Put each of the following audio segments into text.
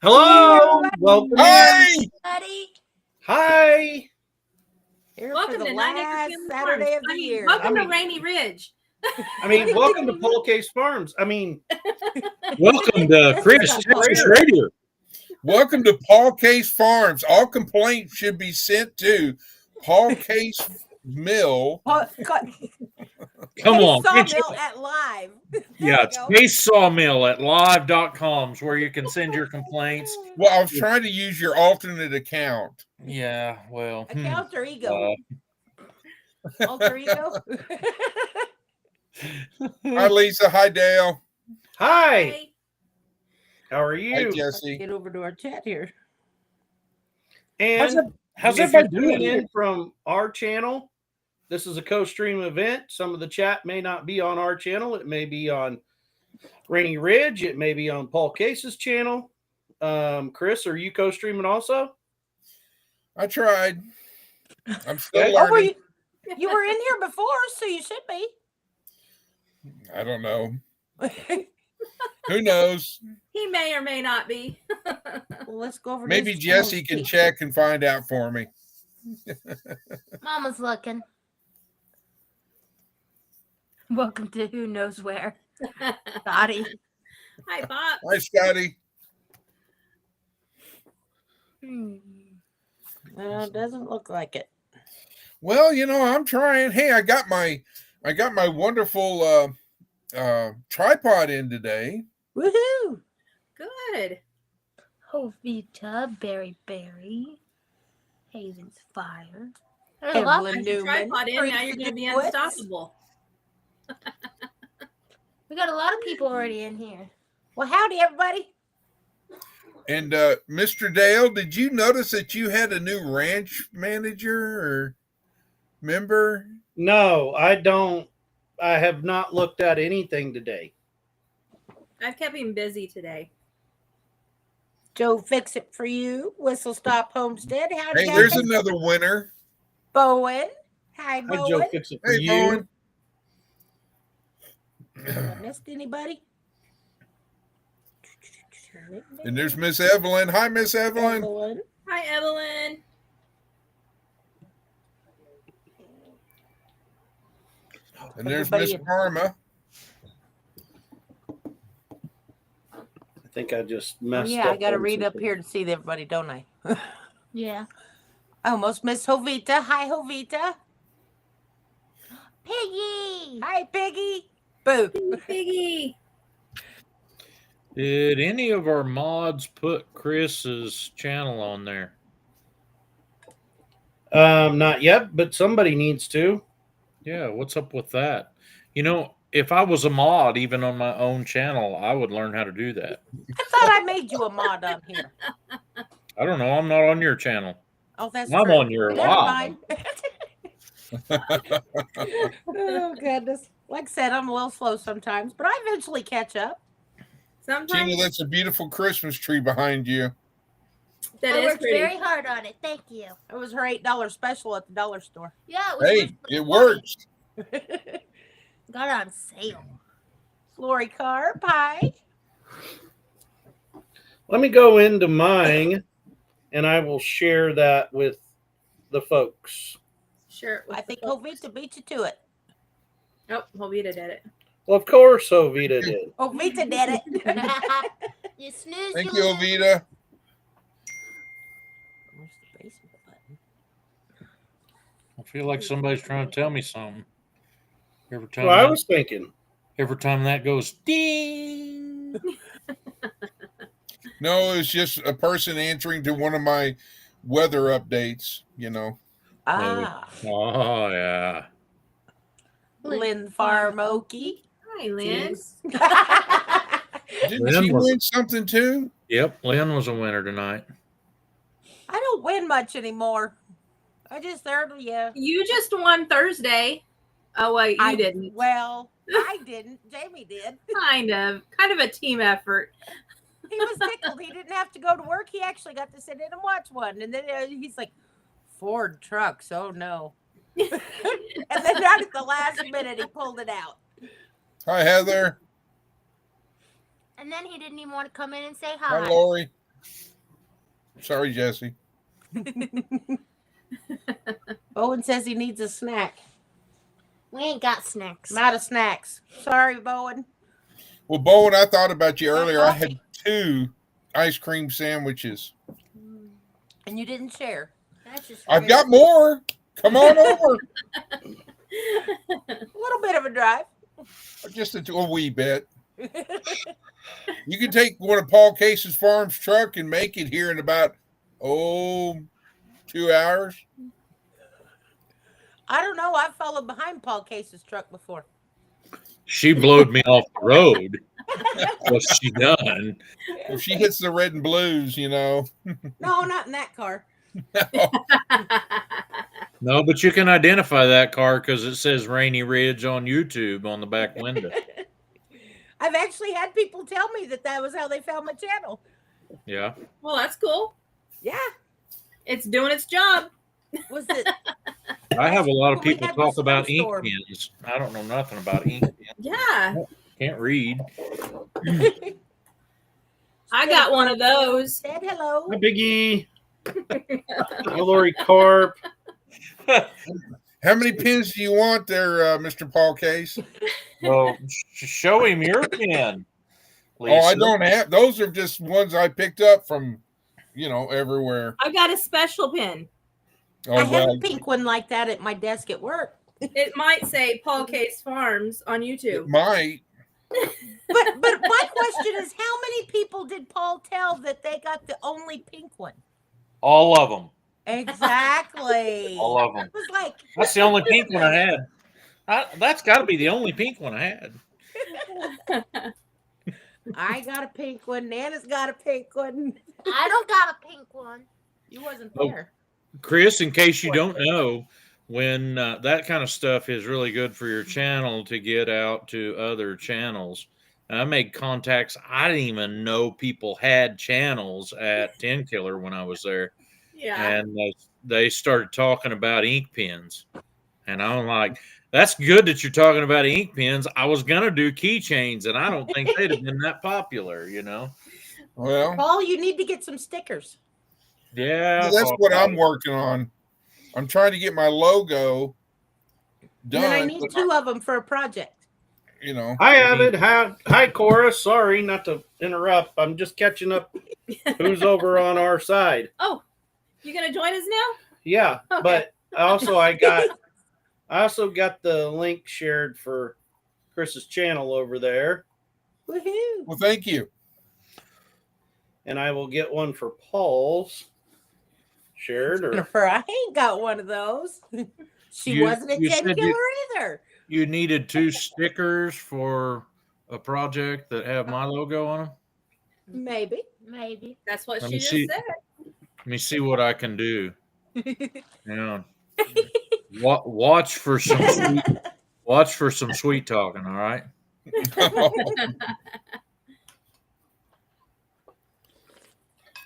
Hello, Everybody. welcome Hi! in. Buddy. Hi. Here Welcome for the to Nine Acre last Family Saturday Farms. of the year. Welcome to Rainy Ridge. Welcome to Pole Case Farms. Welcome to Chris Texas Radio. Welcome to Paul Case Farms. All complaints should be sent to Paul Case Mill. Come on. Sawmill at Live. Yeah, it's Case Sawmill at live.com is where you can send your complaints. Well, I was trying to use your alternate account. Yeah, well. Account or ego? Alter ego? Hi, Lisa. Hi, Dale. Hi. Hey. How are Hi, you? Jesse. Get over to our chat here. And How's if you're everybody doing? tuning in from our channel, this is a co-stream event. Some of the chat may not be on our channel. It may be on Rainy Ridge. It may be on Paul Case's channel. Chris, are you co-streaming also? I tried. I'm still Okay. Oh, learning. you were in here before, so you should be. I don't know. Who knows? He may or may not be. Well, let's go over. Maybe this Jesse channel. can check and find out for me. Mama's looking. Welcome to who knows where. Dottie. Hi, Bob. Hi, Scotty. Doesn't look like it. Well, I'm trying. Hey, I got my wonderful tripod in today. Woohoo! Good. Jovita, Berry, Haven's Fire. There's a lot. Evelyn Once you Newman. tripod in, now you're going to be What? unstoppable. We got a lot of people already in here. Well, howdy, everybody. And Mr. Dale, did you notice that you had a new ranch manager or member? No, I don't. I have not looked at anything today. I've kept him busy today. Joe, fix it for you. Whistle Stop Homestead. Howdy, Hey, guys. there's another winner. Bowen. Hi, Hi, Bowen. Joe. Fix it for Hey, you. Bowen. Have I missed anybody? And there's Miss Evelyn. Hi, Miss Evelyn. Evelyn. Hi, Evelyn. And there's Everybody Miss in. Karma. I think I just Oh, messed up. yeah, I got to on read up something. here to see everybody, don't I? Yeah. I almost missed Jovita. Hi, Jovita. Piggy! Hi, Piggy. Boo. Piggy. Did any of our mods put Chris's channel on there? Not yet, but somebody needs to. Yeah, what's up with that? If I was a mod, even on my own channel, I would learn how to do that. I thought I made you a mod on here. I don't know. I'm not on your channel. Oh, that's I'm true. on your Never live. mind. Oh, goodness. Like I said, I'm a little slow sometimes, but I eventually catch up. Tina, Sometimes that's a beautiful Christmas tree behind you. that I is worked pretty. very hard on it. Thank you. It was her $8 special at the dollar store. Yeah, it was Hey, good for it 20. works. Got it on sale. Lori Carr, pie. Let me go into mine, and I will share that with the folks. Sure. I think Jovita beat you to it. Oh, Jovita did it. Well, of course, Ovita did. Jovita did it. You snooze, Thank you you, lose. Ovita. Where's the basement button? I feel like somebody's trying to tell me something. Every time, Well, I that, was thinking. every time that goes ding. No, it's just a person answering to one of my weather updates, Ah, Oh yeah. Lynn Farmoki. Hi, Lynn. Didn't Lynn she was- win something too? Yep. Lynn was a winner tonight. I don't win much anymore. I just there, yeah. You just won Thursday. Oh, wait, you didn't. Well, I didn't. Jamie did. Kind of a team effort. He was tickled. He didn't have to go to work. He actually got to sit in and watch one. And then he's like, Ford trucks. Oh, no. And then right at the last minute, he pulled it out. Hi, Heather. And then he didn't even want to come in and say Hi, hi. Lori. Sorry, Jesse. Bowen says he needs a snack. We ain't got snacks. I'm out of snacks. Sorry, Bowen. Well, Bowen, I thought about you Got earlier. I coffee. had 2 ice cream sandwiches. And you didn't share. That's just I've weird. got more. Come on over. A little bit of a drive. Just a wee bit. You can take one of Paul Case's farm's truck and make it here in about 2 hours. I don't know. I've followed behind Paul Case's truck before. She blowed me off the road. What's she done? If she hits the red and blues, you know. No, not in that car. No, but you can identify that car because it says Rainy Ridge on YouTube on the back window. I've actually had people tell me that was how they found my channel. Yeah. Well, that's cool. Yeah. It's doing its job. Was it? I have a lot of We people had the talk about ink snowstorm. pens. I don't know nothing about ink pens. Yeah. Can't read. I got one of those. Said hello. Hi, Biggie. Hi, Lori Carp. How many pins do you want there, Mr. Paul Case? Well, show him your pen. Oh, I Lisa. don't have. Those are just ones I picked up from, everywhere. I got a special pin. Oh, I have well, a pink one like that at my desk at work. It might say Paul Case Farms on it YouTube. might. But my question is, how many people did Paul tell that they got the only pink one? All of them. Exactly. All of them. I was like, That's the only pink one I had. That's got to be the only pink one I had. I got a pink one. Nana's got a pink one. I don't got a pink one. You wasn't Oh. there. Chris, in case you don't know, when that kind of stuff is really good for your channel to get out to other channels. And I made contacts. I didn't even know people had channels at 10 Killer when I was there. Yeah. And they started talking about ink pens. And I'm like, that's good that you're talking about ink pens. I was going to do keychains, and I don't think they'd have been that popular, Well, Paul, you need to get some stickers. Yeah. that's what I'm working on. I'm trying to get my logo And then I done. need but, 2 of them for a project. I have it. Hi, Cora. Sorry not to interrupt. I'm just catching up who's over on our side. Oh, you gonna join us now? Yeah, Okay. but I also got the link shared for Chris's channel over there, Woohoo. Well, thank you. and I will get one for Paul's shared. Or Jennifer, I ain't got one of those. She You- wasn't a you 10 said killer you- either. You needed 2 stickers for a project that have my logo on them. Maybe. Maybe. That's what Let she me just see. said. Let me see what I can do. Yeah. Watch for some sweet talking. All right.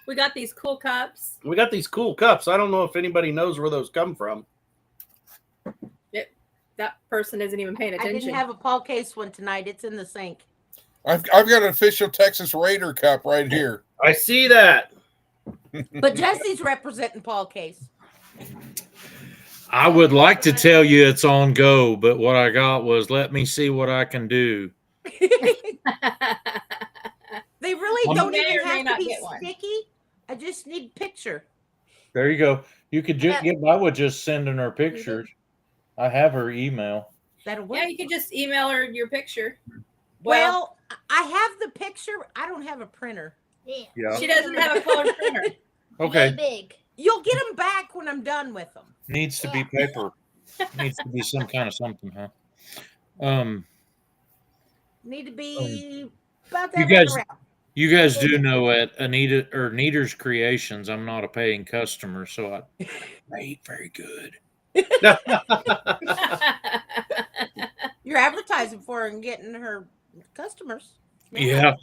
We got these cool cups. we got these cool cups. I don't know if anybody knows where those come from. That person isn't even paying I attention. didn't have a Paul Case one tonight. It's in the sink. I've got an official Texas Raider cup right here. I see that. But Jesse's representing Paul Case. I would like to tell you it's on go, but what I got was let me see what I can do. They really You don't may or even may have to not be get one. sticky. I just need picture. There you go. You could just Yeah. get by with just sending her pictures. I have her email. That'll work. Yeah, you can just email her your picture. Well, I have the picture. I don't have a printer. Yeah. Yeah. She doesn't have a color printer. Okay. Yay big. You'll get them back when I'm done with them. Needs to be paper. Needs to be some kind of something, huh? Need to be about You that guys- around. You guys do know at Anita or Neater's Creations, I'm not a paying customer, so I ain't very good. You're advertising for her and getting her customers. Yeah,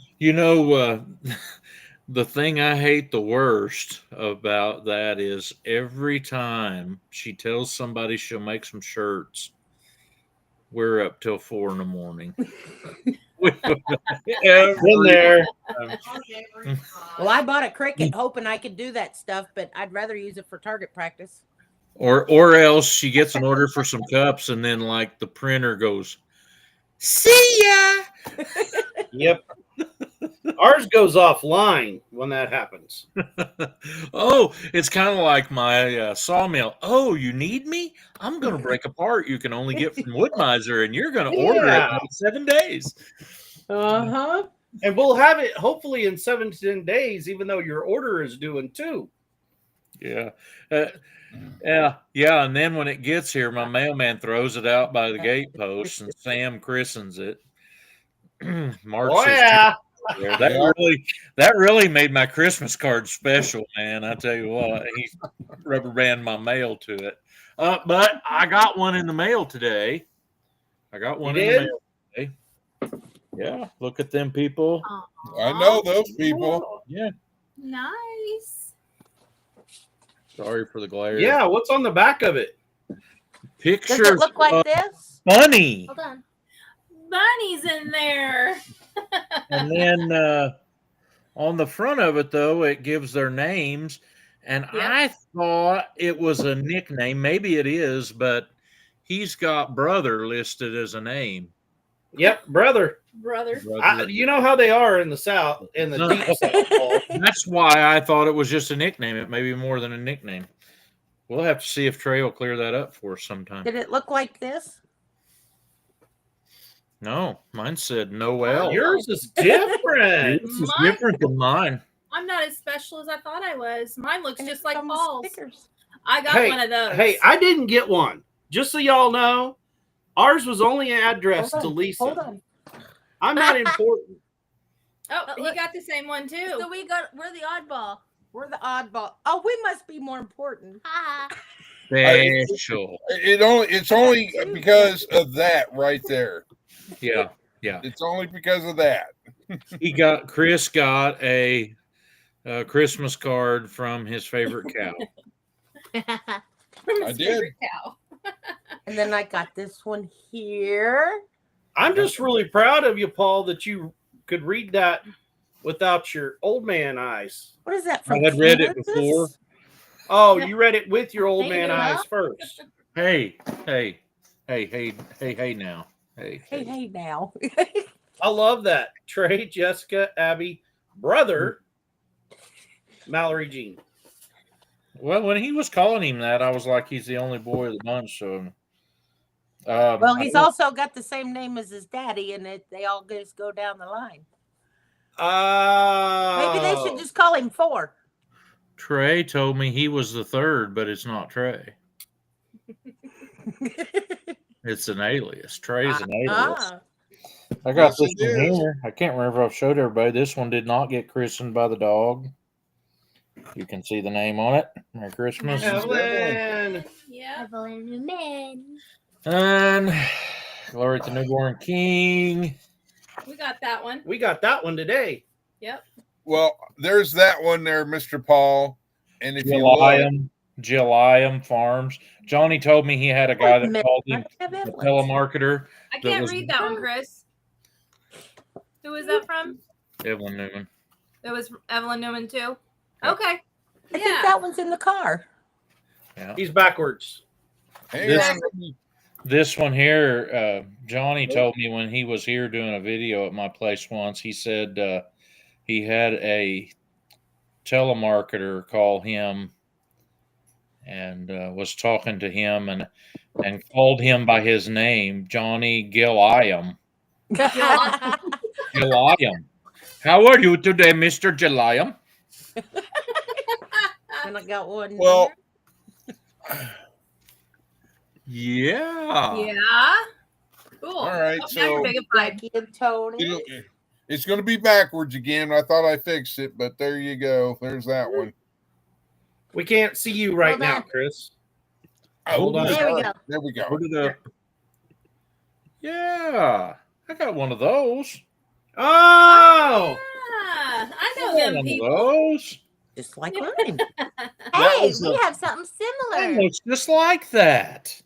the thing I hate the worst about that is every time she tells somebody she'll make some shirts, we're up till 4 a.m. Been there. Well, I bought a Cricut hoping I could do that stuff, but I'd rather use it for target practice. Or else she gets an order for some cups, and then like the printer goes, "See ya." Yep. Ours goes offline when that happens. Oh, it's kind of like my sawmill. Oh, you need me? I'm going to break a part you can only get from Woodmiser, and you're going to order it Yeah. in 7 days. Uh-huh. And we'll have it hopefully in 7 to 10 days, even though your order is due in 2. Yeah. Yeah. And then when it gets here, my mailman throws it out by the gate post, and Sam christens it. Mark Oh, says, yeah. "Yeah, that really made my Christmas card special, man. I tell you what, he rubber band my mail to it. But I got one in the mail today. I got one You in the did? mail today. Yeah, look at them people. I know those people. Yeah, Nice. sorry for the glare. Yeah. What's on the back of it? Does Pictures it look like of this? Bunny. Hold on. Bunny's in there. And then on the front of it, though, it gives their names. And Yep. I thought it was a nickname. Maybe it is, but he's got brother listed as a name. Yep, brother. Brother. You know how they are in the South, in the No. deep South. Paul. That's why I thought it was just a nickname. It may be more than a nickname. We'll have to see if Trey will clear that up for us sometime. Did it look like this? No, mine said Noel. Yours is different. Yours is Mine- different than mine. I'm not as special as I thought I was. Mine looks And just it like comes with Paul's. stickers. I got Hey, one of those. Hey, I didn't get one. Just so y'all know, ours was only addressed Hold to on, Lisa. Hold on. I'm not important. Oh, But he look- got the same one too. So we're the oddball. We're the oddball. Oh, we must be more important. Ha. Special. It's only because of that right there. Yeah. It's only because of that. Chris got a Christmas card from his favorite cow. From I his did. favorite cow. And then I got this one here. I'm just really proud of you, Paul, that you could read that without your old man eyes. What is that I from? had read it Kansas? before. Oh, you read it with your old There you man go. eyes first. Hey now. Hey now. I love that. Trey, Jessica, Abby, brother, Mallory Jean. Well, when he was calling him that, I was like, he's the only boy of the bunch. So, Well, he's also got the same name as his daddy, and they all just go down the line. Maybe they should just call him 4. Trey told me he was the third, but it's not Trey. It's an alias. Trey's an alias. Ah, I got Yes, this it one is. here. I can't remember if I've showed everybody. This one did not get christened by the dog. You can see the name on it. Merry Christmas. Evelyn. Yeah. Evelyn Newman. And glory to newborn King. We got that one. We got that one today. Yep. Well, there's that one there, Mr. Paul. And if you look, Gilliam Farms. Johnny told me he had a guy that called him I have a Evelyn's. telemarketer. I That can't was- read that one, Chris. Who was that from? Evelyn Newman. It was Evelyn Newman too. Yeah. Okay. I think Yeah. that one's in the car. Yeah. He's backwards. hang This- on. This one here, Johnny told me when he was here doing a video at my place once, he said he had a telemarketer call him and was talking to him and called him by his name, Johnny Gilliam. Gilliam. How are you today, Mr. Gilliam? And I got one. Well, Yeah. Yeah. Cool. All right, Oh, now so- you're big and fine. Becky and Tony. it's going to be backwards again. I thought I fixed it, but there you go. There's that one. We can't see you right Hold now, on. Chris. Hold on. There we go. There we go. Put it up. Yeah. I got one of those. Oh, Ah, I know I got them one people. of those. Just like mine. That Hey, was we a- have something It similar. looks just like that.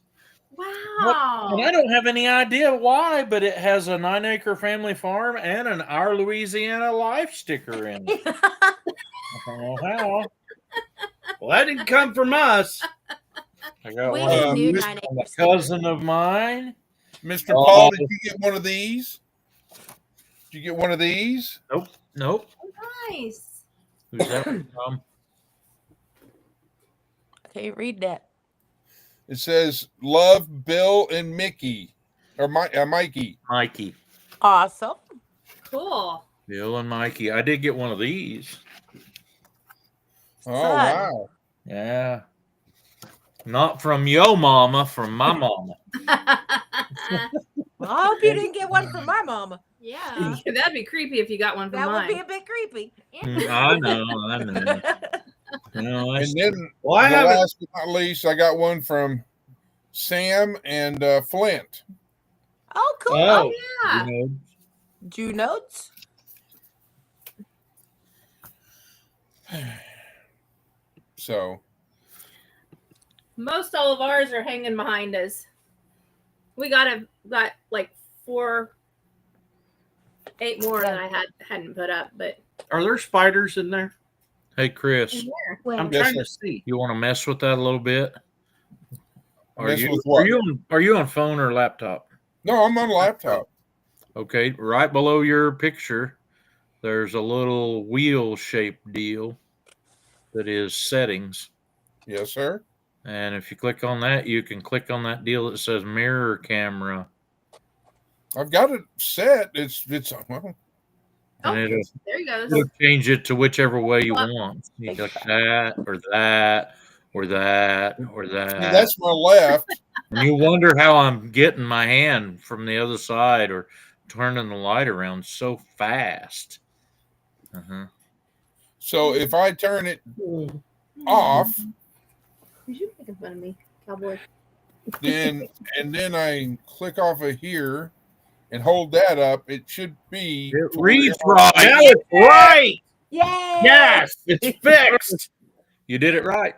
Wow. And I don't have any idea why, but it has a 9-acre family farm and an Our Louisiana Life sticker in it. I don't know how. Well, that didn't come from us. I got We one need Uh, new Miss- 9 from a acres. cousin of mine. Mr. Oh. Paul, did you get one of these? Did you get one of these? Nope. Nice. Who's that from? Okay, read that. It says, "Love Bill and Mickey," or Mikey. Mikey. Awesome. Cool. Bill and Mikey. I did get one of these. Oh Son. wow! Yeah. Not from yo mama, from my mama. Well, I hope you didn't get one from my mama. Yeah. That'd be creepy if you got one from That would mine. be a bit creepy. I know. No, And then, Well, I the haven't. last but not least, I got one from Sam and Flint. Oh, cool. Oh, Yeah. Junotes. So Most all of ours are hanging behind us. We got like 8 more that I hadn't put up, but are there spiders in there? Hey, Chris, Well, I'm Yes, trying sir. to see. you want to mess with that a little bit? Mess with what? Are you on phone or laptop? no, I'm on a laptop. Okay, right below your picture, there's a little wheel-shaped deal that is settings. Yes, sir. And if you click on that, you can click on that deal that says mirror camera. I've got it set. It's well, And it'll there he goes. change it to whichever way you want. You click that or that or that or that. that's my left. And you wonder how I'm getting my hand from the other side or turning the light around so fast. Uh-huh. So if I turn it off, You making fun of me, cowboy? then I click off of here and hold that up, it should be It to where reads I'm- right. Now it's right. Yay! Yes, it's fixed. You did it right.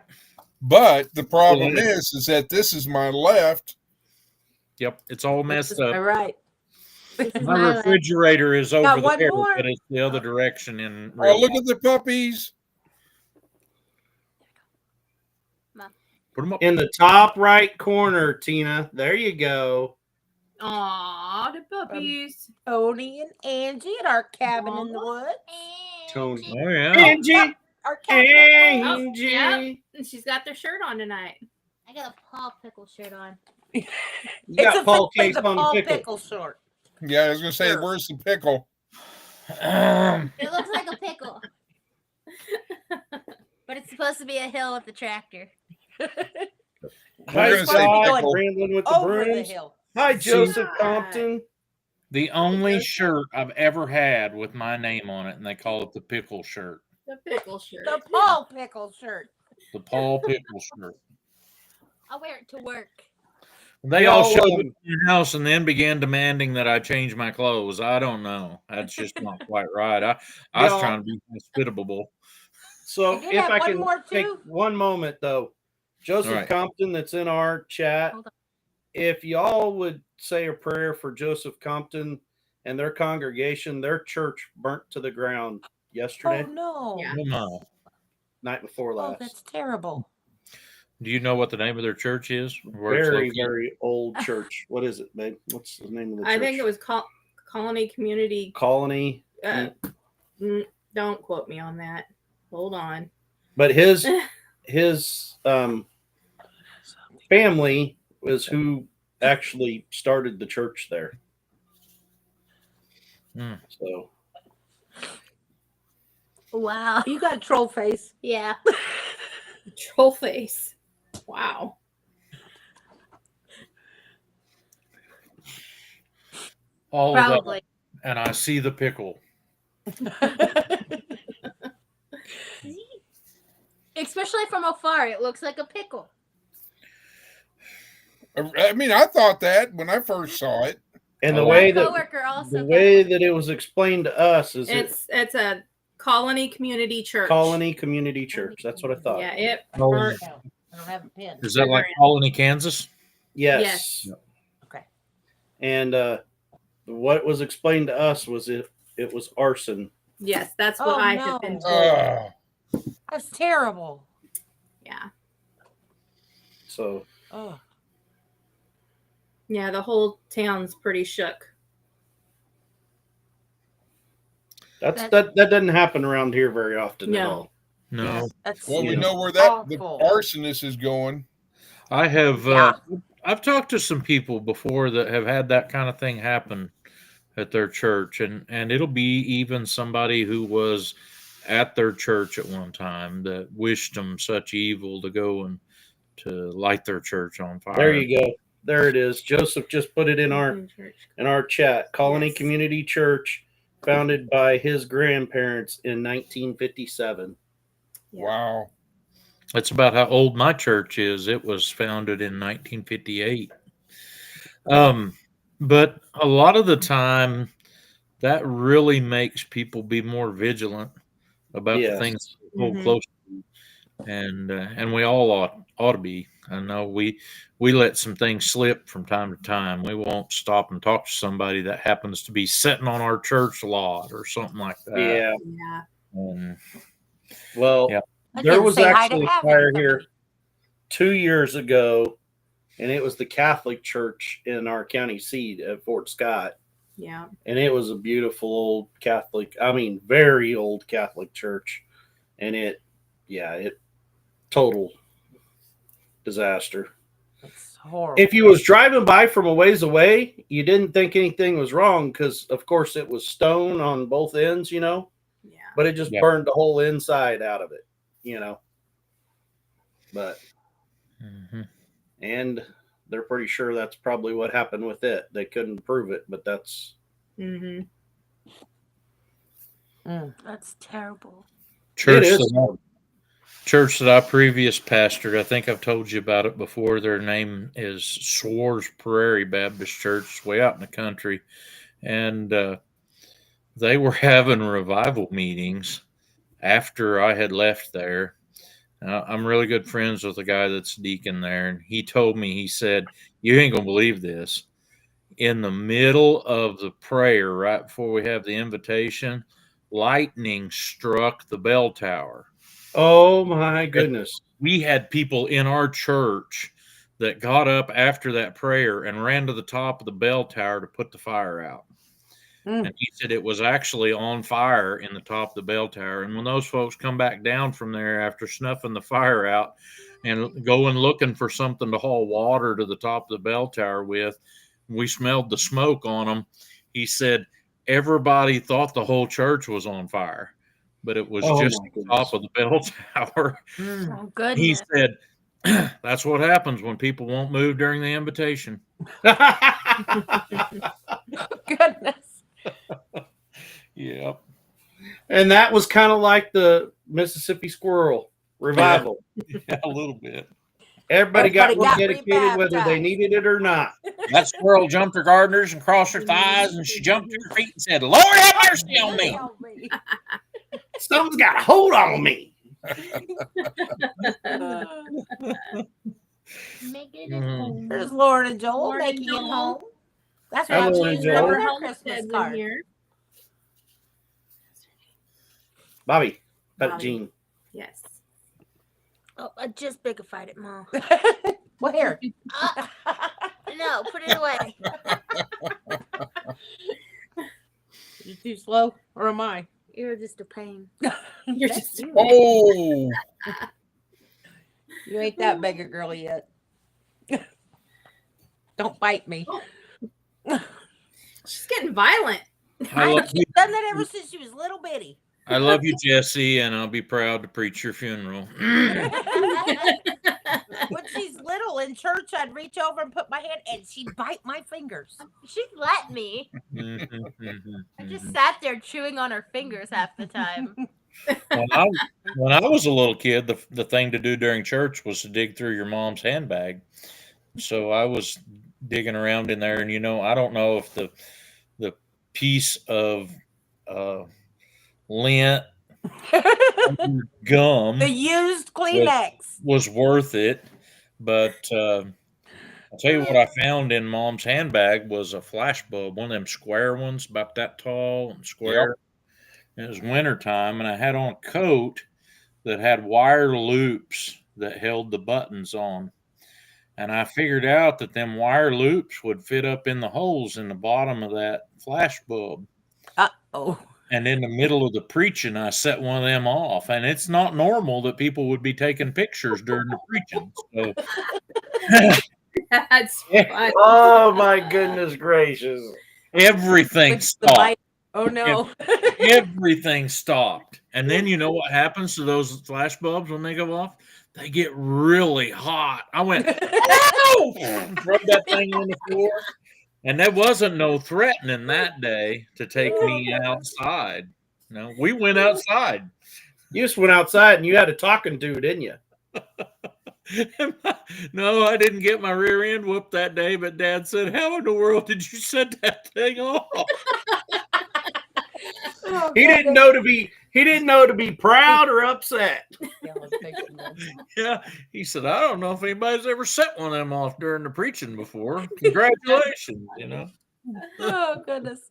But the problem is that this is my left. Yep, it's all messed All up. right. this is My my left. refrigerator is Got over one there, more. but it's the other direction in Oh, real look life. at the puppies. Put them up. In the top right corner, Tina. There you go. Aw, the puppies. Tony and Angie at our cabin in the woods. Tony. Oh yeah. Angie. Our cabin in the woods. Angie. yep. And she's got their shirt on tonight. I got a Paw Pickle shirt on. You It's got Paul officially Case the on the Paul pickle. Pickle short. Yeah, I was gonna say, Sure. where's the pickle? It looks like a pickle. But it's supposed to be a hill with the tractor. Hi, We're gonna say Scott. pickle. Brandon with the Over the brooms. hill. Hi, Joseph Scott. Compton. The only shirt I've ever had with my name on it, and they call it the pickle shirt. The pickle shirt. The Paul Pickle shirt. The Paul Pickle shirt. I'll wear it to work. They all Yo, showed up in your house and then began demanding that I change my clothes. I don't know. That's just not quite right. I was Y'all- trying to be hospitable. So I did if have I one can more, take too. one moment though, Joseph All right. Compton, that's in our chat. Hold on. If y'all would say a prayer for Joseph Compton and their congregation, their church burnt to the ground Oh yesterday, no. Yeah. Come on. night before Oh, last. that's terrible. Do you know what the name of their church is? Where it's Very, located? very old church. What is it, babe? What's the name of the church? I think it was Colony Community. Colony. Don't quote me on that. Hold on. But his family was who actually started the church there. Hmm. So Wow. You got a troll face. Yeah. Troll face. Wow. All of Probably. that, and I see the pickle. Especially from afar, it looks like a pickle. I mean, I thought that when I first saw it. and the Oh, way My that coworker also the got way one. that it was explained to us is It's a Colony Community Church. Colony Community Church. That's what I thought. Yeah, it Oh, burnt. I don't have a pen. Is that like Colony, Kansas? Yes. Yes. Okay. And what was explained to us was it was arson. Yes, that's what Oh, I no. have been told. Oh, That's terrible. Yeah. So Oh. Yeah, the whole town's pretty shook. that doesn't happen around here very often at No. all. No, That's well, we Yeah. know where that the awful. arsonist is going. I have. Yeah. I've talked to some people before that have had that kind of thing happen at their church, and it'll be even somebody who was at their church at one time that wished them such evil to go and to light their church on fire. There you go. There it is. Joseph just put it in our chat. Colony Yes. Community Church, founded by his grandparents in 1957. Yeah. Wow. That's about how old my church is. It was founded in 1958. But a lot of the time, that really makes people be more vigilant about the Yes. things they hold Mhm. close to, and we all ought to be. I know we let some things slip from time to time. We won't stop and talk to somebody that happens to be sitting on our church lot or something like that. Yeah. Yeah. And Well, Yeah. I there didn't was say hi to actually a have fire anybody. here 2 years ago, and it was the Catholic Church in our county seat at Fort Scott. Yeah. And it was a beautiful old Catholic, very old Catholic church. And it total disaster. It's horrible. If you was driving by from a ways away, you didn't think anything was wrong because, of course, it was stone on both ends, Yeah. but it just Yeah. burned the whole inside out of it, But, mhm. and they're pretty sure that's probably what happened with it. They couldn't prove it, but that's, Mm-hmm. That's terrible. Church is. that I previous pastored, I think I've told you about it before. Their name is Swartz Prairie Baptist Church. It's way out in the country. And they were having revival meetings after I had left there. I'm really good friends with the guy that's deacon there. And he told me, he said, "You ain't going to believe this. In the middle of the prayer, right before we have the invitation, lightning struck the bell tower. oh my goodness. We had people in our church that got up after that prayer and ran to the top of the bell tower to put the fire out." Mm. And he said it was actually on fire in the top of the bell tower. And when those folks come back down from there after snuffing the fire out and going looking for something to haul water to the top of the bell tower with, we smelled the smoke on them. He said everybody thought the whole church was on fire, but it was Oh just my the goodness. top of the bell tower. Mm. Oh, He goodness. said, "That's what happens when people won't move during the invitation." Goodness. Yep. And that was kind of like the Mississippi squirrel revival. Yeah, a little bit. Everybody got Everybody got dedicated whether they rebaptized. needed it or not. That squirrel jumped her gardeners and crossed her thighs, and she jumped to her feet and said, "Lord have mercy on me." Help me. Something's got a hold on me. Making it Mhm. home. There's Lauren and Joel Lauren and making it Joel. home. That's Hello, what Lauren I'm and doing Joel. for Her their homestead's Christmas in card. here. Bobby, pet Bobby. Jean. Yes. Oh, I just bigified it, Mom. Well, here. No, put it away. You too slow, or am I? You're just a pain. You're That's just you. Oh, You ain't that big a girl yet. Don't bite me. she's getting violent. I love you. She's done that ever since she was little bitty. I love you, Jesse, and I'll be proud to preach your funeral. When she's little in church, I'd reach over and put my hand, and she'd bite my fingers. She'd let me. I just sat there chewing on her fingers half the time. When I was a little kid, the thing to do during church was to dig through your mom's handbag. So I was digging around in there, and I don't know if the piece of lint gum The used Kleenex. was worth it, but I'll tell you what I found in Mom's handbag was a flash bulb, one of them square ones, about that tall and square. It was wintertime, and I had on a coat that had wire loops that held the buttons on. And I figured out that them wire loops would fit up in the holes in the bottom of that flash bulb. Uh-oh. And in the middle of the preaching, I set one of them off. And it's not normal that people would be taking pictures during the preaching. So That's Yeah. fun. Oh my goodness gracious! everything It's the stopped. mic. Oh no. Everything stopped. And then you know what happens to those flash bulbs when they go off? They get really hot. I went, "Ow!" Throw that thing on the floor. And there wasn't no threatening that day to take me outside. No, we went outside. You just went outside and you had a talking to, didn't you? No, I didn't get my rear end whooped that day, but Dad said, "How in the world did you set that thing off?" Oh, He didn't know to be proud or upset. Yeah, he said, "I don't know if anybody's ever set one of them off during the preaching before. Congratulations, you know." Oh goodness.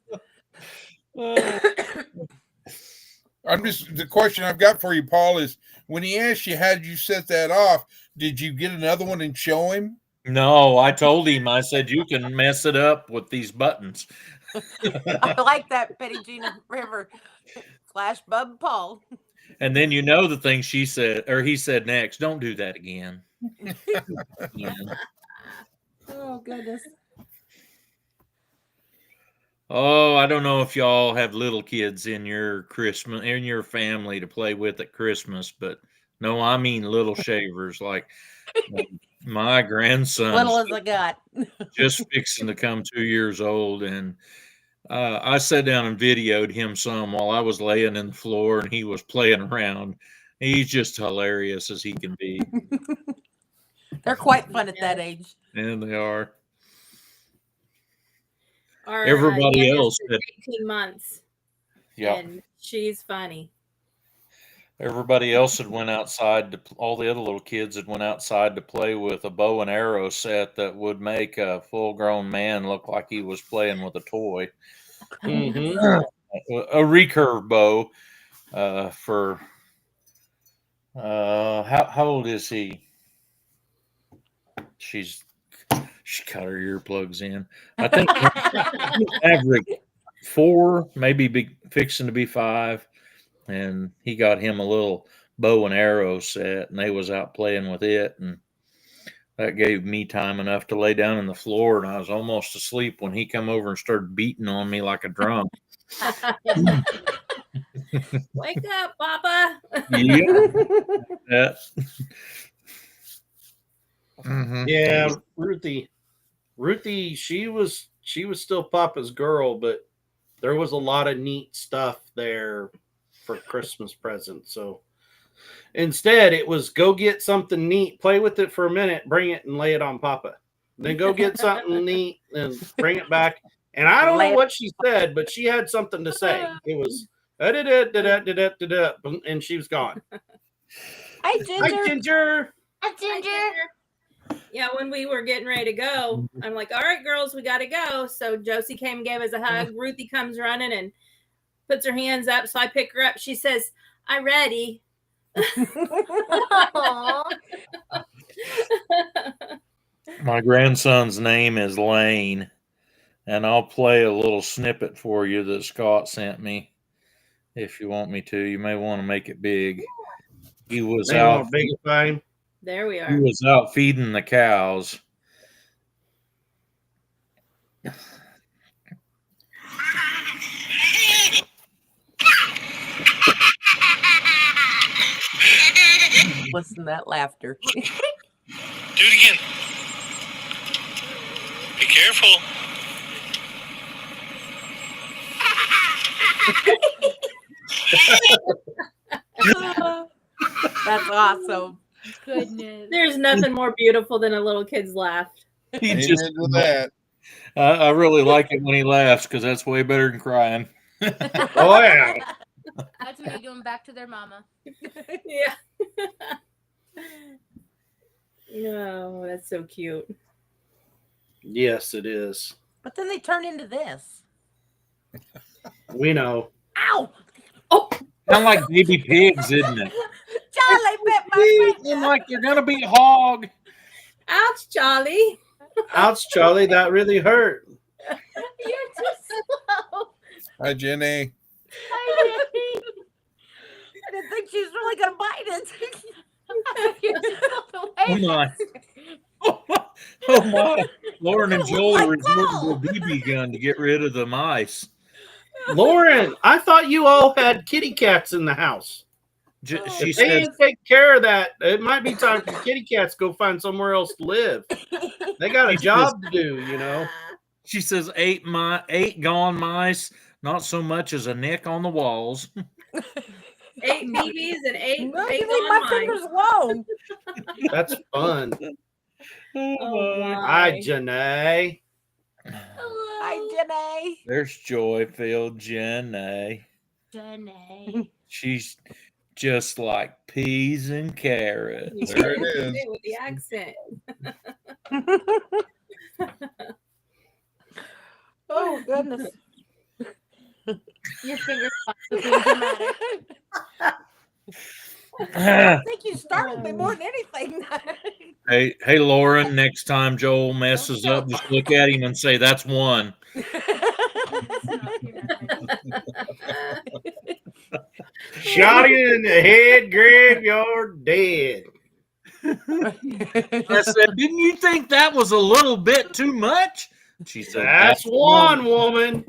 The question I've got for you, Paul, is when he asked you how did you set that off, did you get another one and show him? No, I told him, I said, "You can mess it up with these buttons." I like that Betty Jean River flash bub Paul. And then you know the thing she said, or he said next, "Don't do that again." Yeah. Oh goodness. Oh, I don't know if y'all have little kids in your family to play with at Christmas, but no, I mean little shavers. Like my grandson, Little as I got. just fixing to come 2 years old, and I sat down and videoed him some while I was laying in the floor and he was playing around. He's just hilarious as he can be, They're quite fun at that age. and they are. Our Everybody youngest else is had- 18 months, Yeah. and she's funny. Everybody else had went outside all the other little kids had went outside to play with a bow and arrow set that would make a full-grown man look like he was playing with a toy. Mhm. A recurve bow for how old is he? She got her earplugs in. I think average 4, maybe fixing to be 5. And he got him a little bow and arrow set, and they was out playing with it, and that gave me time enough to lay down on the floor, and I was almost asleep when he come over and started beating on me like a drum. Wake up, Papa. Yeah. Mhm. Yeah, Ruthie, she was still Papa's girl, but there was a lot of neat stuff there for Christmas presents. So instead, it was go get something neat, play with it for a minute, bring it and lay it on Papa. Then go get something neat and bring it back. And I don't know what she said, but she had something to say. It was and she was gone. Hi, Hi, Ginger. Ginger. Hi, Ginger. Yeah, when we were getting ready to go, I'm like, all right, girls, we got to go. So Josie came and gave us a hug. Ruthie comes running and puts her hands up. So I pick her up. She says, "I'm ready." Aw. My grandson's name is Lane, and I'll play a little snippet for you that Scott sent me. If you want me to, you may want to make it big. He was They out. want big time. There we He are. was out feeding the cows. Listen to that laughter. Do it again. Be careful. That's awesome. Goodness. There's nothing more beautiful than a little kid's laugh. He Amen just to that. I really like it when he laughs because that's way better than crying. Oh yeah. That's when you're going back to their mama. Yeah. No, that's so cute. Yes, it is. But then they turn into this. We know. Ow! Kind of like baby pigs, isn't it? Charlie bit my Seem finger. like they're gonna be a hog. Ouch, Charlie. Ouch, Charlie, that really hurt. You're too slow. Hi, Jenny. I didn't think she was really gonna bite it. You're slow the Oh way my! that's- Oh my! Lauren and Joel my are resorting to a God. BB gun to get rid of the mice. Lauren, I thought you all had kitty cats in the house. She If they said ain't take care of that, it might be time for kitty cats to go find somewhere else to live. They got a job to do, you know. She says eight gone mice, not so much as a nick on the walls. 8 BBs and 8 No, eight you leave on my mine. fingers alone. That's fun. Oh, my. Hi, Janae. Hi, Jenny. There's joy-filled Jenny. Janae. She's just like peas and carrots. You There it did is. it with the accent. Oh goodness. Your fingers are being dramatic. I think you startled me more than anything. Hey, Lauren, next time Joel messes up, just look at him and say, that's one. Shot you in the head, Greg, you're dead. I said, didn't you think that was a little bit too much? She said, That's one woman.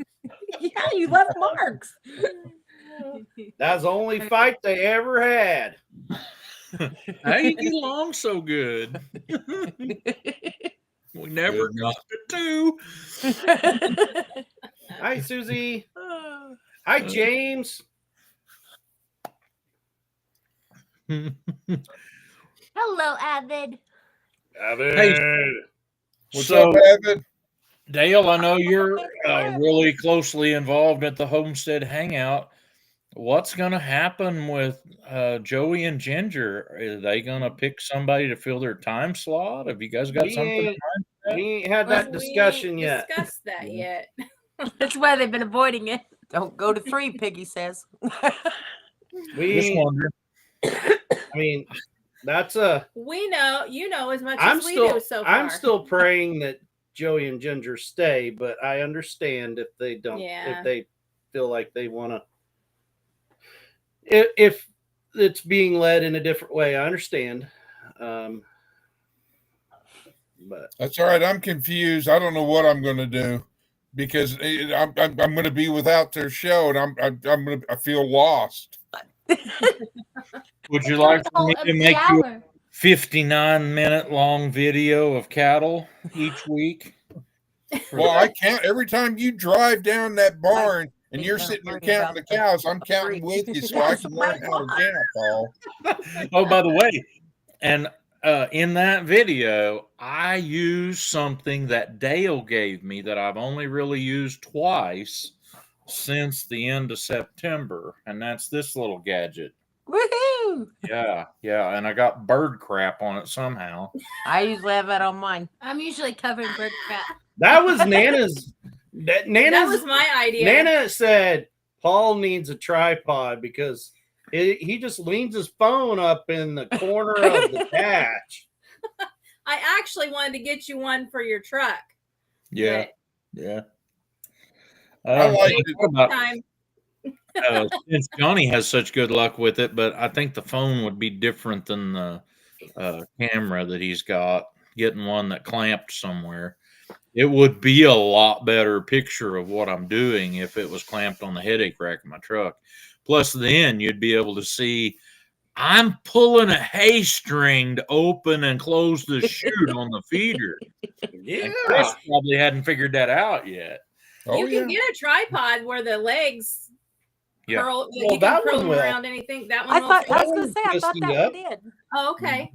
Yeah, you left marks. That's the only fight they ever had. How you get along so good? We never got to 2. Hi, Susie. Hi, James. Hello, Avid. What's So, up, Evan? Dale, I know you're really closely involved at the Homestead Hangout. What's going to happen with Joey and Ginger? Are they going to pick somebody to fill their time slot? Have you guys got We something? ain't, we ain't had that discussion yet. Discussed that yet. That's why they've been avoiding it. Don't go to 3, Piggy says. We Just ain't, wondering. I mean, that's a. We know, you know as much I'm as we still, do so far. I'm still praying that Joey and Ginger stay, but I understand if they don't, Yeah. if they feel like they want to. If it's being led in a different way, I understand. But That's all right. I'm confused. I don't know what I'm going to do because I'm going to be without their show, and I feel lost. Would you like for me Of to the make you a hour. 59-minute long video of cattle each week? Well, I can't. Every time you drive down that barn and think you're they're sitting there worried counting the about the cows, I'm counting with you so I can learn how to count, Paul. Oh, by the way, and in that video, I used something that Dale gave me that I've only really used twice since the end of September, and that's this little gadget. Woohoo! Yeah, and I got bird crap on it somehow. I usually have that on mine. I'm usually covered in bird crap. that was Nana's. that Nana's. was my idea. Nana said Paul needs a tripod because he just leans his phone up in the corner of the dash. I actually wanted to get you one for your truck. Yeah. I like think it. about, Time. since Johnny has such good luck with it, but I think the phone would be different than the camera that he's got. Getting one that clamped somewhere, it would be a lot better picture of what I'm doing if it was clamped on the headache rack of my truck. Plus, then you'd be able to see I'm pulling a hay string to open and close the chute on the feeder. Yeah. And Chris probably hadn't figured that out yet. Oh, you yeah. can get a tripod where the legs Yeah. curl. Well, you that can curl one them will. around anything. That one I will thought too. I was gonna say I thought Twisting that up. one did. Oh, okay.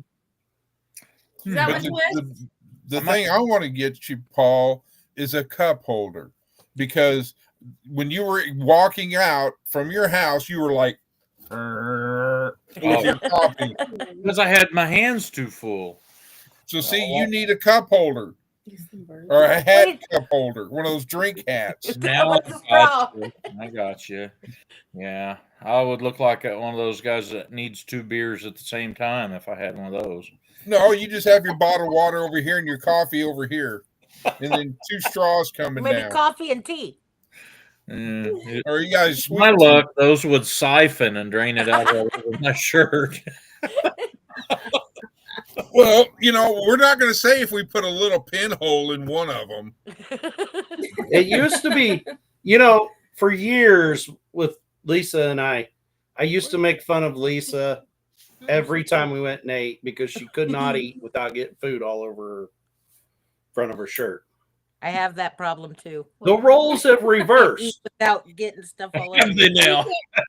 Hmm. Is that But what twist? the thing I want to get you, Paul, is a cup holder because when you were walking out from your house, you were like, with your coffee. Because I had my hands too full. So see, you need a cup holder. or a hat cup holder, one of those drink hats. Now With the straw. I got you. Yeah, I would look like one of those guys that needs 2 beers at the same time if I had one of those. No, you just have your bottled water over here and your coffee over here, and then 2 straws coming Maybe down. coffee and tea. Or you guys, sweet My tea. luck, those would siphon and drain it out all over my shirt. Well, we're not going to say if we put a little pinhole in one of them. It used to be, for years with Lisa and I used to make fun of Lisa every time we went and ate because she could not eat without getting food all over her front of her shirt. I have that problem too. The roles have Eat reversed. without getting stuff all over. Have they now?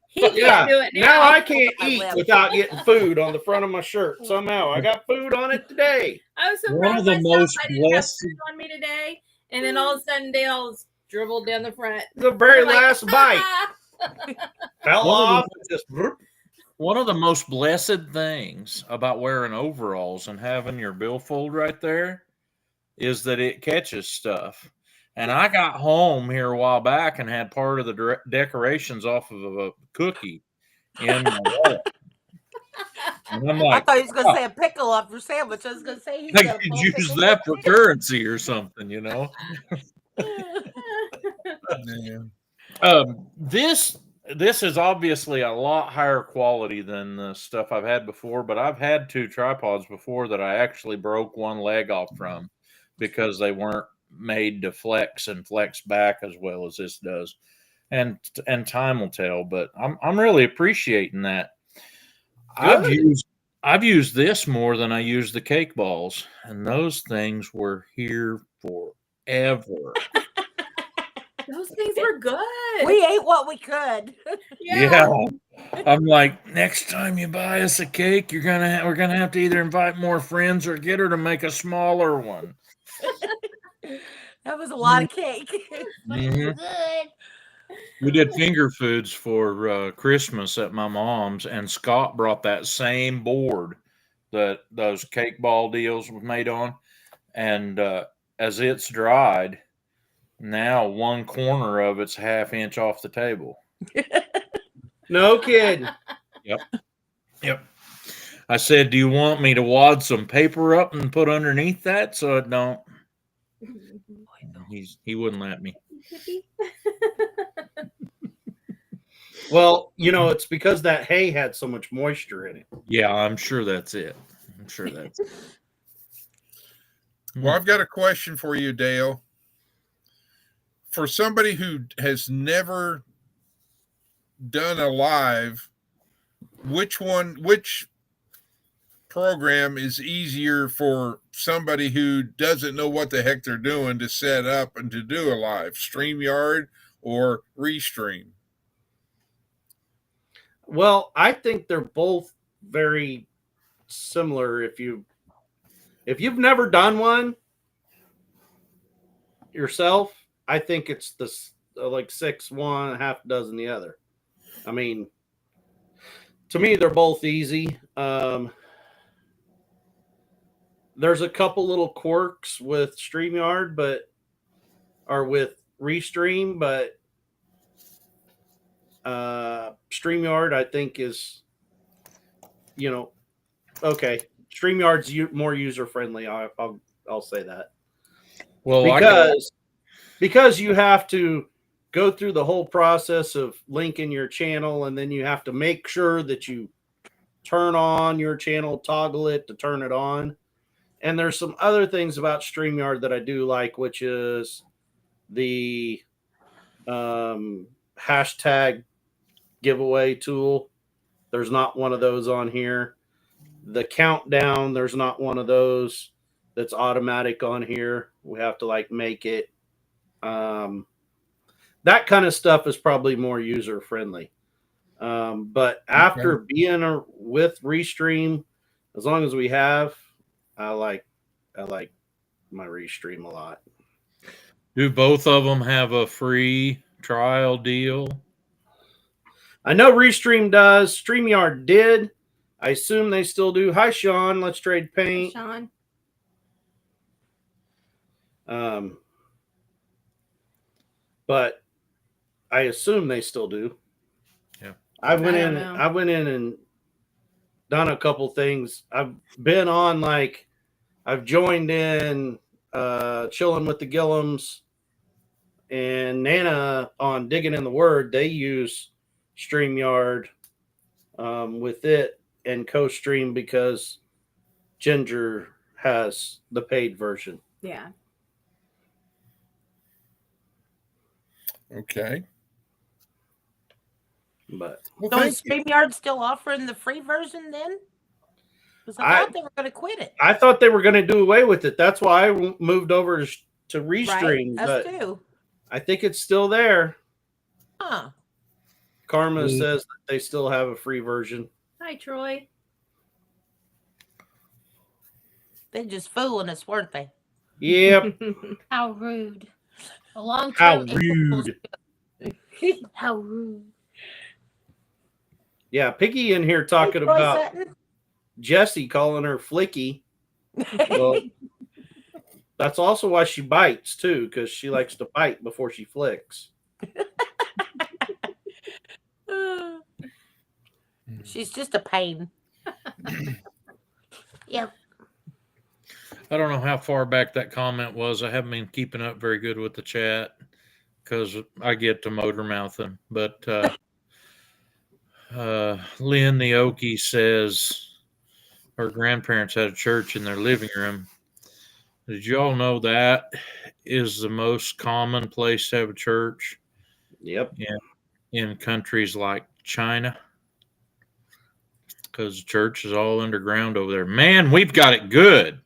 He can't Yeah. do it Now I can't I eat will. without getting food on the front of my shirt. Somehow I got food on it today. I was so One proud of of the myself. most I didn't have blessed- food on me today, and then all of a sudden Dale's dribbled down the front. The very I'm like, last bite fell One of the- off. And just whoop. One of the most blessed things about wearing overalls and having your billfold right there is that it catches stuff. And I got home here a while back and had part of the decorations off of a cookie in my wallet. And I'm I like, thought he was going to say a pickle off your sandwich. I was going to say he's I got a could full use pickle. that for currency or something, Yeah. This is obviously a lot higher quality than the stuff I've had before, but I've had 2 tripods before that I actually broke one leg off from because they weren't made to flex and flex back as well as this does. And time will tell, but I'm really appreciating that. I've used this more than I used the cake balls, and those things were here forever. Those things were good. We ate what we could. Yeah. I'm like, next time you buy us a cake, we're gonna have to either invite more friends or get her to make a smaller one. That was a lot of cake. Mhm. Good. We did finger foods for Christmas at my mom's, and Scott brought that same board that those cake ball deals were made on, and as it's dried, now one corner of it's ½ inch off the table. No kidding. Yep. I said, do you want me to wad some paper up and put underneath that so it don't? He wouldn't let me. Well, it's because that hay had so much moisture in it. Yeah, I'm sure that's it. Well, I've got a question for you, Dale. For somebody who has never done a live, which program is easier for somebody who doesn't know what the heck they're doing to set up and to do a live? StreamYard or Restream? Well, I think they're both very similar. If you've never done one yourself, I think it's this like 6 one, half dozen the other. I mean, to me, they're both easy. There's a couple little quirks with StreamYard, or with Restream, but StreamYard I think is, okay. StreamYard's more user friendly. I'll say that. Well, because you have to go through the whole process of linking your channel, and then you have to make sure that you turn on your channel, toggle it to turn it on. And there's some other things about StreamYard that I do like, which is the hashtag giveaway tool. There's not one of those on here. The countdown, there's not one of those that's automatic on here. We have to make it. That kind of stuff is probably more user friendly. But after being with Restream, as long as we have, I like my Restream a lot. do both of them have a free trial deal? I know Restream does. StreamYard did. I assume they still do. Hi, Sean. Let's trade paint. Sean. But I assume they still do. Yeah. I went I in. don't know. I went in and done a couple things. I've been on like I've joined in Chilling with the Gillums and Nana on Digging in the Word. They use StreamYard with it and CoStream because Ginger has the paid version. Yeah. Okay. But Well, So thank is you. StreamYard still offering the free version then? Because I thought they were going to quit it. I thought they were going to do away with it. That's why I moved over to Restream. Right? But Us too. I think it's still there. Huh. Karma says that they still have a free version. Hi, Troy. They're just fooling us, weren't they? Yep. How rude. A long How term. rude. How rude. Yeah, Piggy in here talking Hey, Troy about Sutton. Jesse calling her Flicky. Well, that's also why she bites too, because she likes to bite before she flicks. She's just a pain. Yep. I don't know how far back that comment was. I haven't been keeping up very good with the chat because I get to motor mouthing. But Lynn the Okie says her grandparents had a church in their living room. Did you all know that is the most common place to have a church Yep. in countries like China? Because the church is all underground over there. Man, we've got it good.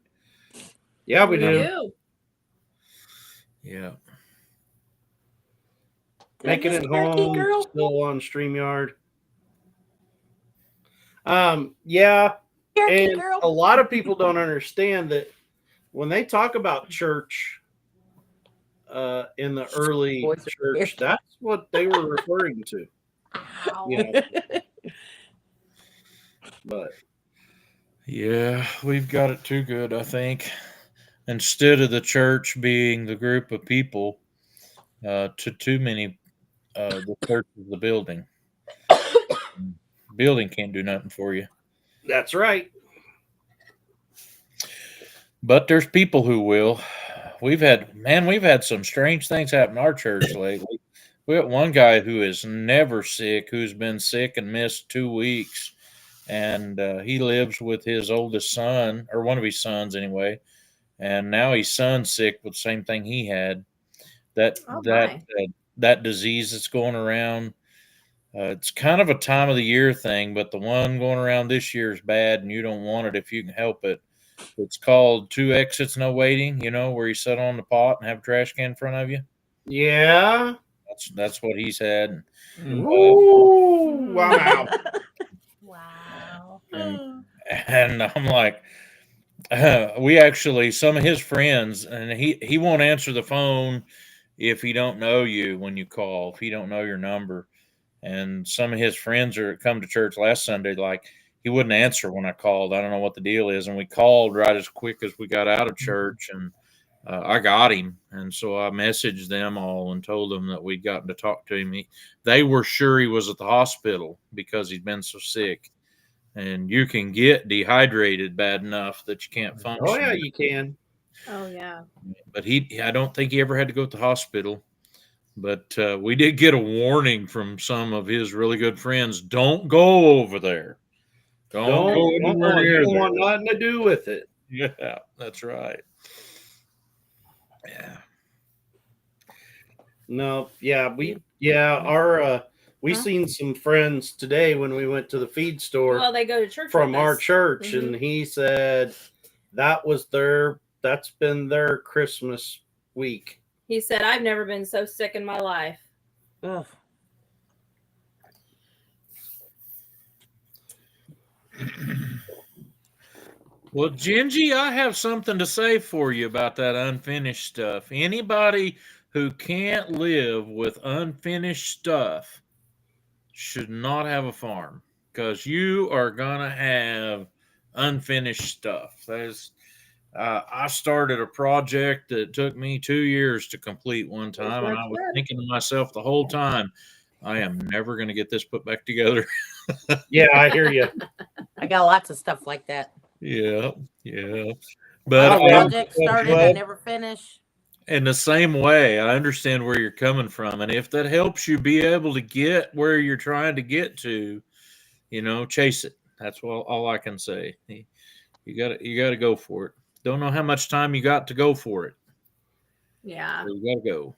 Yeah, we do. Yeah. Making it Turkey home, girl? still on StreamYard. Yeah, Turkey and girl. a lot of people don't understand that when they talk about church in the early Boys are church, weird. that's what they were referring to. Ow. You know, but Yeah, we've got it too good, I think. Instead of the church being the group of people, to too many, the church is the building. Building can't do nothing for you. that's right. But there's people who will. We've had some strange things happen in our church lately. We got one guy who is never sick, who's been sick and missed 2 weeks. And he lives with his oldest son, or one of his sons anyway. And now his son's sick with the same thing he had. That Oh, that my. that disease that's going around. It's kind of a time of the year thing, but the one going around this year is bad, and you don't want it if you can help it. It's called 2 exits, no waiting. You know, where you sit on the pot and have a trash can in front of you. Yeah. That's what he's had. Ooh, wow. Wow. And I'm like, we actually, some of his friends, and he won't answer the phone if he don't know you when you call, if he don't know your number. And some of his friends are come to church last Sunday, like he wouldn't answer when I called. I don't know what the deal is. And we called right as quick as we got out of church, and I got him. And so I messaged them all and told them that we'd gotten to talk to him. They were sure he was at the hospital because he'd been so sick. And you can get dehydrated bad enough that you can't function. Oh, yeah, you can. Oh, yeah. But I don't think he ever had to go to the hospital. But we did get a warning from some of his really good friends. Don't go over there. Don't go anywhere near you don't there. want nothing to do with it. Yeah, that's right. Yeah. No, yeah, we seen some friends today when we went to the feed store Well, they go to church from with our us. church, Mhm. and he said that's been their Christmas week. He said, I've never been so sick in my life. Ugh. Well, Gingy, I have something to say for you about that unfinished stuff. Anybody who can't live with unfinished stuff should not have a farm, because you are gonna have unfinished stuff. I started a project that took me 2 years to complete one time, and I was thinking to myself the whole time, I am never going to get this put back together. Yeah, I hear you. I got lots of stuff like that. Yeah. A But project started, I never finish. in the same way, I understand where you're coming from, and if that helps you be able to get where you're trying to get to, chase it. That's all I can say. You got to go for it. Don't know how much time you got to go for it. Yeah. So you got to go.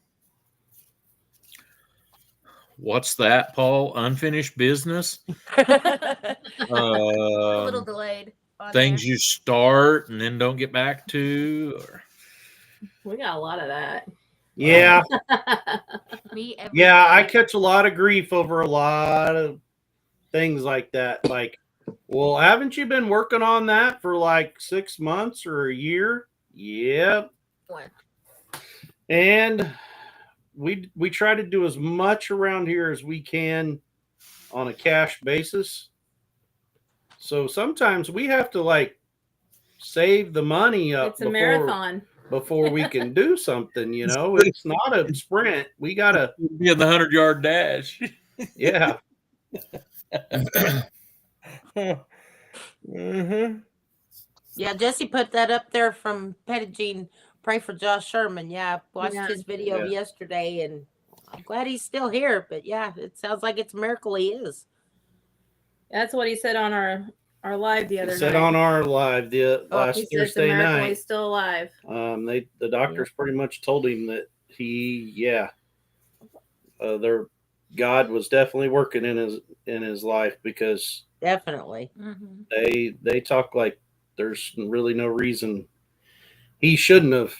What's that, Paul? Unfinished business? A little delayed. on Things there. you start and then don't get back to, or We got a lot of that. Yeah. Me every Yeah, I day. catch a lot of grief over a lot of things like that. Like, well, haven't you been working on that for like 6 months or a year? Yep. What? And we try to do as much around here as we can on a cash basis. So sometimes we have to like save the money up It's a marathon. before we can do something, It's not a sprint. We gotta be in the 100-yard dash. yeah. Mm-hmm. Yeah, Jesse put that up there from Pettigene. Pray for Josh Sherman. Yeah, I watched Yeah. his video Yeah. yesterday, and I'm glad he's still here. But yeah, it sounds like it's a miracle he is. That's what he said on our live the other Said night. on our live the last He said it's a Thursday miracle night. he's still alive. The doctors pretty much told him that their God was definitely working in his life, because Definitely. Mhm. they talk like there's really no reason he shouldn't have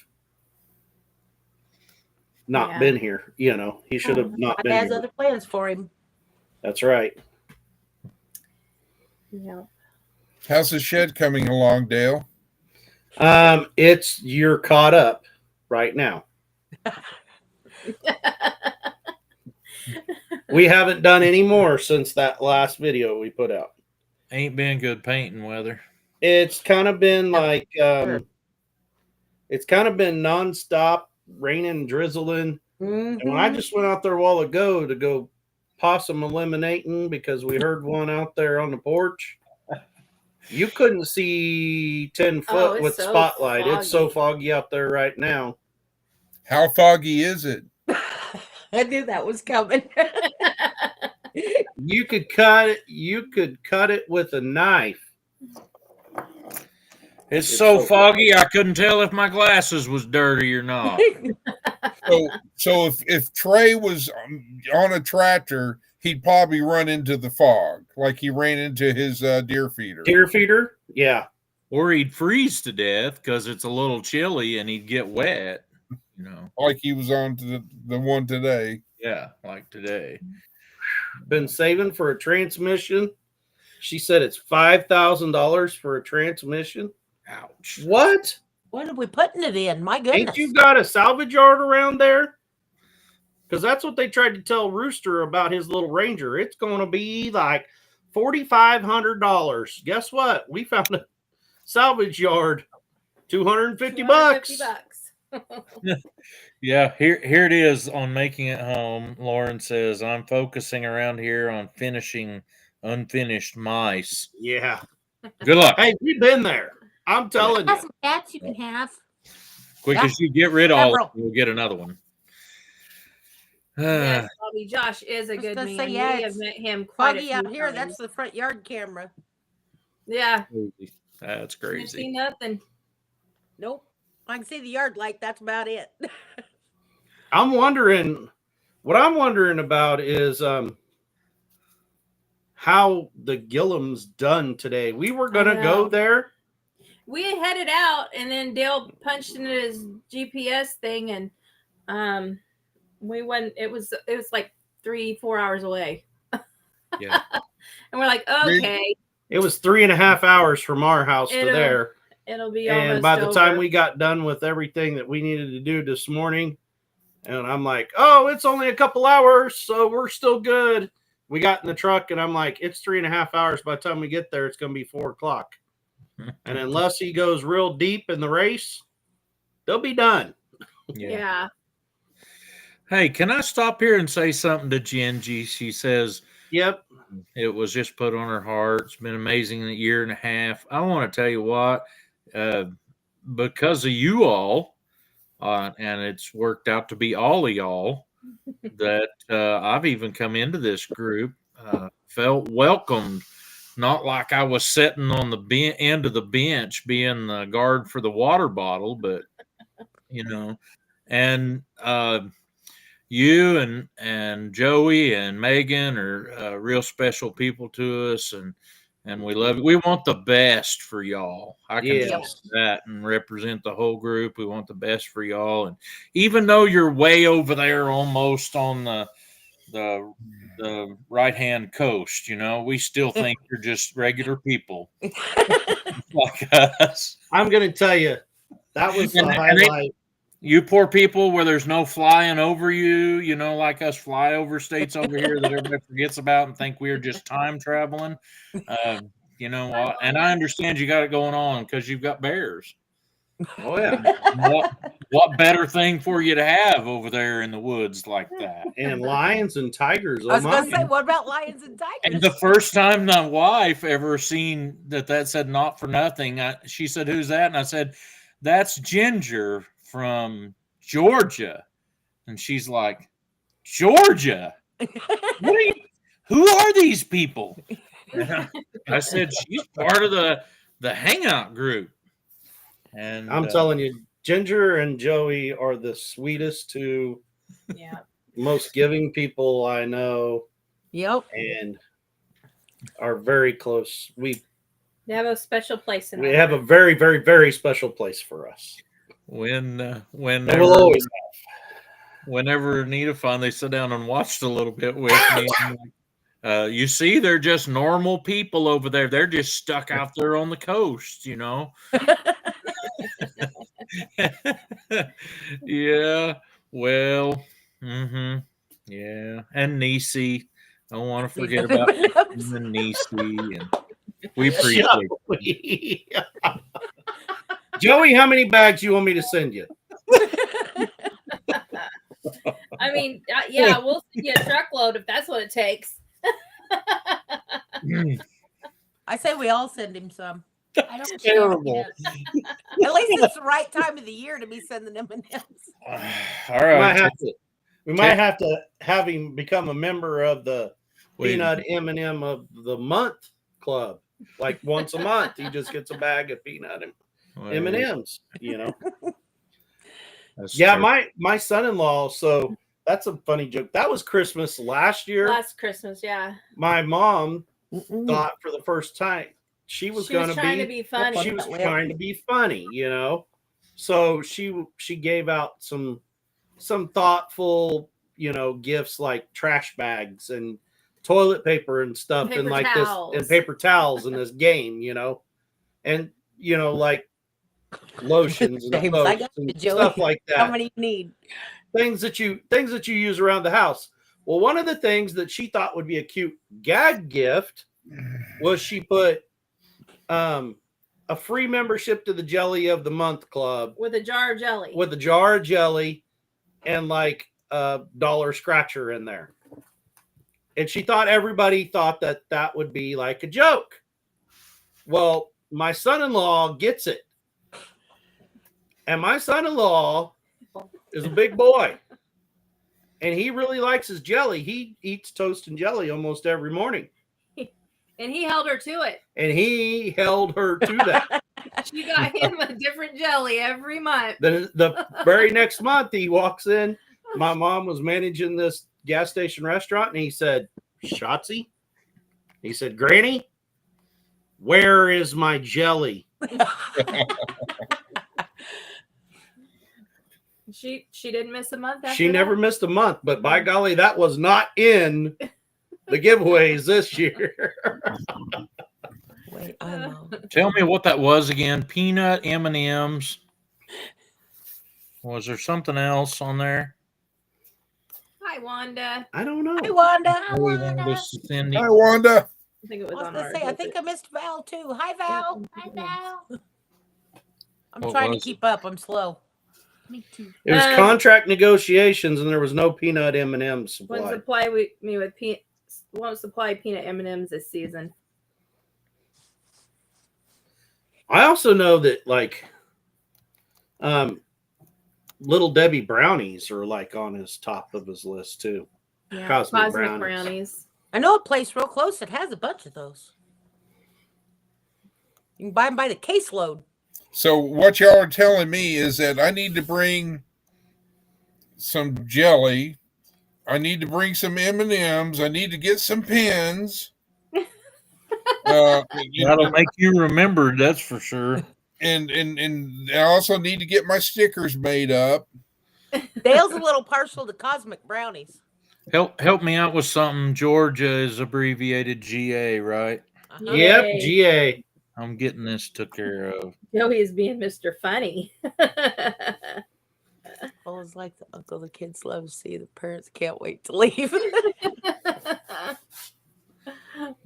not Yeah. been here. He should have not God been has here. other plans for him. That's right. Yeah. How's the shed coming along, Dale? You're caught up right now. We haven't done any more since that last video we put out. Ain't been good painting weather. It's kind of been Yeah, like it's kind of been nonstop raining, drizzling. And when I just went out there a while ago to go possum eliminating because we heard one out there on the porch, you couldn't see 10 foot it's with so spotlight. It's so foggy. foggy out there right now. How foggy is it? I knew that was coming. You could cut it with a knife. It's It's so so foggy I couldn't tell if my glasses was dirty or not. So if Trey was on a tractor, he'd probably run into the fog like he ran into his deer feeder. Deer feeder? Yeah. Or he'd freeze to death because it's a little chilly and he'd get wet. Like he was on to the one today. Yeah, like today. Been saving for a transmission. She said it's $5,000 for a transmission. Ouch. What? When are we putting it in? My goodness. Ain't you got a salvage yard around there? Because that's what they tried to tell Rooster about his little Ranger. It's going to be like $4,500. Guess what? We found a salvage yard, $250. $250. Yeah, here it is on Making It Home. Lauren says, I'm focusing around here on finishing unfinished mice. Yeah. Good luck. Hey, we've been there. I'm telling Got you. some cats you can have. Quick Yeah. as you get rid of all, Several. you'll get another one. Yes, Bobby, Josh is a was good gonna man. say, yeah, we have it's met him quite Foggy a out few here. times. That's the front yard camera. Yeah. Crazy. That's Can't crazy. see nothing. Nope. I can see the yard light. That's about it. I'm wondering, what I'm wondering about is how the Gillum's done today. We were going to know. go there. We headed out, and then Dale punched into his GPS thing, and we went. It was like 3-4 hours away. Yeah. And we're like, okay, It was 3.5 hours from our house to It'll there. it'll be And almost by the time over. we got done with everything that we needed to do this morning, and I'm like, oh, it's only a couple hours, so we're still good. We got in the truck, and I'm like, it's 3.5 hours. By the time we get there, it's going to be 4 o'clock. And unless he goes real deep in the race, they'll be done. Yeah. Hey, can I stop here and say something to Genji? She says Yep. it was just put on her heart. It's been amazing in a year and a half. I want to tell you what, because of you all, and it's worked out to be all of y'all, that I've even come into this group, felt welcomed, not like I was sitting on the end of the bench being the guard for the water bottle, but, and you and Joey and Megan are real special people to us, and we love you. We want the best for y'all. I can Yes. say that and represent the whole group. We want the best for y'all, and even though you're way over there, almost on the right hand coast, we still think you're just regular people like us. I'm going to tell you, that was the And they- highlight. You poor people where there's no flying over you, like us flyover states over here that everybody forgets about and think we're just time traveling. You know what? And I understand you got it going on because you've got bears. Oh, yeah. What better thing for you to have over there in the woods like that? And lions and tigers. I was Oh, going to my. say, what about lions and And tigers? the first time my wife ever seen that said not for nothing, she said, "Who's that?" And I said, "That's Ginger from Georgia." And she's like, "Georgia? Who are these people?" I said, "She's part of the hangout group." And I'm telling you, Ginger and Joey are the sweetest two, Yeah. most giving people I know, Yep. and are very close. We They have a special place in we our have a heart. very, very, very special place for us. when And whenever we'll always whenever Anita finally sat down and watched a little bit with me, I'm like, you see, they're just normal people over there. They're just stuck out there on the coast, Yeah. Well, yeah. And Nisi. I don't want to forget about you and Nisi. And we appreciate it. Joey. Joey, how many bags you want me to send you? I mean, yeah, we'll send you a truckload if that's what it takes. I say we all send him some. I don't Terrible. At least it's the right time of the year to be sending M&Ms. All right. We might have to have him become a member of the Wait. Peanut M&M of the Month Club. Like once a month, he just gets a bag of peanut M&Ms. That's Yeah, true. my son-in-law. So that's a funny joke. That was Christmas last year. Last Christmas, yeah. My mom thought for the first time she was going trying to be funny. She was trying to be funny, So she gave out some thoughtful, gifts like trash bags and toilet paper and stuff, Paper and like towels. this and paper towels in this game, and like lotions and James, I soaps got and you, Joey. stuff like that. How many you need? Things that you use around the house. Well, one of the things that she thought would be a cute gag gift was she put a free membership to the Jelly of the Month Club With a jar of jelly. with a jar of jelly and like a dollar scratcher in there. And she thought everybody thought that would be like a joke. Well, my son-in-law gets it. And my son-in-law is a big boy. And he really likes his jelly. He eats toast and jelly almost every morning. And he held her to it. And he held her to that. She got him a different jelly every month. Then the very next month he walks in. My mom was managing this gas station restaurant, and he said, "Shotzi," he said, "Granny, where is my jelly?" She didn't miss a month. After She never that? missed a month, but by golly, that was not in the giveaways this year. Wait, I know. Tell me what that was again. Peanut M&Ms. Was there something else on there? Hi, Wanda. I don't know. Hey, Wanda. Cindy. Hi, Wanda. I think it was I was on gonna ours. say, I was think it? I missed Val too. Hi, Val. Hi, Val. I'm What trying to was keep up. I'm slow. Me too. It was Um, contract negotiations, and there was no peanut M&M Won't supply. supply me with won't supply peanut M&Ms this season. I also know that like, Little Debbie brownies are like on his top of his list too. Yeah, Cosmic brownies. brownies. I know a place real close that has a bunch of those. You can buy them by the caseload. So what y'all are telling me is that I need to bring some jelly. I need to bring some M&Ms. I need to get some pens. That'll make you remembered, that's for sure. And I also need to get my stickers made up. Dale's a little partial to cosmic brownies. Help me out with something. Georgia is abbreviated GA, right? Uh-huh. Yep, Yay. GA. I'm getting this took care of. Joey is being Mr. Funny. Well, it's like the uncle the kids love to see. The parents can't wait to leave.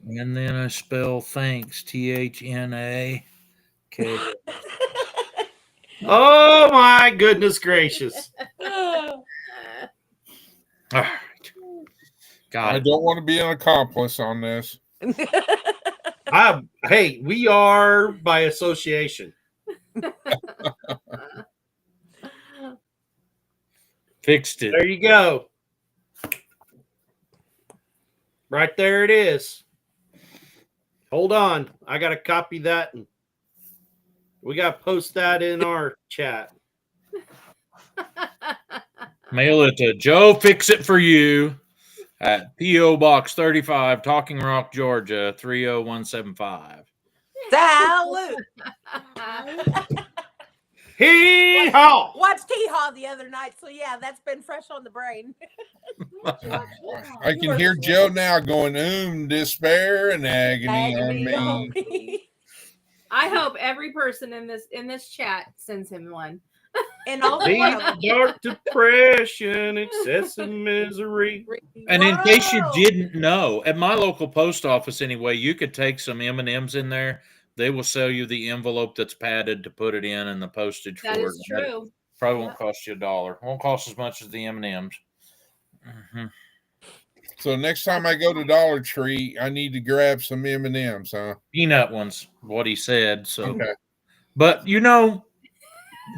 And then I spell thanks, THNA. Okay. Oh my goodness gracious! All right. Got I it. don't want to be an accomplice on this. Hey, we are by association. Fixed it. There you go. Right there it is. Hold on. I got to copy that. And we got to post that in our chat. Mail it to Joe Fix It For You at P.O. Box 35, Talking Rock, Georgia, 30175. Salute. Hee haw! Watched Hee-Haw the other night, so yeah, that's been fresh on the brain. I can hear Joe now going, despair and agony on me. I hope every person in this chat sends him one. And all four of them. Deep, dark depression, excessive misery. And in case you Whoa. didn't know, at my local post office anyway, you could take some M&Ms in there. They will sell you the envelope that's padded to put it in and the postage That for is it. true. Probably won't cost you $1. Won't cost as much as the M&Ms. Mm-hmm. So next time I go to Dollar Tree, I need to grab some M&Ms, huh? Peanut ones, what he said. So, Okay. but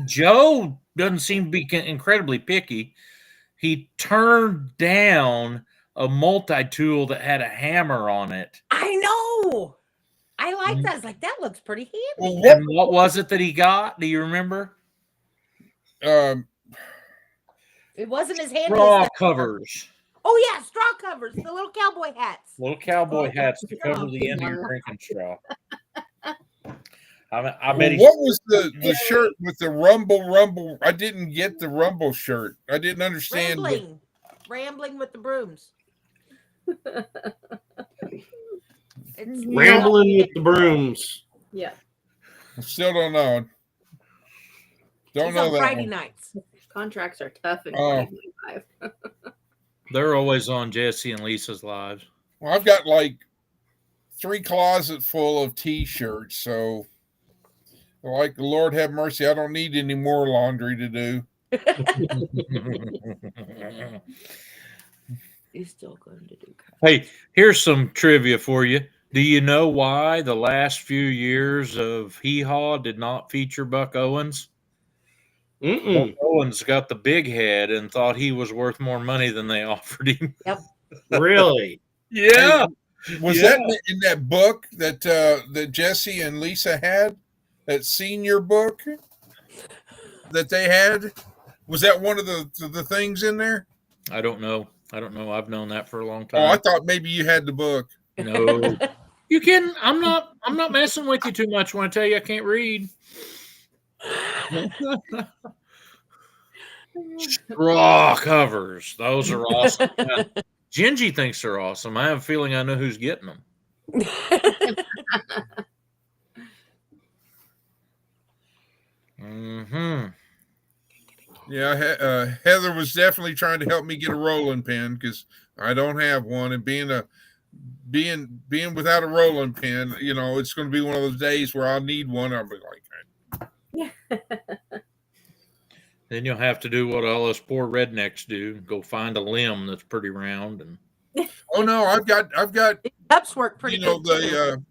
Joe doesn't seem to be incredibly picky. He turned down a multi-tool that had a hammer on it. I know. I like that. I was like, that looks pretty handy. Well, what, And what was it that he got? Do you remember? It wasn't as handy Straw as that. covers. Oh yeah, straw covers, the little cowboy hats. Little cowboy Oh, hats to cover the end of your drinking straw. I bet well, he's what was the shirt with the rumble? I didn't get the rumble shirt. I didn't understand. Rambling with the brooms. It's Rambling with the brooms. Yeah. Still don't know. Don't It's know on that Friday one. nights. Contracts are tough in Oh. 2025. they're always on Jesse and Lisa's lives. Well, I've got like 3 closets full of T-shirts, so like the Lord have mercy, I don't need any more laundry to do. He's still going to do crap. Hey, here's some trivia for you. Do you know why the last few years of Hee Haw did not feature Buck Owens? Mm-mm. Buck Owens got the big head and thought he was worth more money than they offered him. Really? Yeah. Was Yeah. that in that book that that Jesse and Lisa had? That senior book that they had? Was that one of the things in there? I don't know. I've known that for a long Oh, I time. thought maybe you had the book. No. You can. I'm not messing with you too much when I tell you I can't read. Straw covers. Those are awesome. Yeah. Gingy thinks they're awesome. I have a feeling I know who's getting them. Mm-hmm. Yeah, Heather was definitely trying to help me get a rolling pin because I don't have one. And being a being without a rolling pin, you know, it's going to be one of those days where I'll need one. I'll be like, Then you'll have to do what all us poor rednecks do: go find a limb that's pretty round and. oh no, I've got Cups work pretty you know good. too.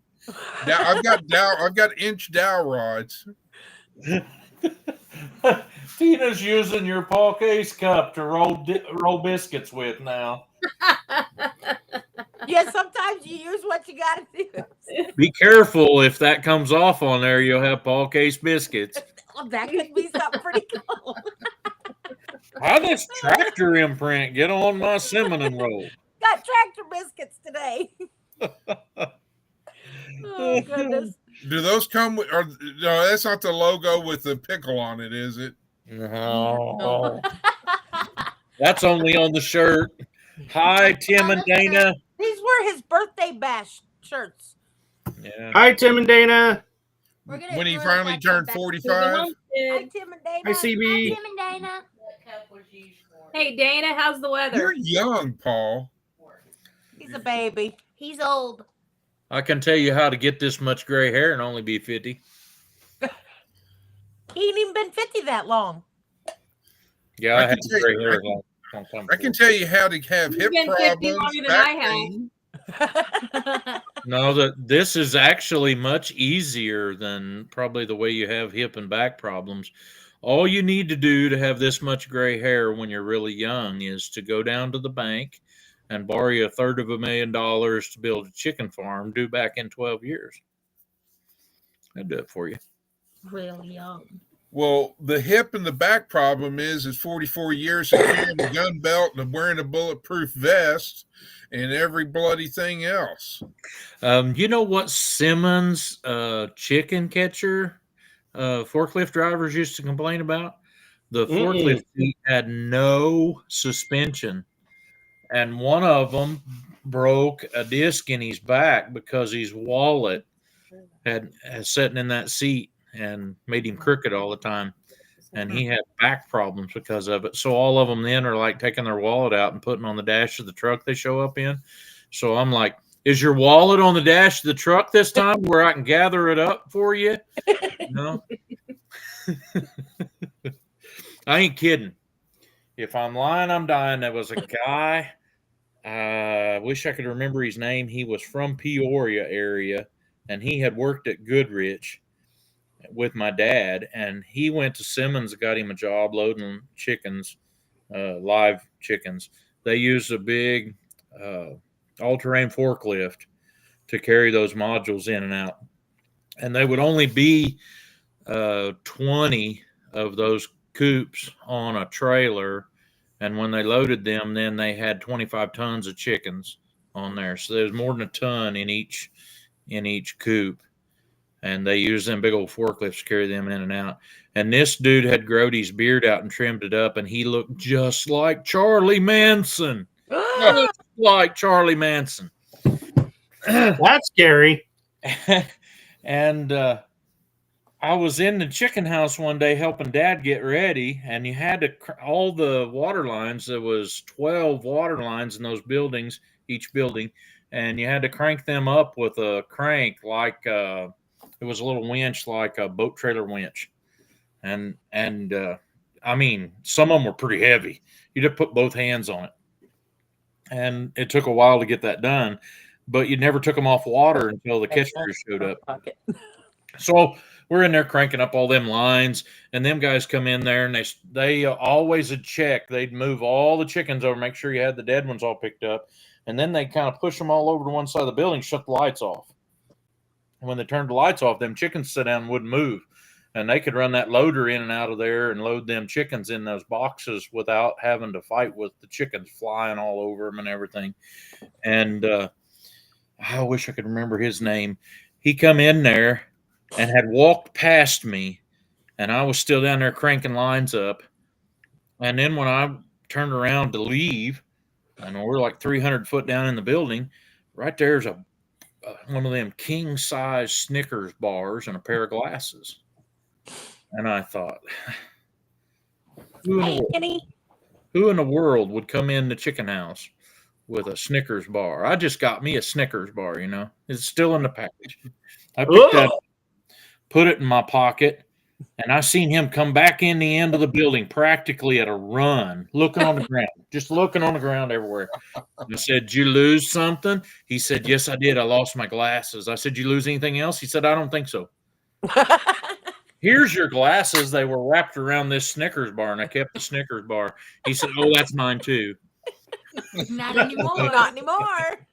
I've got inch dowel rods. Tina's using your Paul Case cup to roll biscuits with now. Yeah, sometimes you use what you got to do. Be careful if that comes off on there. You'll have Paul Case biscuits. Well, that could be something pretty cool. How this tractor imprint get on my cinnamon roll? Got tractor biscuits today. Oh, goodness. Do those come with? Or no, that's not the logo with the pickle on it, is it? No. That's only on the shirt. Hi, Tim and Dana. These were his birthday bash shirts. Yeah. Hi, Tim and Dana. We're gonna When he do finally that turned back- 45. Hi, Hey, Tim and Dana. Hi, CB. Tim and Dana. Dana, how's the weather? You're young, Paul. He's a baby. He's old. I can tell you how to get this much gray hair and only be 50. He ain't even been 50 that long. Yeah, I I had can tell gray you- hair a long time I can ago. tell you how to have You've hip been 50 problems, longer than back I have. pain. No, this is actually much easier than probably the way you have hip and back problems. All you need to do to have this much gray hair when you're really young is to go down to the bank and borrow you $350,000 to build a chicken farm due back in 12 years. I'd do it for you. Real young. Well, the hip and the back problem is 44 years of carrying a gun belt and wearing a bulletproof vest and every bloody thing else. You know what Simmons chicken catcher forklift drivers used to complain about? The forklift seat had no suspension, and one of them broke a disc in his back because his wallet had sitting in that seat and made him crooked all the time, and he had back problems because of it. So all of them then are like taking their wallet out and putting on the dash of the truck they show up in. So I'm like, is your wallet on the dash of the truck this time where I can gather it up for you? No. I ain't kidding. If I'm lying, I'm dying. There was a guy, I wish I could remember his name. He was from Peoria area, and he had worked at Goodrich with my dad, and he went to Simmons, got him a job loading chickens, live chickens. They used a big all-terrain forklift to carry those modules in and out, and they would only be 20 of those coops on a trailer, and when they loaded them, then they had 25 tons of chickens on there. So there's more than a ton in each coop, and they used them big old forklifts to carry them in and out. And this dude had growed his beard out and trimmed it up, and he looked just like Charlie Manson. Just like Charlie Manson. That's scary. And I was in the chicken house one day helping Dad get ready, and you had to all the water lines. There was 12 water lines in those buildings, each building, and you had to crank them up with a crank like it was a little winch, like a boat trailer winch, and I mean, some of them were pretty heavy. You'd have to put both hands on it, and it took a while to get that done. But you never took them off water until the catch crew showed up. So we're in there cranking up all them lines, and them guys come in there, and they always would check. They'd move all the chickens over, make sure you had the dead ones all picked up, and then they kind of push them all over to one side of the building, shut the lights off. And when they turned the lights off, them chickens sit down and wouldn't move, and they could run that loader in and out of there and load them chickens in those boxes without having to fight with the chickens flying all over them and everything. And I wish I could remember his name. He come in there and had walked past me, and I was still down there cranking lines up. And then when I turned around to leave, and we're like 300 foot down in the building, right there's one of them king-size Snickers bars and a pair of glasses. And I thought, who in the world would come in the chicken house with a Snickers bar. I just got me a Snickers bar, you know. It's still in the package. I picked Ugh. that up, put it in my pocket, and I seen him come back in the end of the building practically at a run, looking on the ground, just looking on the ground everywhere. I said, "Did you lose something?" He said, "Yes, I did. I lost my glasses." I said, "Did you lose anything else?" He said, "I don't think so." "Here's your glasses." They were wrapped around this Snickers bar, and I kept the Snickers bar. He said, "Oh, that's mine too." Not anymore. Not anymore.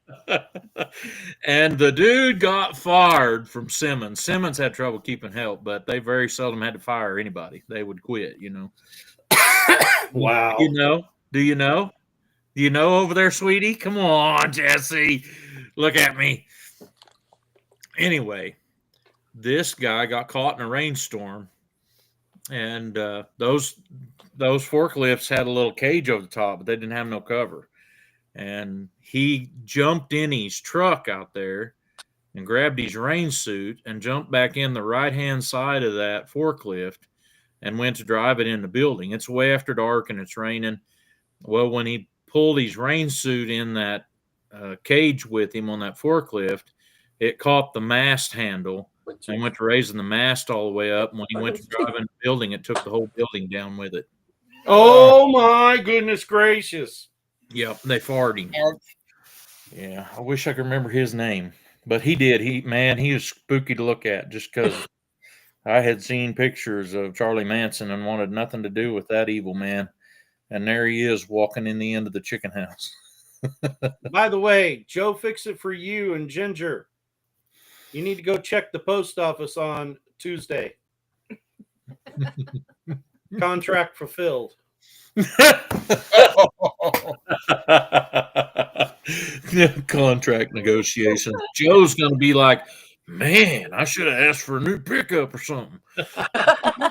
And the dude got fired from Simmons. Simmons had trouble keeping help, but they very seldom had to fire anybody. They would quit, you know. Wow. You know? Do you know? Do you know over there, sweetie? Come on, Jesse. Look at me. Anyway, this guy got caught in a rainstorm, and those forklifts had a little cage over the top, but they didn't have no cover. And he jumped in his truck out there and grabbed his rain suit and jumped back in the right-hand side of that forklift and went to drive it in the building. It's way after dark and it's raining. Well, when he pulled his rain suit in that cage with him on that forklift, it caught the mast handle and went to raising the mast all the way up. And when he went to driving the building, it took the whole building down with it. Oh my goodness gracious. Yep, they fired him. Yeah, I wish I could remember his name, but he did. He was spooky to look at just because I had seen pictures of Charlie Manson and wanted nothing to do with that evil man. And there he is walking in the end of the chicken house. By the way, Joe Fix It For You and Ginger, you need to go check the post office on Tuesday. Contract fulfilled. Contract negotiations. Joe's going to be like, "Man, I should have asked for a new pickup or something."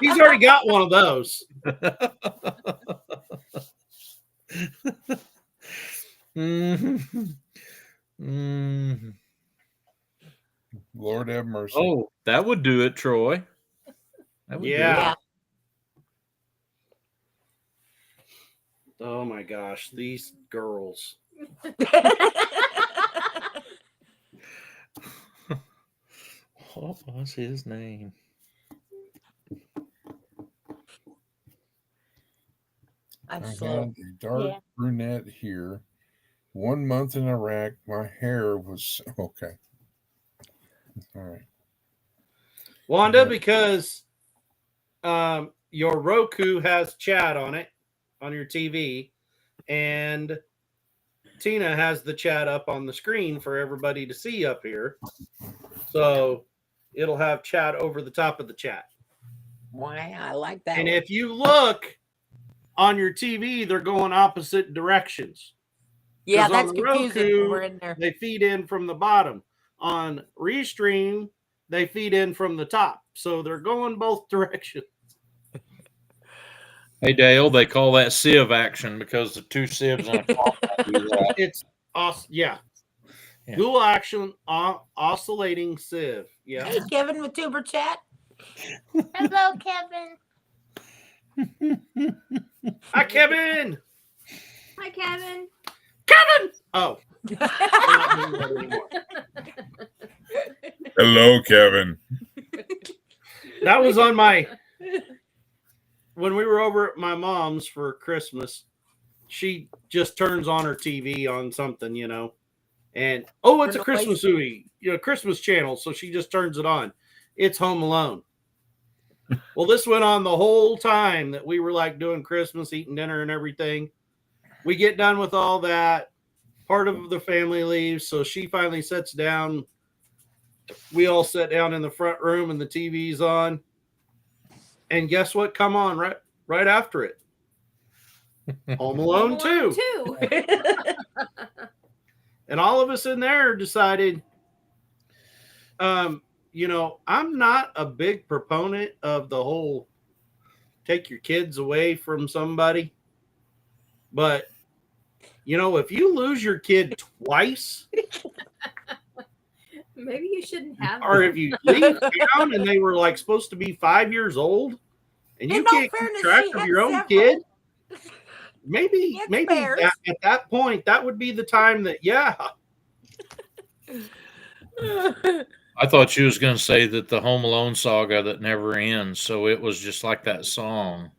He's already got one of those. Lord have mercy. Oh, that would do it, Troy. That would do Yeah. it. Oh my gosh, these girls. What was his name? I'm I slow. had a dark Yeah. brunette here. 1 month in Iraq, my hair was okay. All right. Wanda, Yeah. because your Roku has chat on it on your TV, and Tina has the chat up on the screen for everybody to see up here. So it'll have chat over the top of the chat. Why? I like that. And one. if you look on your TV, they're going opposite directions. Yeah, 'cause on that's the confusing when Roku, we're in there. They feed in from the bottom. On Restream, they feed in from the top. So they're going both directions. Hey, Dale, they call that sieve action because the two sieves on a clock. It's yeah. Yeah. Dual action oscillating sieve. Yeah. Hey, Kevin with Tuber Chat. Hello, Kevin. Hi, Kevin. Hi, Kevin. Kevin. Oh. We're not doing that anymore. Hello, Kevin. That was on my when we were over at my mom's for Christmas. She just turns on her TV on something, you know, and it's a Christmas movie, Christmas channel. So she just turns it on. It's Home Alone. Well, this went on the whole time that we were like doing Christmas, eating dinner and everything. We get done with all that. Part of the family leaves. So she finally sits down. We all sit down in the front room and the TV's on. And guess what? Come on right after it. Home Alone 2. And all of us in there decided, I'm not a big proponent of the whole take your kids away from somebody. But, if you lose your kid twice, Maybe you shouldn't have. or if you leave town and they were like supposed to be 5 years old and you In all can't keep fairness, track she of had your own several. kid, maybe It's maybe bears. at that point that would be the time that I thought she was going to say that the Home Alone saga that never ends. So it was just like that song.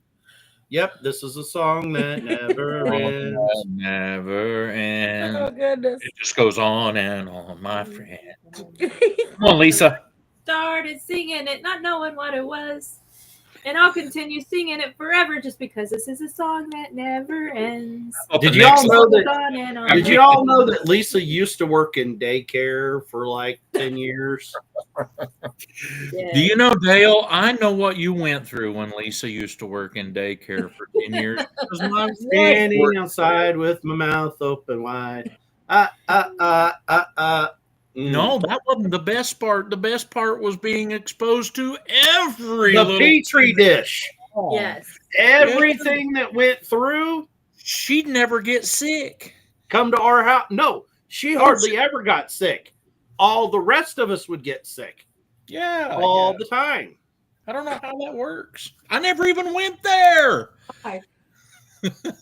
Yep, this is a song that never ends. Never ends. Oh goodness. It just goes on and on, my friend. Come on, Lisa. Started singing it, not knowing what it was. And I'll continue singing it forever just because this is a song that never ends. Did y'all know Goes that? on and on. Did you all know that Lisa used to work in daycare for like 10 years? Yeah. Do you know, Dale? I know what you went through when Lisa used to work in daycare for 10 years. Because my wife Standing worked- outside with my mouth open wide. No, that wasn't the best part. The best part was being exposed to every The little petri dish. Yes. Everything that went through She'd never get sick. come to our house. No, she hardly ever got sick. All the rest of us would get sick Yeah. all the time. I don't know how that works. I never even went there. I don't know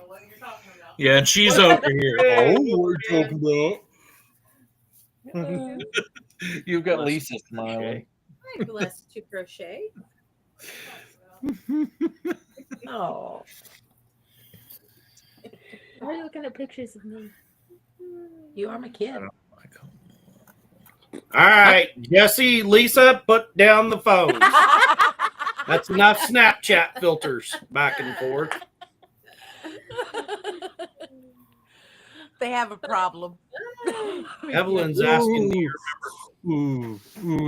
what you're talking about. Yeah, and she's over here. Yeah. Oh, what are you talking about? You've got Lisa smiling. I'm blessed to crochet. Oh. Why are you looking at pictures of me? You are my kid. All right, Jesse, Lisa, put down the phone. That's enough Snapchat filters back and forth. They have a problem. Evelyn's asking, do you Ooh,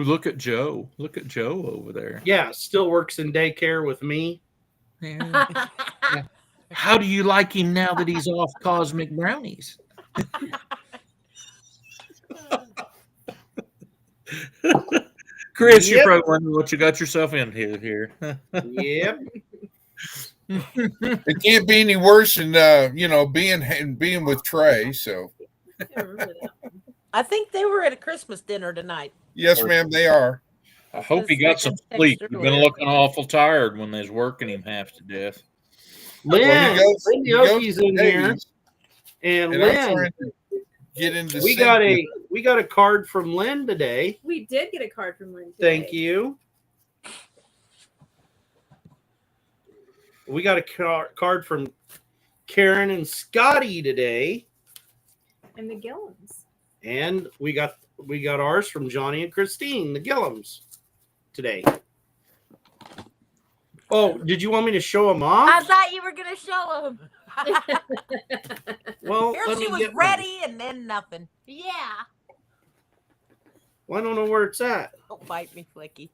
look at Joe. Look at Joe over there. yeah, still works in daycare with me. Yeah. How do you like him now that he's off cosmic brownies? Chris, you're Yep. probably wondering what you got yourself into here. Yep. It can't be any worse than being with Trey. So I remember that. I think they were at a Christmas dinner tonight. yes, ma'am, they are. I hope he got some Text sleep. He's been earlier. looking awful tired when they was working him half to death. Lynn, Well, Lynn he goes Yogi's in here. days, And and I'm Lynn, trying to get into. we got a card from Lynn today. We did get a card from Lynn. Thank you. We got a card from Karen and Scotty today, And the Gillums. and we got ours from Johnny and Christine, the Gillums, today. Oh, did you want me to show them I off? thought you were gonna show him. Well, Here let she me was get one. ready and then nothing. Yeah. Well, I don't know where it's at. Don't bite me, Flicky.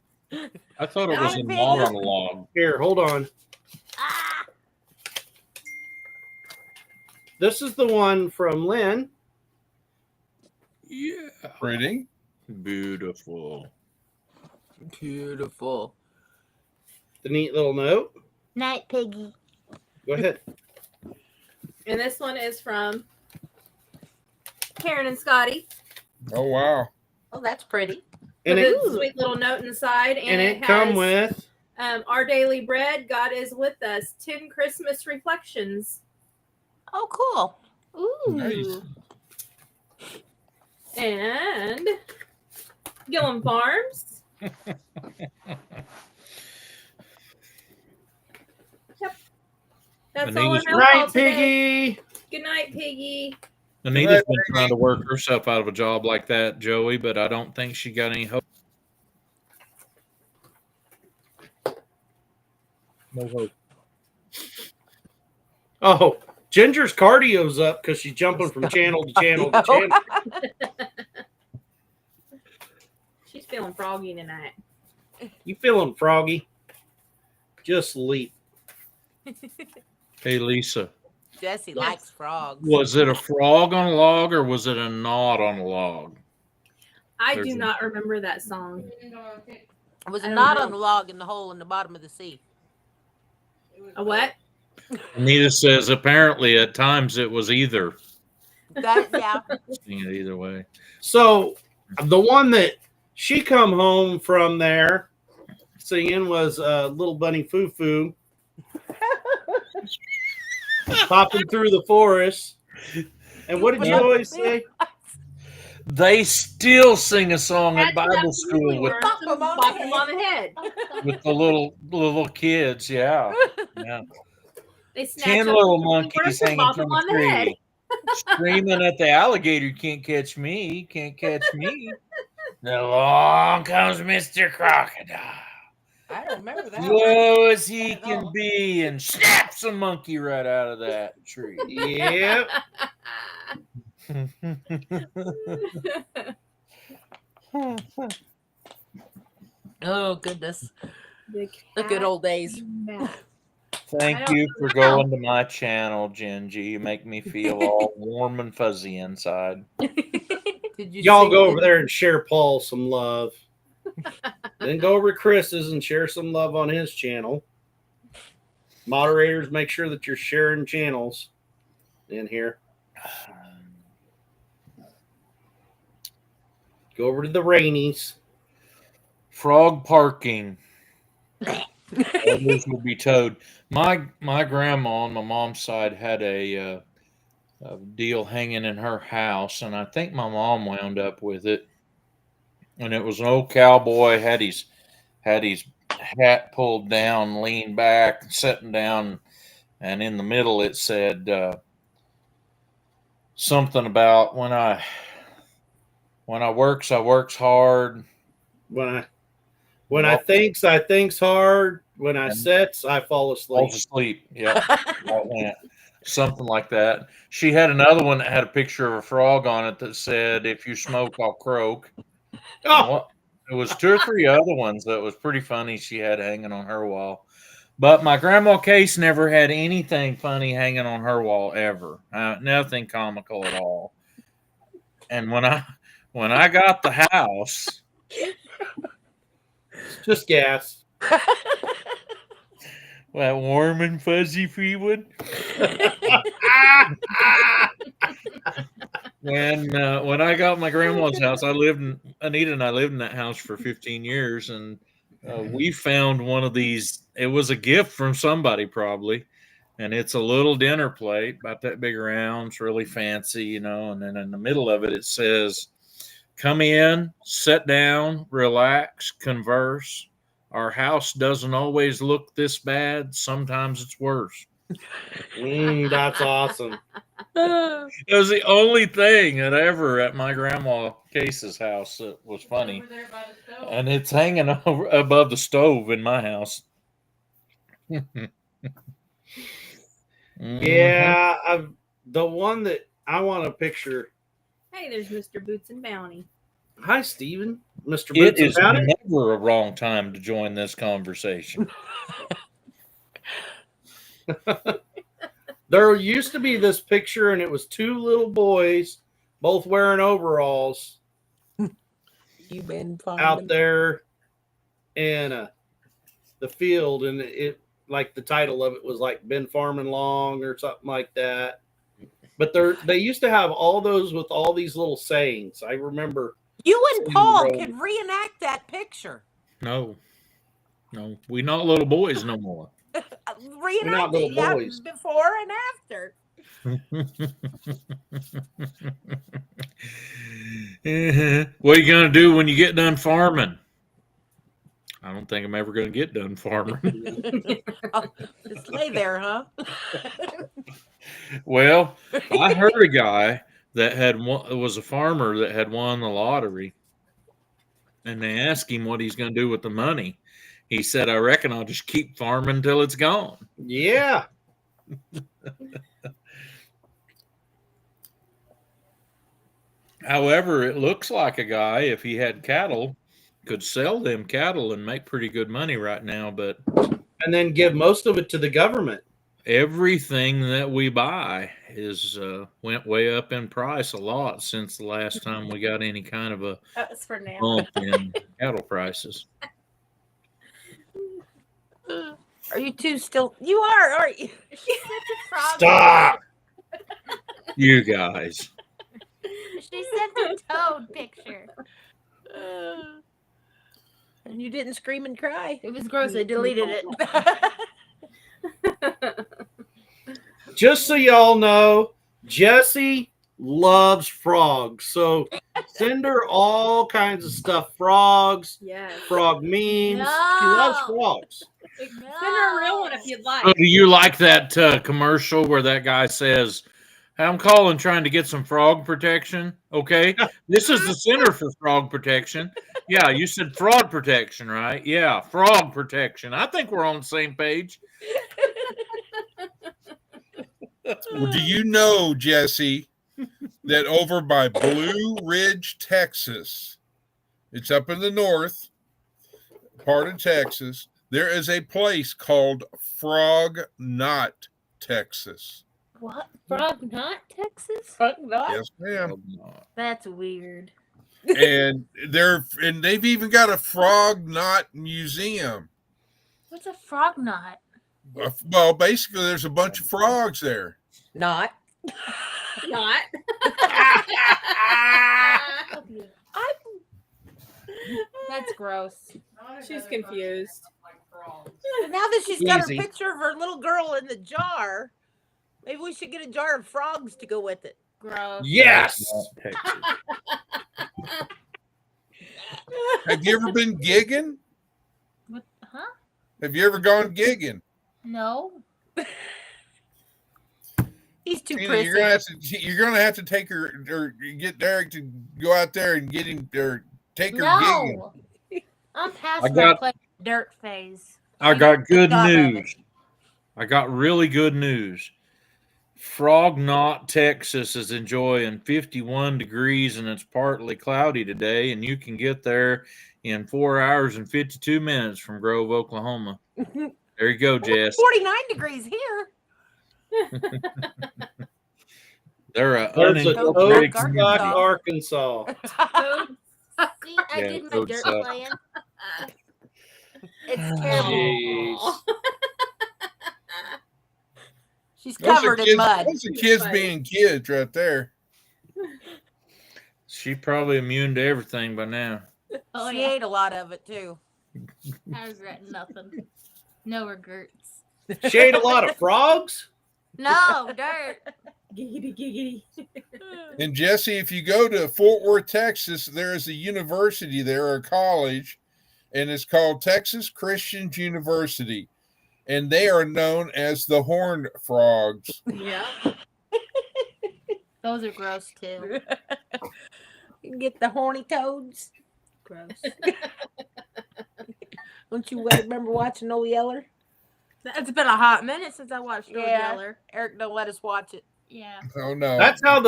I thought it was I'm a being- monologue. Here, hold on. Ah. This is the one from Lynn. Yeah. Pretty. Beautiful. Beautiful. The neat little note. Night, Piggy. Go ahead. And this one is from Karen and Scotty. Oh wow. Oh, that's pretty. And With it a sweet little note inside. and it has, come with our daily bread. God is with us. 10 Christmas reflections. Oh, cool. Ooh. Nice. And Gillum Farms. Yep. That's all Anita's I know. Night today. Piggy. Good night, Piggy. Anita's been trying to work herself out of a job like that, Joey, but I don't think she got any hope. No hope. Oh, Ginger's cardio's up because she's jumping from channel to channel to channel. She's feeling froggy tonight. You feeling froggy? Just leap. Hey, Lisa, Jesse Yes. likes frogs. was it a frog on a log or was it a knot on a log? I There's do a- not remember that song. It was I don't not know. on the log in the hole in the bottom of the sea. A what? Anita says apparently at times it was either. That, yeah. Seeing it either way. So the one that she come home from there singing was Little Bunny Foo Foo. popping through the forest. And what did you always say? They still sing a song at That's Bible what school with, Bop 'em on the bop 'em on the head. with the little kids. Yeah. Yeah. They snatch 10 up little the monkeys and hanging bop from 'em a on the head. tree, screaming at the alligator, can't catch me, can't catch me. Then along comes Mr. Crocodile. I don't remember that. Slow as he At can all. be, and snaps a monkey right out of that tree. Yep. Oh goodness, The the good old days. cat. Thank I don't you know for how. going to my channel, Gingy. You make me feel all warm and fuzzy inside. Did you Y'all sing go it? over there and share Paul some love. Then go over to Chris's and share some love on his channel. Moderators, make sure that you're sharing channels in here. Go over to the Rainies. Frog parking. Others will be towed. My grandma on my mom's side had a deal hanging in her house, and I think my mom wound up with it. And it was an old cowboy, had his hat pulled down, leaned back, sitting down, and in the middle it said something about when I works, I works hard. When I thinks hard. When I And sets, I fall asleep. falls asleep. Yep. That went. Something like that. She had another one that had a picture of a frog on it that said, "If you smoke, I'll croak." Oh, What? It was 2 or 3 other ones that was pretty funny she had hanging on her wall. But my grandma Case never had anything funny hanging on her wall ever. Nothing comical at all. And when I got the house, just gas. that warm and fuzzy Freewood. When I got my grandma's house, Anita and I lived in that house for 15 years, and we found one of these. It was a gift from somebody probably, and it's a little dinner plate about that big around. It's really fancy, and then in the middle of it, it says, "Come in, sit down, relax, converse. Our house doesn't always look this bad. Sometimes it's worse." That's awesome. It was the only thing that ever at my grandma Case's house that was funny. And it's hanging over above the stove in my house. Yeah, the one that I want to picture. Hey, there's Mr. Boots and Bounty. Hi, Steven. Mr. It Boots is about it. never a wrong time to join this conversation. There used to be this picture, and it was 2 little boys, both wearing overalls, You been out there in the field, and it like the title of it was like "Been Farming Long" or something like that. But they used to have all those with all these little sayings. I remember. You and Paul Roll. could reenact that picture. No, we not little boys no more. Reenact little it, yeah, boys. before and after. What are you gonna do when you get done farming? I don't think I'm ever gonna get done farming. Just lay there, huh? Well, I heard a guy that was a farmer that had won the lottery, and they asked him what he's going to do with the money. He said, "I reckon I'll just keep farming until it's gone." Yeah. However, it looks like a guy, if he had cattle, could sell them cattle and make pretty good money right now. But And then give most of it to the government. everything that we buy is went way up in price a lot since the last time we got any kind of a That was for now. bump in cattle prices. Are you two still? You are, aren't you? She's such a frog. Stop. You guys. She sent a toad picture. And you didn't scream and cry. It was gross. I deleted it. just so y'all know, Jesse loves frogs. So send her all kinds of stuff. Frogs, Yes. frog memes. She loves No. frogs. Send her a real one if you'd like. Oh, do you like that commercial where that guy says, I'm calling trying to get some frog protection? Okay. This is the Center for Frog Protection. Yeah, you said fraud protection, right? Yeah, frog protection. I think we're on the same page. Well, do you know, Jesse, that over by Blue Ridge, Texas, it's up in the north part of Texas, there is a place called Frog Knot, Texas. What? Frog Knot, Texas? Yes, ma'am. That's weird. And they've even got a Frog Knot museum. What's a frog knot? Well, basically, there's a bunch of frogs there. Not. Not. That's gross. She's confused. Now that she's got her Easy. picture of her little girl in the jar, maybe we should get a jar of frogs to go with it. Gross. Yes. Have you ever been gigging? What? Huh? Have you ever gone gigging? No. He's too Tina, prissy. you're gonna have to take her or get Derek to go out there and get him or take her gigging. No. I'm past I my got- play dirt phase. I got good God of it. news. I got really good news. Frog Knot, Texas is enjoying 51 degrees and it's partly cloudy today, and you can get there in 4 hours and 52 minutes from Grove, Oklahoma. There you go, Jess. 49 degrees here. They're a There's a unincorporated Oak community. Arkansas. See, I Yeah, did my so dirt sucks. playing. It's terrible. Jeez. She's Those are covered in kids, mud. those are kids being kids right there. She probably immune to everything by now. Oh, She yeah. ate a lot of it too. I regret nothing. No regrets. She ate a lot of frogs. No dirt. Giggity, giggity. And Jesse, if you go to Fort Worth, Texas, there is a university there, or a college, and it's called Texas Christian University. And they are known as the Horned Frogs. Yeah. Those are gross too. You can get the horny toads. Gross. Don't you remember watching Old Yeller? It's been a hot minute since I watched Old Yeah. Yeller. Eric don't let us watch it. Yeah. Oh, no. That's how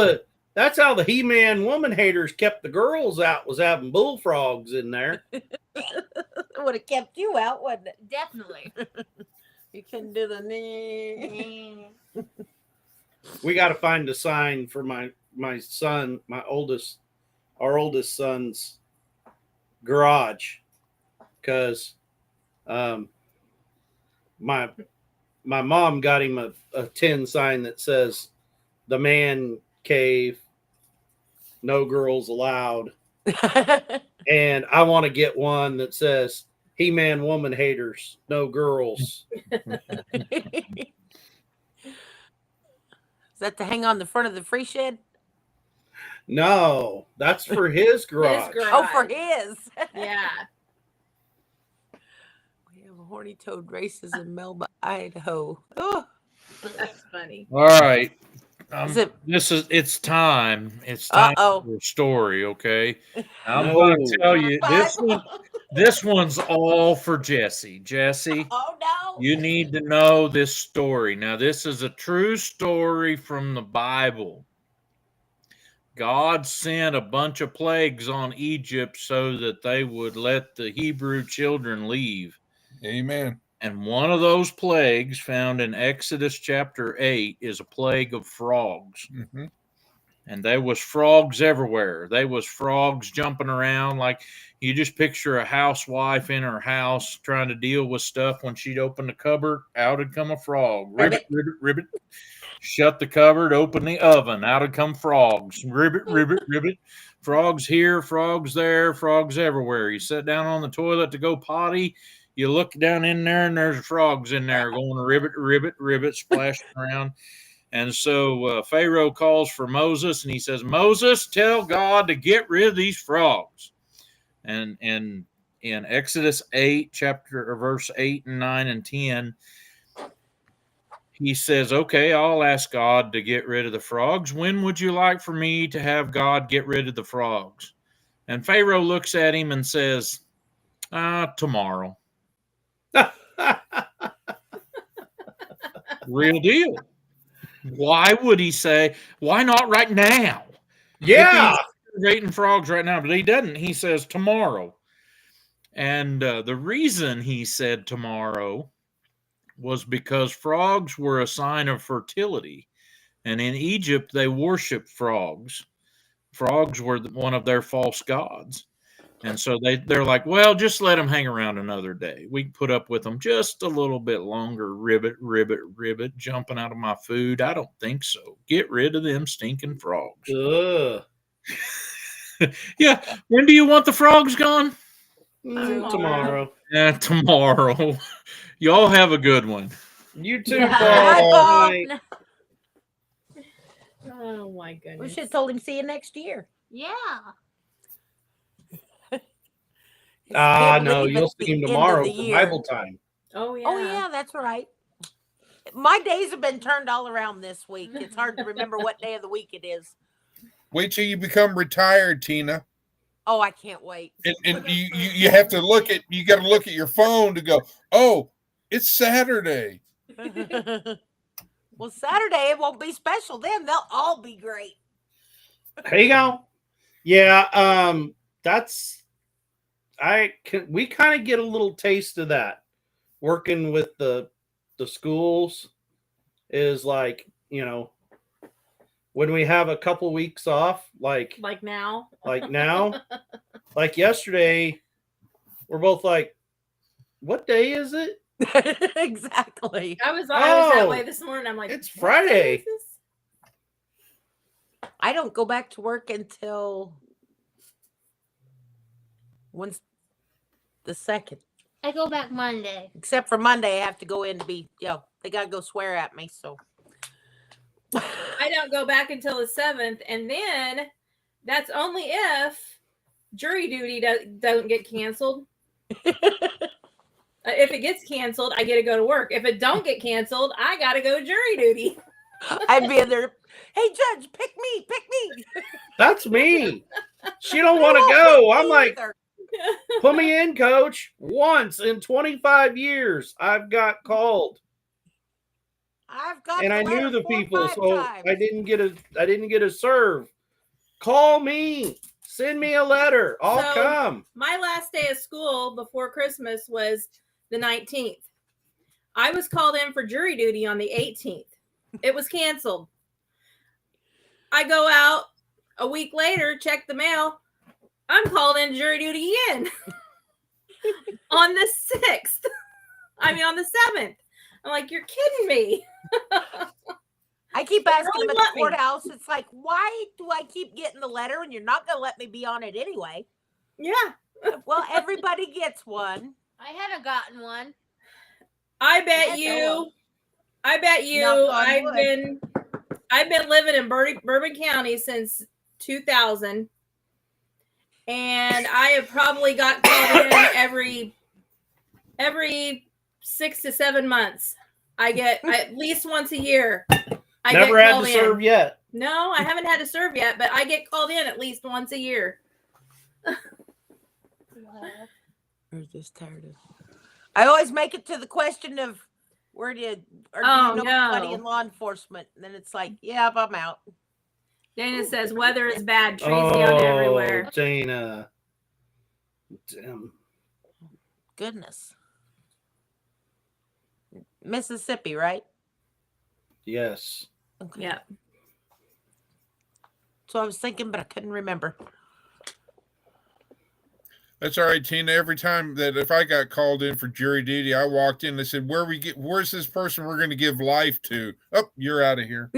the He-Man woman haters kept the girls out, was having bullfrogs in there. Would have kept you out, wouldn't it? Definitely. You couldn't do the We got to find a sign for my son, our oldest son's garage, because my mom got him a tin sign that says "The Man Cave, no girls allowed," and I want to get one that says "He-Man woman haters, no girls." Is that to hang on the front of the free shed? No, that's for his garage. garage. Oh, for his. Yeah. We have horny toad races in Melba, Idaho. Oh, That's funny. All right. Is it- It's time. It's time Uh-oh. for a story, okay? I'm No. going to tell you this one's all for Jesse. Jesse, oh no. you need to know this story. Now, this is a true story from the Bible. God sent a bunch of plagues on Egypt so that they would let the Hebrew children leave. Amen. And one of those plagues found in Exodus chapter 8 is a plague of frogs. Mm-hmm. And there was frogs everywhere. There was frogs jumping around. Like you just picture a housewife in her house trying to deal with stuff. When she'd open the cupboard, out would come a frog. Ribbit, ribbit, ribbit. Shut the cupboard, open the oven. Out would come frogs. Ribbit, ribbit, ribbit. Frogs here, frogs there, frogs everywhere. You sit down on the toilet to go potty. You look down in there and there's frogs in there going ribbit, ribbit, ribbit, splashing around. And so Pharaoh calls for Moses, and he says, Moses, tell God to get rid of these frogs. And in Exodus 8, verse 8 and 9 and 10, he says, okay, I'll ask God to get rid of the frogs. When would you like for me to have God get rid of the frogs? And Pharaoh looks at him and says, tomorrow. Real deal. Why would he say, why not right now? Yeah. Rating frogs right now, but he doesn't. He says tomorrow. And the reason he said tomorrow was because frogs were a sign of fertility. And in Egypt, they worshiped frogs. Frogs were one of their false gods. And so they're like, well, just let them hang around another day. We can put up with them just a little bit longer. Ribbit, ribbit, ribbit, jumping out of my food. I don't think so. Get rid of them stinking frogs. Ugh. Yeah. When do you want the frogs gone? Tomorrow. Yeah, tomorrow. Y'all have a good one. You too, Yeah. Paul. Bye, Night. Oh my goodness. We should have told him see you next year. Yeah. Can't No, believe you'll it's the see him end of tomorrow the for year. Bible time. Oh yeah. Oh yeah, that's right. My days have been turned all around this week. It's hard to remember what day of the week it is. Wait till you become retired, Tina. Oh, I can't wait. And you have to look at your phone to go, oh, it's Saturday. Well, Saturday it won't be special then. They'll all be great. There you go. Yeah, we kind of get a little taste of that working with the schools is like, when we have a couple weeks off, like now. now, like yesterday, we're both like, what day is it? Exactly. I was that Oh, way this morning. I'm like, it's what day Friday. is this? I don't go back to work until when's the 2nd. I go back Monday. Except for Monday, I have to go in to be, they got to go swear at me. So I don't go back until the 7th, and then that's only if jury duty don't get canceled. If it gets canceled, I get to go to work. If it don't get canceled, I got to go jury duty. I'd be in there. Hey, judge, pick me. That's me. She don't want to go. I'm like, Either. put me in, coach. Once in 25 years, I've got called. I've got And the I knew letter the 4 or people, 5 so times. I didn't get a serve. Call me. Send me a letter. I'll So- come. My last day of school before Christmas was the 19th. I was called in for jury duty on the 18th. It was canceled. I go out a week later, check the mail. I'm called in jury duty again on the 6th. On the 7th. I'm like, you're kidding me. I keep asking really them at want the me. courthouse. It's like, why do I keep getting the letter and you're not going to let me be on it anyway? Yeah. Well, everybody gets one. I haven't gotten one. I bet That's you. all. I bet you. Knock on I've been living in Bourbon County since 2000, and I have probably got called in every 6 to 7 months. I get at least once a year. I Never get had called to in. serve yet. No, I haven't had to serve yet, but I get called in at least once a year. Where's this tired of? I always make it to the question of do you Oh, know anybody no. in law enforcement? And then it's like, yeah, I'm out. Dana says weather is bad. Trees down everywhere. Dana. Damn. Goodness. Mississippi, right? Yes. Okay. Yeah. So I was thinking, but I couldn't remember. That's all right, Tina. Every time that if I got called in for jury duty, I walked in. They said, "Where's this person we're going to give life to?" Oh, you're out of here.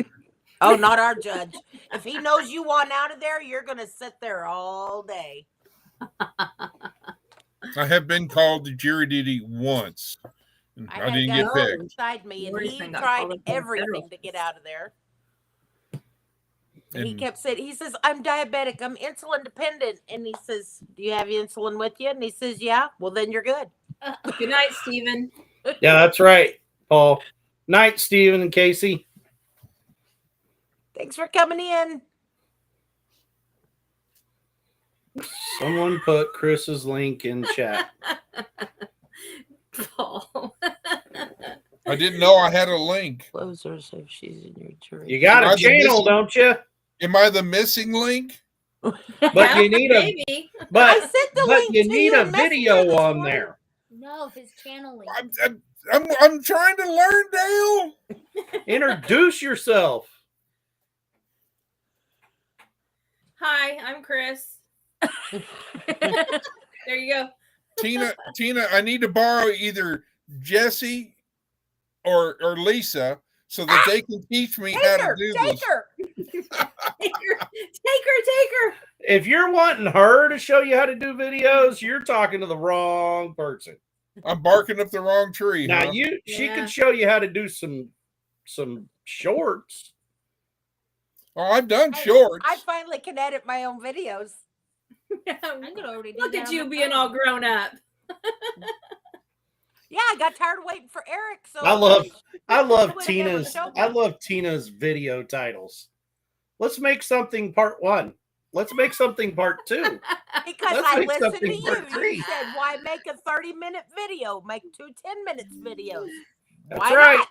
Oh, not our judge. If he knows you want out of there, you're going to sit there all day. I have been called to jury duty once. I had didn't a get guy picked. beside me, and Worst he thing got tried called in for everything federal. to get out of there. he And kept saying, he says, I'm diabetic, I'm insulin dependent. And he says, do you have insulin with you? And he says, yeah. Well, then you're good. Good night, Stephen. Yeah, that's right, Paul. Night, Steven and Casey. Thanks for coming in. Someone put Chris's link in chat. Paul. I didn't know I had a link. Closers if she's in your jury. You got Am a I the channel, missing- don't you? Am I the missing link? But you need a Maybe. I but sent the but link you to need you a in Messenger video this on morning. there. No, his channel link. I'm trying to learn, Dale. Introduce yourself. Hi, I'm Chris. There you go. Tina, I need to borrow either Jesse or Lisa so that they can teach me how Take to her, do take this. her. Take her. If you're wanting her to show you how to do videos, you're talking to the wrong person. I'm barking up the wrong tree. Now huh? she Yeah. could show you how to do some shorts. Oh, I've done shorts. I finally can edit my own videos. I could already do Look that at on you my being phone. all grown up. Yeah, I got tired of waiting for Eric. So I love Wouldn't be able to show me. I love Tina's video titles. Let's make something part 1. Let's make something part 2. because let's I make listened to something you. for free. You said, why make a 30-minute video? Make 2 10-minute videos. That's Why right.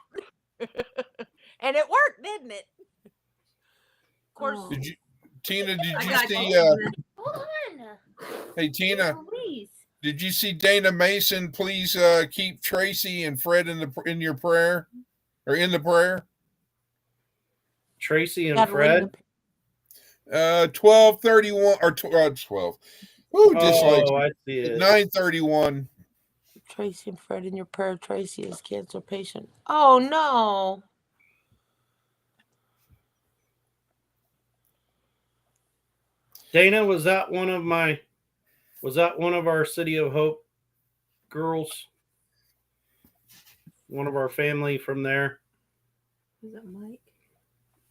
not? And it worked, didn't it? Of course. Oh. Did you, Tina? Did I you got see? you. Hold on. Hey, Tina. Please. Did you see Dana Mason? Please keep Tracy and Fred in your prayer, or in the prayer. Tracy and Gotta Fred. 12:31 or 12. Ooh, just like Oh, I see it. 9:31. Tracy and Fred in your prayer. Tracy is cancer patient. Oh no. Dana, was that one of our City of Hope girls? One of our family from there? Was that Mike?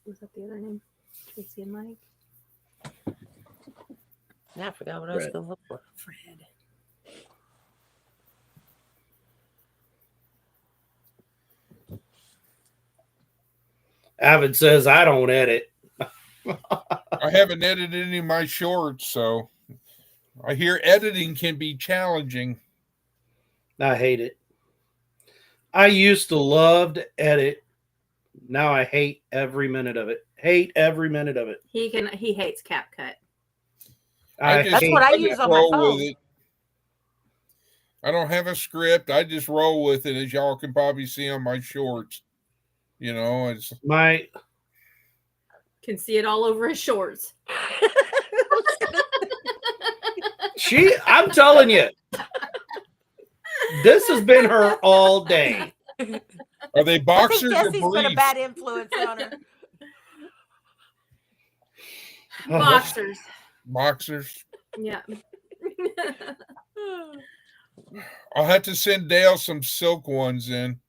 Was that the other name? Tracy and Mike? I forgot what I was Fred. going to look for. Fred. Avid says I don't edit. I haven't edited any of my shorts, so I hear editing can be challenging. I hate it. I used to love to edit. Now I hate every minute of it. Hate every minute of it. He hates CapCut. That's what I just use on my roll phone. with it. I don't have a script. I just roll with it, as y'all can probably see on my shorts. You know, it's my Can see it all over his shorts. I'm telling you, this has been her all day. are they I think boxers or Jesse's been a briefs? bad influence on her. Boxers. Boxers. Yeah. I'll have to send Dale some silk ones in.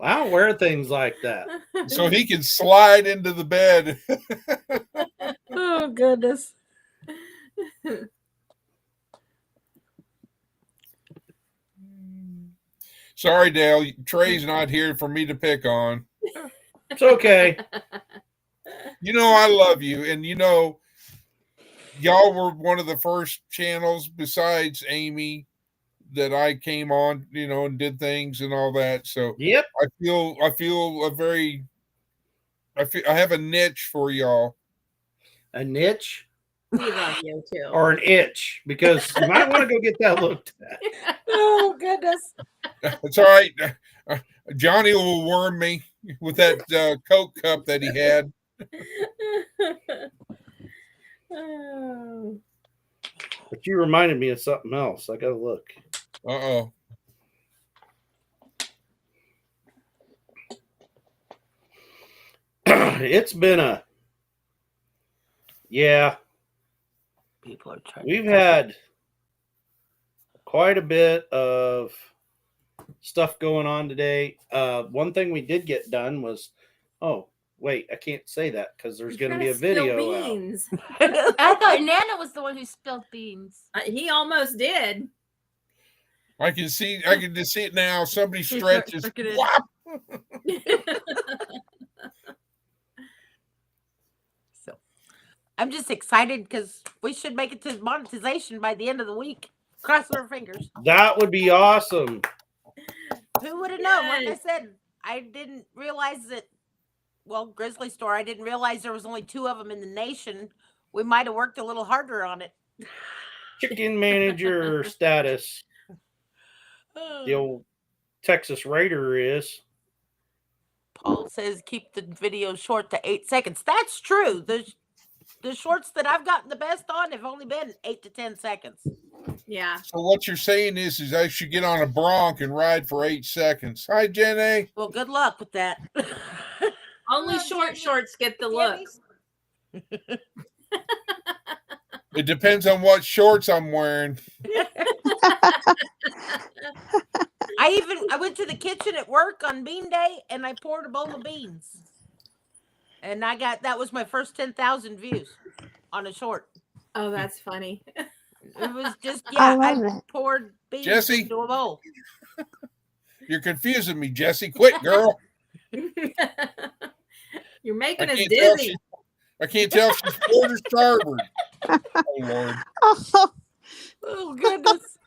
I don't wear things like that. So he can slide into the bed. Oh goodness. Sorry, Dale. Trey's not here for me to pick on. It's okay. You know I love you, and you know y'all were one of the first channels besides Amy that I came on, you know, and did things and all that. So Yep. I feel I have a niche for y'all. A niche We love you too. or an itch, because you might want to go get that looked at. Oh goodness. It's all right. Johnny will worm me with that Coke cup that he had. Oh. But you reminded me of something else. I gotta look. Uh-oh. It's been People are trying. we've had quite a bit of stuff going on today. One thing we did get done was Oh, wait, I can't say that because there's You're going to be a trying to spill video out. beans. I thought Nana was the one who spilled beans. He almost did. I can just see it now. Somebody She's stretches. looking at- Whop! So I'm just excited because we should make it to monetization by the end of the week. Crossing our fingers. That would be awesome. Who would have known? Like I Yes. said, I didn't realize that. Well, Grizzly Store, I didn't realize there was only 2 of them in the nation. We might have worked a little harder on it. Chicken manager status. The old Texas Raider is. Paul says keep the video short to 8 seconds. That's true. The shorts that I've gotten the best on have only been 8 to 10 seconds. Yeah. So what you're saying is I should get on a bronc and ride for 8 seconds. Hi, Jenny. Well, good luck with that. Only Come on, short Jenny. shorts get the Jenny. looks. It depends on what shorts I'm wearing. I went to the kitchen at work on Bean Day and I poured a bowl of beans. And that was my first 10,000 views on a short. Oh, that's funny. It was just, I I love it. poured beans Jesse? into a bowl. You're confusing me, Jesse. Quit, girl. You're making I us can't tell dizzy. I can't tell if she's forward or starboard. Oh Lord. Oh, Oh, goodness.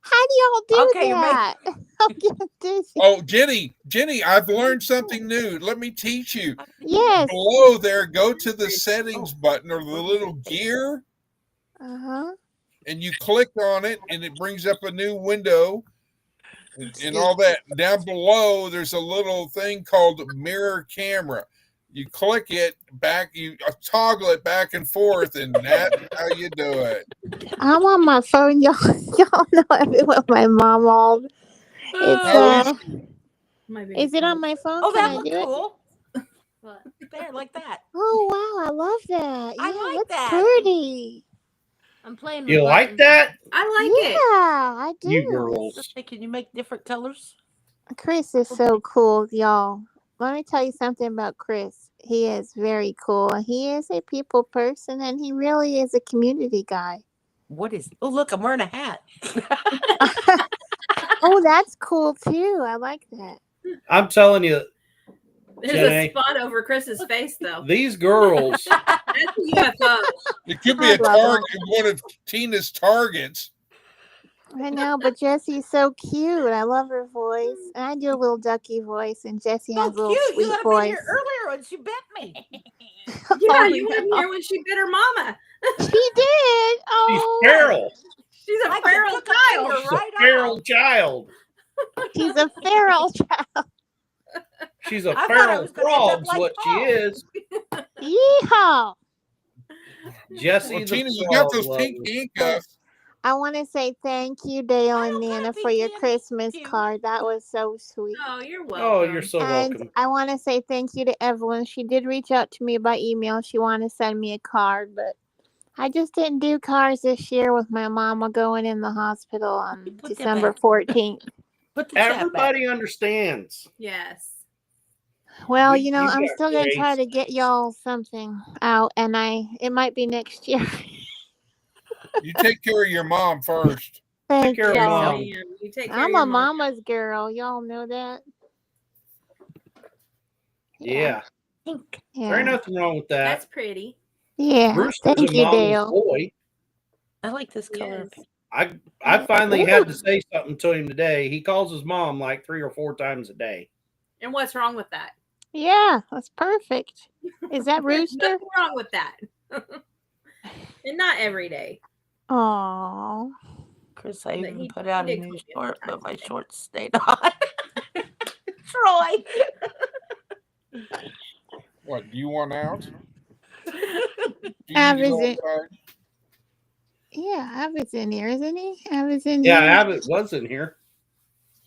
how do y'all do Okay, you're that? I'm getting dizzy. Oh, Jenny, I've learned something new. Let me teach you. Yes. Below there, go to the settings button or the little gear, Uh-huh. and you click on it, and it brings up a new window and all that. Down below, there's a little thing called mirror camera. You click it back, you toggle it back and forth, and that's how you do it. I'm on my phone, y'all. Y'all know I've been with my mom all. It's is it on my phone? Oh, Can that I looked do it? cool. What? There, like that. Oh wow, I love that. I Yeah, like that's that. pretty. I'm playing with You like buttons. that? I like Yeah, it. I do. You girls. Just say, can you make different colors? Chris is so cool, y'all. Let me tell you something about Chris. He is very cool. He is a people person, and he really is a community guy. What is? Oh, look, I'm wearing a hat. Oh, that's cool too. I like that. I'm telling you, There's Jenny. a spot over Chris's face, though. these girls. That's a UFO. It could be I a love target, one of Tina's targets. I know, but Jessie's so cute. I love her voice. And I do a little ducky voice, and Jessie So has a little cute. You sweet would have been here voice. earlier when she bit me. Yeah, Oh, you weren't no. here when she bit her mama. She did. She's Oh, feral. She's a I feral took a child. finger She's a right feral off. child. she's a feral child. She's a I thought I feral was gonna end up frog's like what she Paul. is. Yeehaw! Jesse Well, the Tina, you got frog those pink lover. handcuffs. I want to say thank you, Dale I and don't got Nana, a for your pink hand. Christmas Cute. card. That was so sweet. Oh, you're welcome. Oh, you're so And welcome. I want to say thank you to Evelyn. She did reach out to me by email. She wanted to send me a card, but I just didn't do cards this year with my mama going in the hospital on Put that December back. 14th. Put the chat back. Everybody understands. Yes. Well, We- you know, you I'm got still gonna try grace. to get y'all something out, and it might be next year. You take care of your mom first. Thank care of y'all. Mom. Ma'am. You take care I'm of your a mom. mama's girl. Y'all know that. Yeah. Pink. Yeah. There ain't nothing wrong with that. That's pretty. Yeah. Brewster's Thank a you, mama's Dale. boy. I like this color. Yes. I finally had to say something to him today. He calls his mom like 3 or 4 times a day. And what's wrong with that? Yeah, that's perfect. Is that There's Rooster? nothing wrong with that. And not every day. Oh, Chris, I But even he- put he out a did new call me a short, few but my times. shorts stayed on. Troy. What, do you want out? Do you Av need to go is it? outside? Yeah, Abbott's in here, isn't he? Abbott's in Yeah, here. Abbott was in here.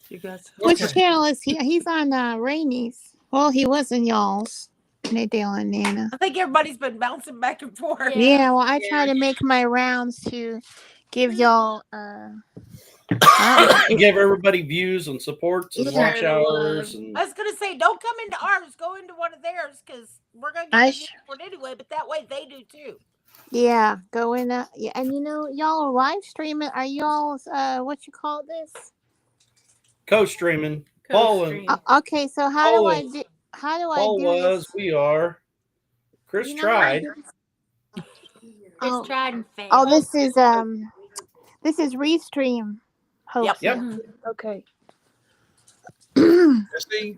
You guys. Which Okay. channel is he? He's on Rainey's. Well, he was in y'all's. Dale and Nana. I think everybody's been bouncing back and forth. Yeah. Yeah, well, I Yeah. try to make my rounds to give y'all Give everybody views and supports and Yeah. watch hours. And I was gonna say, don't come into ours. Go into one of theirs because we're gonna I get the sh- support anyway. But that way they do too. Yeah, go in. Yeah, and y'all are live streaming. Are y'all what you call this? co-streaming. Paul and Co-stream. Okay, so how do I do? How do I Paul do was. this? We are. Chris You know how I tried. do this? Chris Oh, tried and failed. oh, this is Restream. Host. Yep. Okay. See,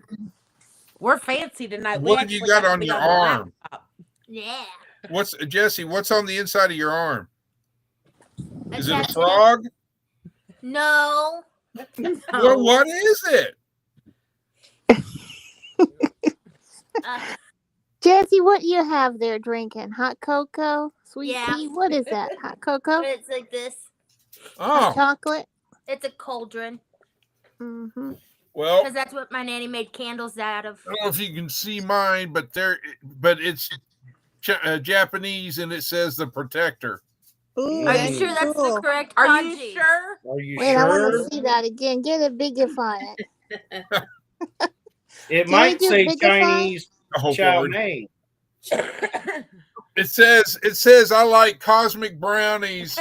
We're fancy tonight. We what have you actually got to on be your the arm? laptop. Yeah. What's Jesse? What's on the inside of your arm? Is it a tattoo? frog? No. Well, what is it? Jesse, what you have there drinking? Hot cocoa? Sweet Yeah. tea? What is that? Hot cocoa? It's like this. Hot Oh, chocolate? It's a cauldron Mm-hmm. well, because that's what my nanny made candles out of. I don't know if you can see mine, but it's Japanese and it says the protector. Ooh, Are Are you you sure that's cool. the correct Are kanji? you sure? Are you Wait, I want sure? to see that again. Get it bigify it. It Can might we do say Bigify? Chinese Oh, chow Lord. mein. It says I like cosmic brownies.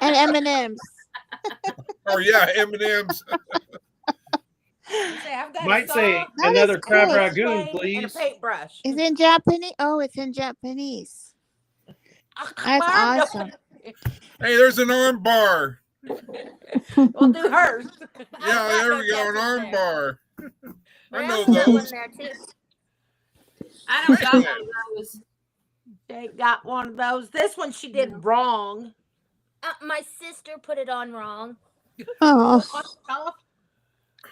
And M&M's. Or yeah, M&M's. Say, I've got Might a saw, say That another is crab cool. ragoon, plane, and a please. paintbrush. It's in Japanese. Oh, it's in Japanese. That's awesome. Hey, there's an arm bar. We'll do hers. Yeah, there we go, an arm bar. I know got one those. there too. I don't got one of those. They got one of those. This one she did wrong. My sister put it on wrong. Oh,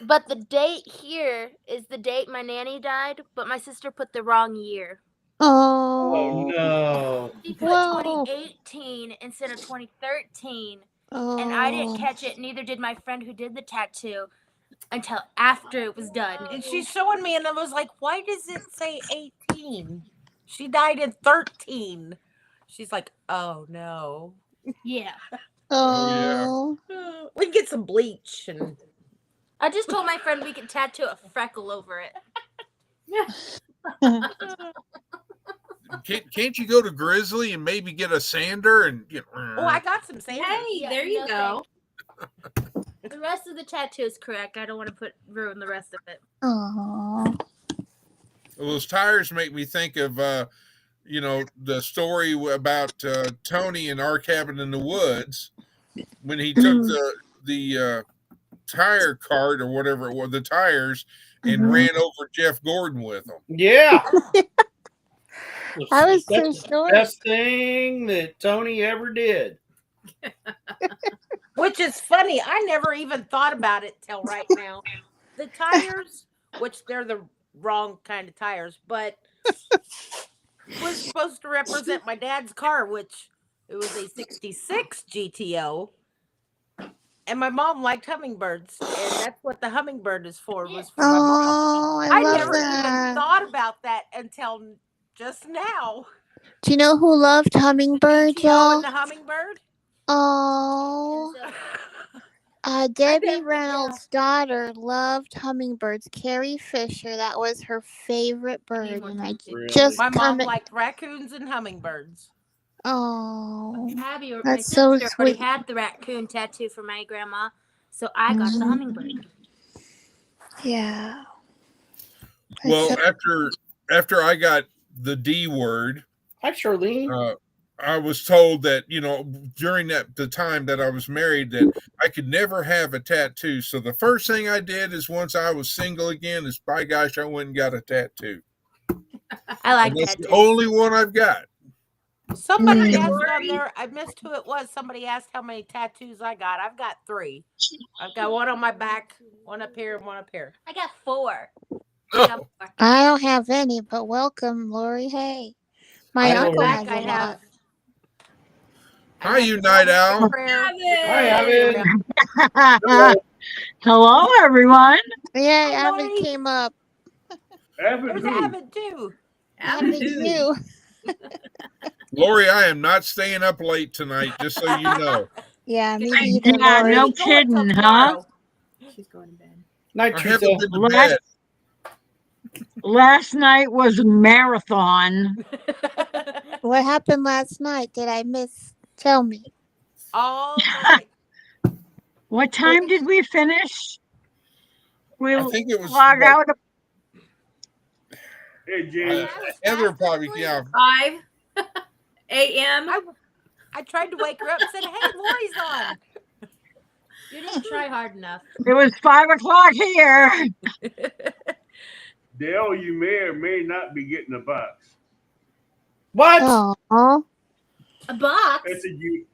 But the date here is the date my nanny died, but my sister put the wrong year. Oh oh, no. She put Whoa. 2018 instead of 2013. oh. And I didn't catch it, neither did my friend who did the tattoo until after it was done. And she's showing me, and I was like, why does it say 18? She died in 13. She's like, oh no. Yeah. Oh. We can get some bleach and I just told my friend we could tattoo a freckle over it. Can't you go to Grizzly and maybe get a sander and oh, I got some sand. Hey, Yeah, there you no go. The rest of the tattoo is correct. I don't want to ruin the rest of it. Oh. those tires make me think of the story about Tony in Our Cabin in the Woods when he took the tire cart or whatever it was, the tires, and ran over Jeff Gordon with them. Yeah. I was That's so the sure. best thing that Tony ever did. Which is funny. I never even thought about it till right now. The tires, which they're the wrong kind of tires, but was supposed to represent my dad's car, which it was a 66 GTO. And my mom liked hummingbirds, and that's what the hummingbird is for. Was for my mom. Oh, I I love never that. even thought about that until just now. Do you know who loved hummingbirds, GTO y'all? and the hummingbird. Oh, And Debbie never- Reynolds' daughter loved hummingbirds. Carrie Fisher, that was her favorite bird, more and I time to- Really? just My mom come. liked raccoons and hummingbirds. Oh, Abby, my That's so sister already sweet. had the raccoon tattoo for my grandma, so I got the hummingbird. yeah. That's Well, so- after I got the D word, Hi, Charlene. I was told that during the time that I was married that I could never have a tattoo. So the first thing I did is once I was single again is by gosh I went and got a tattoo. I like And that's tattoos. the only one I've got. Somebody asked Lori. on there, I missed who it was. Somebody asked how many tattoos I got. I've got 3. I've got one on my back, one up here, and one up here. I got 4. Oh, I don't have any, but welcome, Lori. Hey, my Hi, uncle Lori. has I a have. lot. Hi, you night owl. Hi, Avid. Hello, everyone. Yeah, Hi, Avid Lori. came up. There's Avid too. Avid, you. Lori, I am not staying up late tonight, just so you know. Yeah, me Good night. either, Yeah, Lori. no Go until kidding, huh? tomorrow. She's going to bed. Night, I Teresa. haven't been to Last, bed. last night was a marathon. What happened last night? Did I miss? Tell me. All night. What time did we finish? We I think it was log like, out. Hey, James. Heather probably, yeah. 5 a.m. I tried to wake her up and said, "Hey, Lori's on." You didn't try hard enough. It was 5 o'clock here. Dale, you may or may not be getting a box. What? Oh, A box.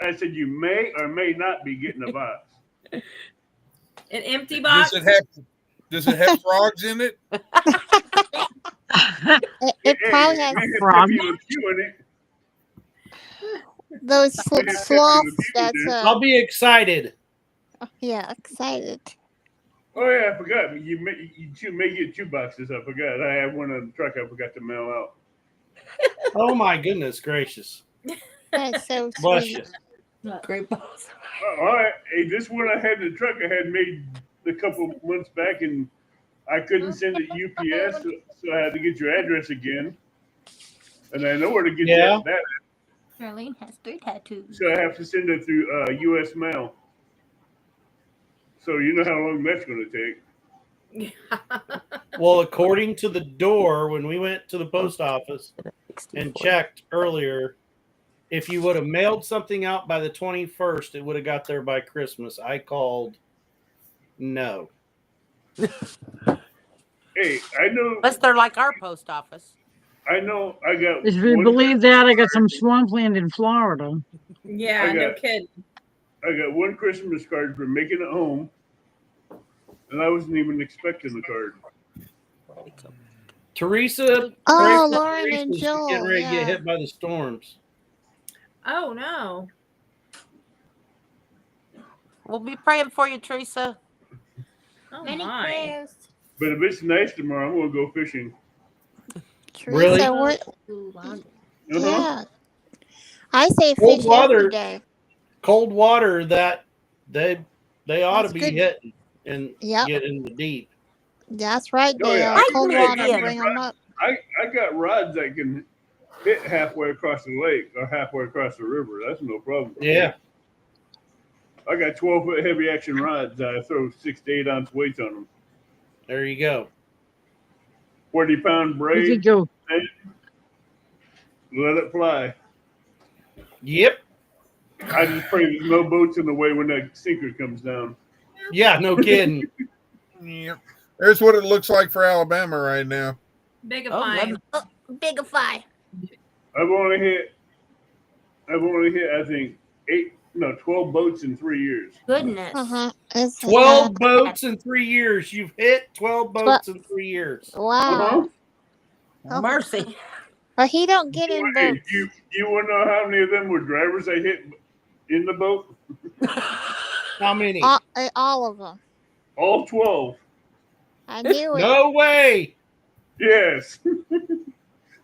I said you may or may not be getting a box. An empty box. Does it have frogs in it? it probably Hey, has may have frog. Pepe Le Pew in it. those May have Pepe Le sloths. Pew That's in it. I'll be excited. yeah, excited. Oh yeah, I forgot. You may get 2 boxes. I forgot. I have one on the truck. I forgot to mail out. Oh my goodness gracious. That's so Bless sweet. you. Great boss. All right. Hey, this one I had in the truck. I had made a couple months back, and I couldn't send it UPS, so I had to get your address again. And I know where to get Yeah. that. Charlene has 3 tattoos. So I have to send it through U.S. mail. So you know how long that's going to take. Well, according to the door, when we went to the post office and checked earlier, if you would have mailed something out by the 21st, it would have got there by Christmas. I called no. Hey, I know. Unless they're like our post office. I know. I got. If you one believe that, I got some swampland in Florida. Yeah, I no got- kidding. I got one Christmas card for making it home, and I wasn't even expecting the card. Teresa, Oh, pray for Lauren and Teresa's Joel. getting ready to Yeah. get hit by the storms. Oh no. We'll be praying for you, Teresa. Oh Many my. prayers. But if it's nice tomorrow, I'm gonna go fishing. Really? Teresa, what? Uh-huh. Yeah. I say Cold fish water. every day. Cold water that they ought That's to be good. hitting and Yep. get in the deep. That's right, Oh, Dale. yeah. Cold Hey, water, again. bring them up. I got rods that can hit halfway across the lake or halfway across the river. That's no problem. Yeah. I got 12-foot heavy action rods. I throw 6 to 8 ounce weights on them. There you go. 40-pound You braid. could go. Let it fly. Yep. I just pray there's no boats in the way when that sinker comes down. Yeah, no kidding. Yep. There's what it looks like for Alabama right now. Big of Oh, fine. Bigify. I've only hit, I think, 12 boats in 3 years. Goodness. It's 12 boats in 3 years. You've hit 12 boats in 3 years. Wow. Oh. Mercy. But he don't get in Hey, boats. you want to know how many of them were drivers I hit in the boat? How many? All of them. All 12. I knew it. No way. Yes.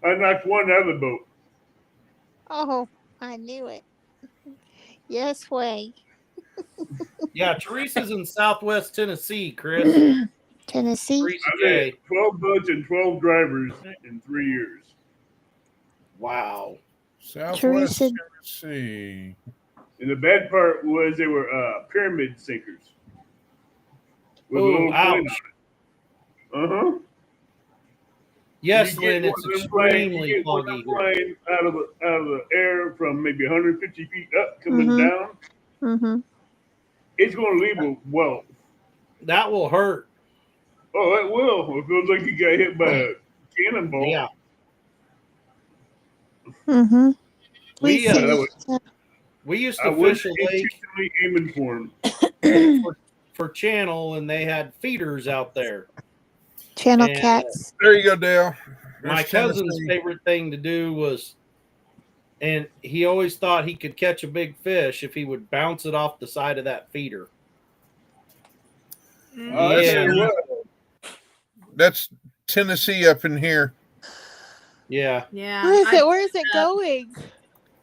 I knocked one out of the boat. Oh, I knew it. Yes, way. Yeah, Teresa's in Southwest Tennessee, Chris. Tennessee. Teresa I J. made 12 boats and 12 drivers in 3 years. Wow. Southwest Teresa- Tennessee. And the bad part was they were pyramid sinkers. With a Oh, little plane ouch. on it. Uh-huh. Yes, You get Lynn, it's one of them planes- extremely you get one of foggy them here. planes out of the air from maybe 150 feet up coming Mhm. down. Mm-hmm. It's going to leave a welt. That will hurt. Oh, it will. It feels like you got hit by a cannonball. Yeah. Mm-hmm. We, that we used I to was fish a lake intentionally aiming for him. for channel, and they had feeders out there. Channel And, cats. There you go, Dale. My There's cousin's Tennessee. favorite thing to do was, and he always thought he could catch a big fish if he would bounce it off the side of that feeder. I tell you Yeah. what, That's Tennessee up in here. Yeah. Yeah. Where is it? Where is it going?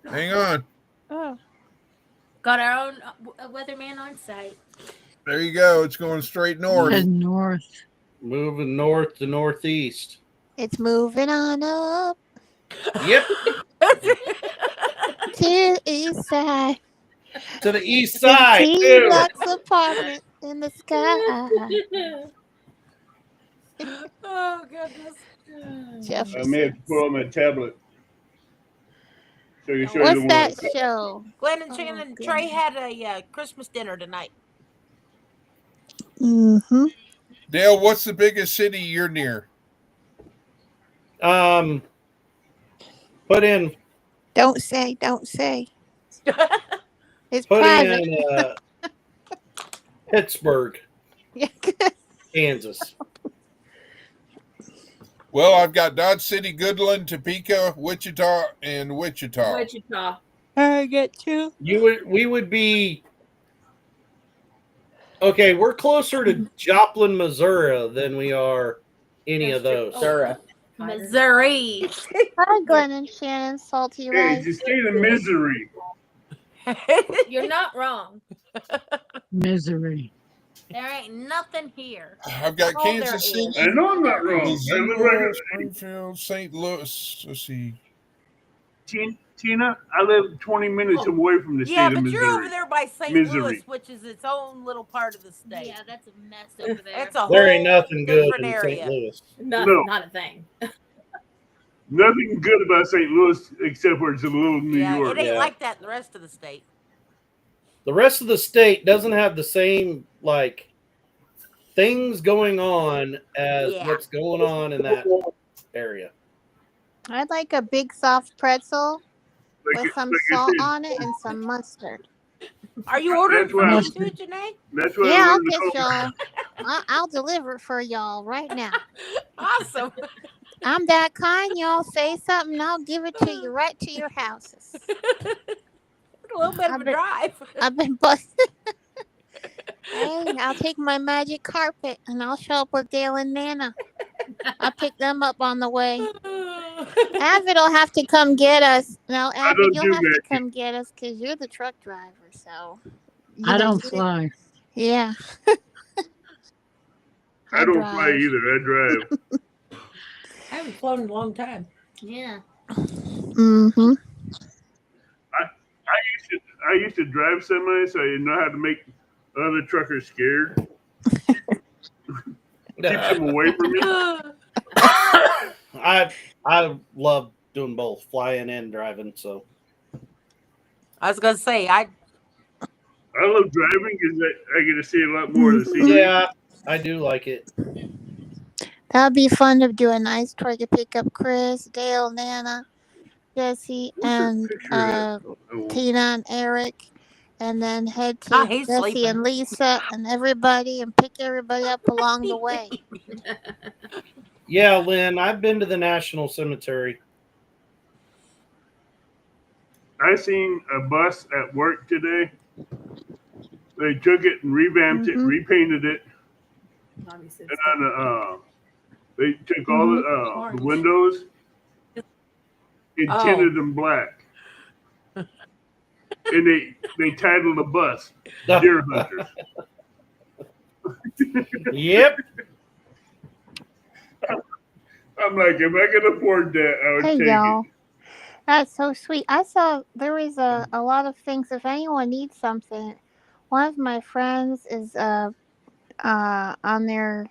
Hang on. Oh. Got our own weatherman on site. There you go. It's going straight north. Head north. Moving north to northeast. It's moving on up Yep, to the east side. to the east side. too. Deluxe apartment in the sky. Oh goodness. I may have to put on my tablet. So you show you What's the that one. show? Glenn and Oh, Shannon and Trey goodness. had a Christmas dinner tonight. Mm-hmm. Dale, what's the biggest city you're near? Put in Don't say. Don't say. It's put private. in Pittsburgh, Kansas. Well, I've got Dodge City, Goodland, Topeka, Wichita, and Wichita. Wichita. I get two. We would be okay. We're closer to Joplin, Missouri than we are any of those. Missouri. Hi, Glenn and Shannon. Salty Hey, rice. just stay in misery. You're not wrong. Misery. There ain't nothing here. I've got Oh, there Kansas is. City, I know I'm not wrong. I live right Missoula, Springfield, St. Louis. Let's see. Tina, I live 20 minutes away from the Yeah, state of but you're over Missouri. there by St. Misery. Louis, which is its own little part of the state. Yeah, that's a mess over there. It's a There ain't whole nothing good different in area. St. Louis. No, No. not a thing. Nothing good about St. Louis except for it's a little New Yeah, York. it ain't Yeah. like that in the rest of the state. The rest of the state doesn't have the same like things going on as Yeah. what's going on in that area. I'd like a big soft pretzel Like, with some like I salt said, on it and some mustard. Are you ordering That's what from I me was- too, Janae? that's what Yeah, I I'll wanted to get know. y'all. I'll deliver it for y'all right now. Awesome. I'm that kind. Y'all say something, I'll give it to you right to your houses. A little bit of a I've been- drive. I've been busted. Hey, I'll take my magic carpet and I'll show up with Dale and Nana. I'll pick them up on the way. Avid will have to come get us. No, Avid, don't you'll do have to magic. come get us because you're the truck driver. So I know, don't you- fly. Yeah. I don't fly drive. either. I drive. I haven't flown in a long time. Yeah. Mm-hmm. I used to drive semi, so I know how to make other truckers scared. Keep them away from me. I love doing both, flying and driving. So I was gonna say I love driving because I get to see a lot more of the scenery. yeah, I do like it. That'd be fun to do a nice tour to pick up Chris, Dale, Nana, Jesse, What's the and picture of that? Oh, Tina and Eric, and then head to Oh, he's Jesse sleeping. and Lisa and everybody and pick everybody up along the way. Yeah, Lynn, I've been to the National Cemetery. I seen a bus at work today. They took it and revamped it, Mhm. repainted it, Obviously, and on they took all the windows and Oh. tinted them black. And they titled the bus Deer Hunters. Yep. I'm like, if I could afford that, I would Hey, take y'all. it. That's so sweet. I saw there was a lot of things. If anyone needs something, one of my friends is on their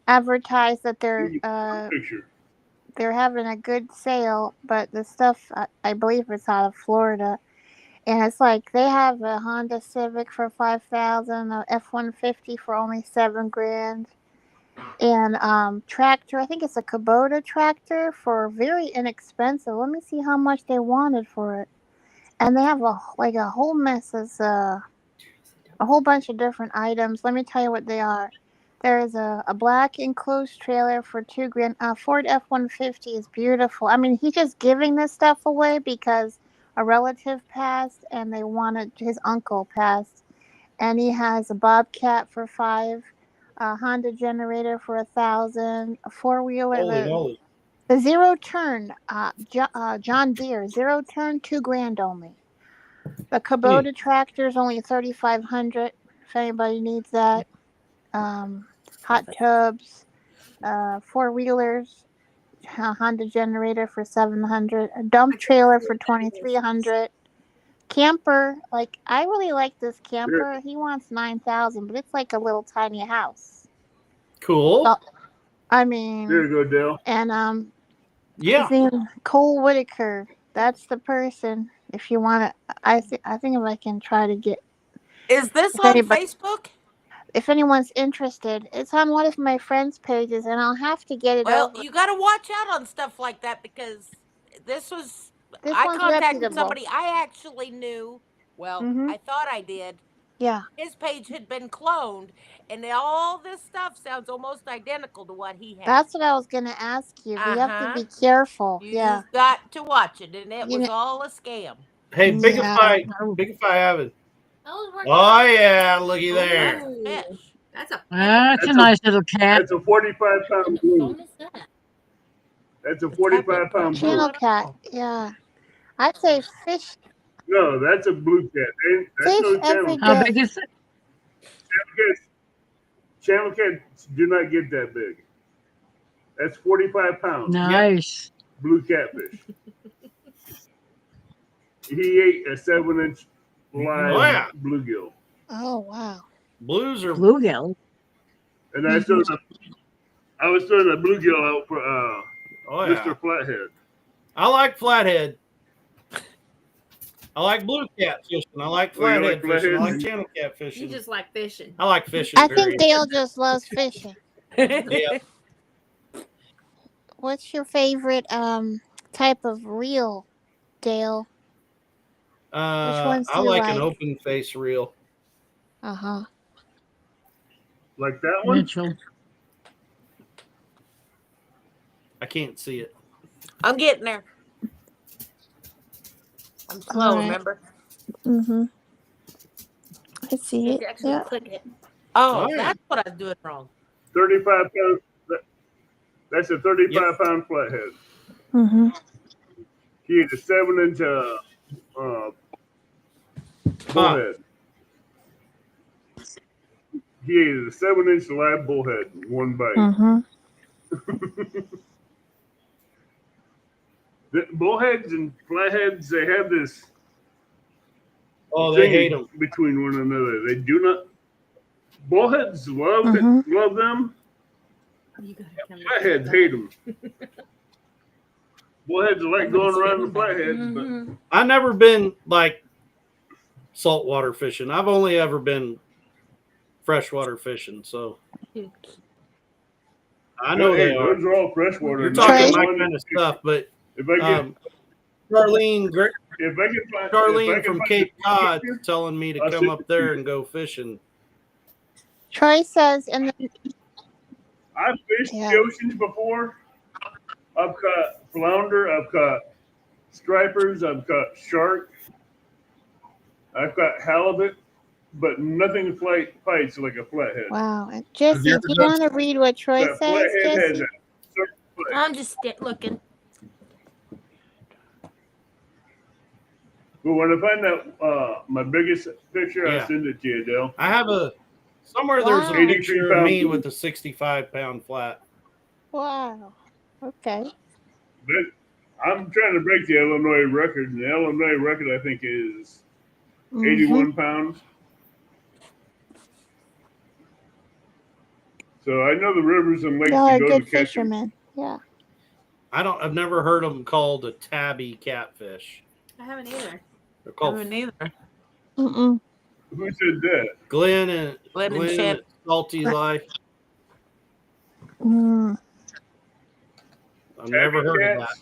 advertised that Picture. they're having a good sale, but the stuff I believe it's out of Florida, and it's like they have a Honda Civic for $5,000, a F-150 for only $7,000, and tractor. I think it's a Kubota tractor for very inexpensive. Let me see how much they wanted for it, and they have a whole mess of a whole bunch of different items. Let me tell you what they are. There is a black enclosed trailer for $2,000. Ford F-150 is beautiful. I mean, he's just giving this stuff away because a relative passed and they wanted his uncle passed. And he has a Bobcat for $5,000, a Honda generator for $1,000, a four-wheeler, Holy moly. the zero turn, John Deere zero turn, $2,000 only. The Kubota tractor is only $3,500 if anybody needs that. Hot tubs, 4-wheelers, a Honda generator for $700, a dump trailer for $2,300. Camper, like I really like this camper. He wants $9,000, but it's like a little tiny house. Cool. So, I There mean, you go, Dale. and Yeah. his name Cole Whitaker. That's the person. If you want to, I think if I can try to get. Is this If on anybody- Facebook? If anyone's interested, it's on one of my friends' pages, and I'll have to get it Well, over. you got to watch out on stuff like that because this was. This I one's contacted reputable. somebody I actually knew. Well, Mhm. I thought I did. Yeah, His page had been cloned, and all this stuff sounds almost identical to what he had. that's what I was gonna ask you. We have to be careful. You've Yeah. got to watch it, and it You was know- all a scam. Hey, Bigify, Bigify Avid. Oh yeah, looky there. Fish. That's a That's a nice little cat. That's a 45-pound blue. That's a 45-pound blue. Channel cat. Yeah, I'd say fish. No, that's a blue cat. That's Fish no channel every cat. How day. big is it? Channel cats do not get that big. That's 45 pounds. Nice. Blue catfish. He ate a 7-inch live Oh, yeah. bluegill. Oh wow. Blues are Bluegill. And I was throwing a bluegill out for oh yeah. Mr. Flathead. I like flathead. I like blue cat fishing. I like Oh, you flathead like fishing. I flathead? like channel cat you fishing. just like fishing. I like fishing. I period. think Dale just loves fishing. Yeah. What's your favorite type of reel, Dale? ones do I you like like? an open face reel. Uh-huh. Like that one? Mitchell. I can't see it. I'm getting there. I'm slow, All right. remember? Mm-hmm. I see You it. actually Yeah. click it. Oh, Oh, yeah. that's what I was doing wrong. 35 pound. That's a 35-pound flathead. Mm-hmm. He had a 7-inch bullhead. He ate a 7-inch live bullhead in one bite. Mm-hmm. The bullheads and flatheads, they have this Oh, they thing hate them. between one another. They do not. Bullheads love Mhm. love them. You gotta come Flatheads hate them. Bullheads like going around the flatheads, but Mhm. I've never been like saltwater fishing. I've only ever been freshwater fishing. So I know hey, they are. those are all freshwater. You're Not talking the my one- kind of stuff, but If I get, Charlene, if I can find, Charlene if I can from find Cape the Cod picture, is telling me to I'll come send up it to there you. and go fishing. Troy says in the I've fished Yeah. the oceans before. I've caught flounder. I've caught stripers. I've caught shark. I've caught halibut, but nothing fights like a flathead. wow. And Jesse, you do ever you done- want to read what Troy That says, flathead has Jesse? a certain foot. I'm just looking. But when I find out my biggest picture, Yeah. I'll send it to you, Dale. I have somewhere there's a Wow. picture of me 83 with a 65-pound flat. Wow. Okay. But I'm trying to break the Illinois record, and the Illinois record I think is Mhm. 81 pounds. So I know the rivers and lakes Y'all are you go good to catch them. fishermen. Yeah. I've never heard them called a tabby catfish. I haven't either. They're I called haven't either. Mm-mm. Who said that? Glenn and Glenn and Glenn Shannon. at Salty Life. Mm. I've never heard of that. Cats.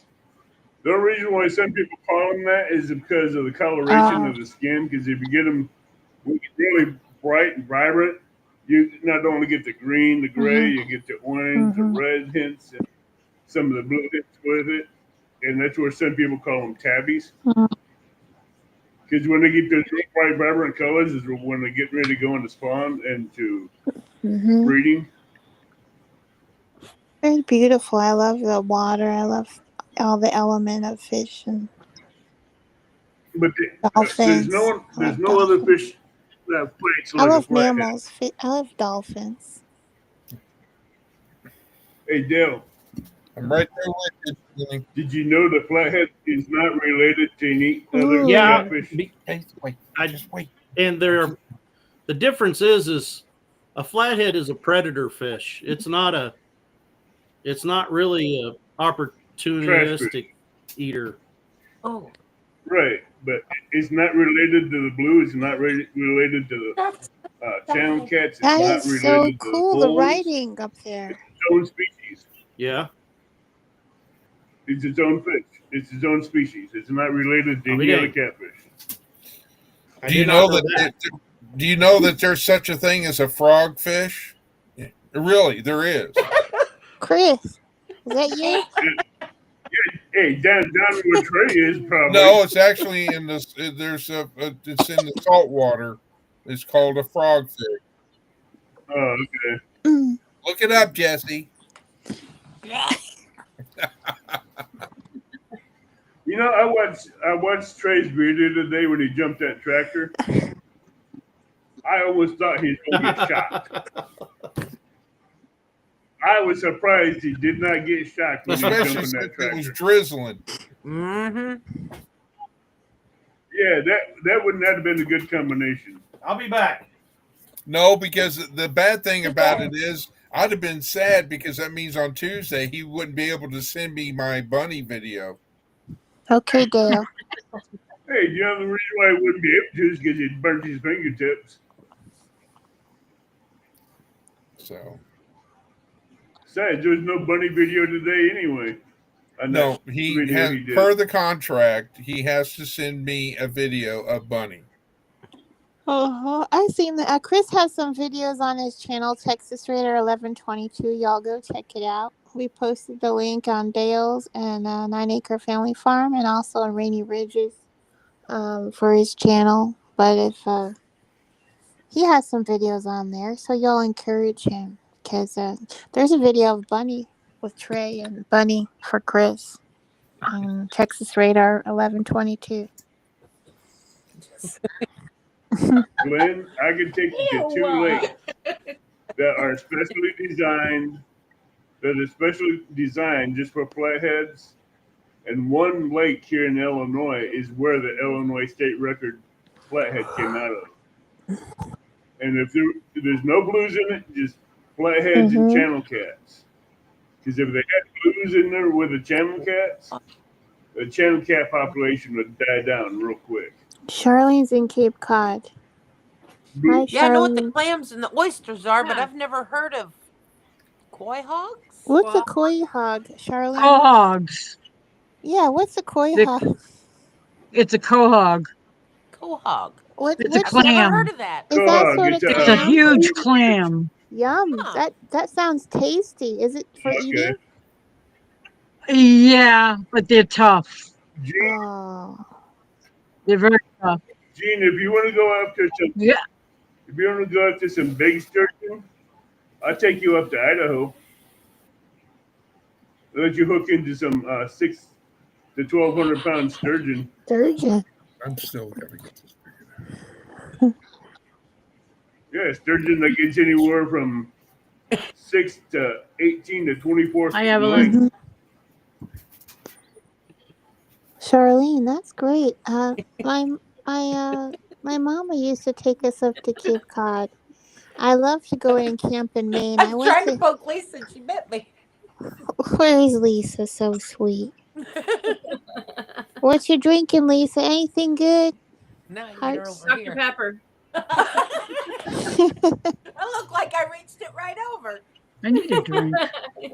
The only reason why some people call them that is because of the coloration of the skin. Because if you get them really bright and vibrant, you not only get the green, the gray, you get the orange, Mhm. the red hints, and some of the blue hints with it. And that's where some people call them tabbies. Mhm. Because when they get those real bright, vibrant colors, is when they get ready to go into spawn and to Mm-hmm. breeding. Very beautiful. I love the water. I love all the element of fish. And but Dolphins. there's no other fish that have plates I like a love flathead. mammals. I love dolphins. Hey Dale, I'm right there with you, Jenny. did you know the flathead is not related to any other Ooh. Yeah, catfish? Hey, wait, I- just wait. and the difference is a flathead is a predator fish. It's not really a opportunistic eater. Oh, Right, but it's not related to the blue. It's not related to the channel cats. It's That not is related so to cool. the The bulls. writing up there. It's its own species. Yeah, It's its own fish. It's its own species. It's not related to I'll be any other dang. catfish. I Do you did not know that? Do you know that there's such a thing as a frogfish? Really, there is. Chris, is that you? Hey, down where Trey is probably. No, it's actually in this. It's in the salt water. It's called a frogfish. Oh, okay. Mm. Look it up, Jesse. You know, I watched Trey's video today when he jumped that tractor. I almost thought he was going to get shot. I was surprised he did not get shot when he jumped Especially in since that it was tractor. drizzling. mm-hmm. Yeah, that would not have been a good combination. I'll be back. No, because the bad thing about it is I'd have been sad because that means on Tuesday he wouldn't be able to send me my bunny video. Okay, Dale. Hey, do you know the reason why he wouldn't be able to is because he burnt his fingertips. So Besides, there was no bunny video today anyway. no, he video has he did. per the contract he has to send me a video of Bunny. Oh, I've seen that. Chris has some videos on his channel, Texas Raider 1122. Y'all go check it out. We posted the link on Dale's and 9 Acre Family Farm, and also on Rainy Ridges for his channel. But if he has some videos on there, so y'all encourage him, because there's a video of Bunny with Trey and Bunny for Chris on Texas Radar 1122. Glenn, I can take you to 2 lakes that are specially designed just for flatheads. And 1 lake here in Illinois is where the Illinois state record flathead came out of. And if there's no blues in it, just flatheads and channel cats. Because if they had blues in there with the channel cats, the channel cat population would die down real quick. Charlene's in Cape Cod. Hi, Yeah, I know what the Charlene. clams and the oysters are, but Yeah. I've never heard of koi hogs. What's a koi hog, Charlene? Quahogs. Yeah, what's a koi The- hog? It's a quahog. Quahog. What, It's a what's Never clam. heard of that. is that Quahog, sort of it's It's a clam? huge clam. Yum. Huh. That sounds tasty. Is it for Okay. eating? Yeah, but they're tough. Gene, Oh. They're very tough. Gene, if you want to go after some, Yeah. if you want to go after some big sturgeon, I'll take you up to Idaho. I'll let you hook into some 6 to 1,200 pound sturgeon. Sturgeon. I'm still gonna get this figured out. Yeah, sturgeon that gets anywhere from 6 to 18 to 24 Hi, feet Evelyn. length. Charlene, that's great. My mama used to take us up to Cape Cod. I love to go and camp in Maine. I I'm went trying to to. poke Lisa and she bit me. Where is Lisa? So sweet. What you drinking, Lisa? Anything good? Now you're Hearts. over Dr. here. Pepper. I look like I reached it right over. I need a drink.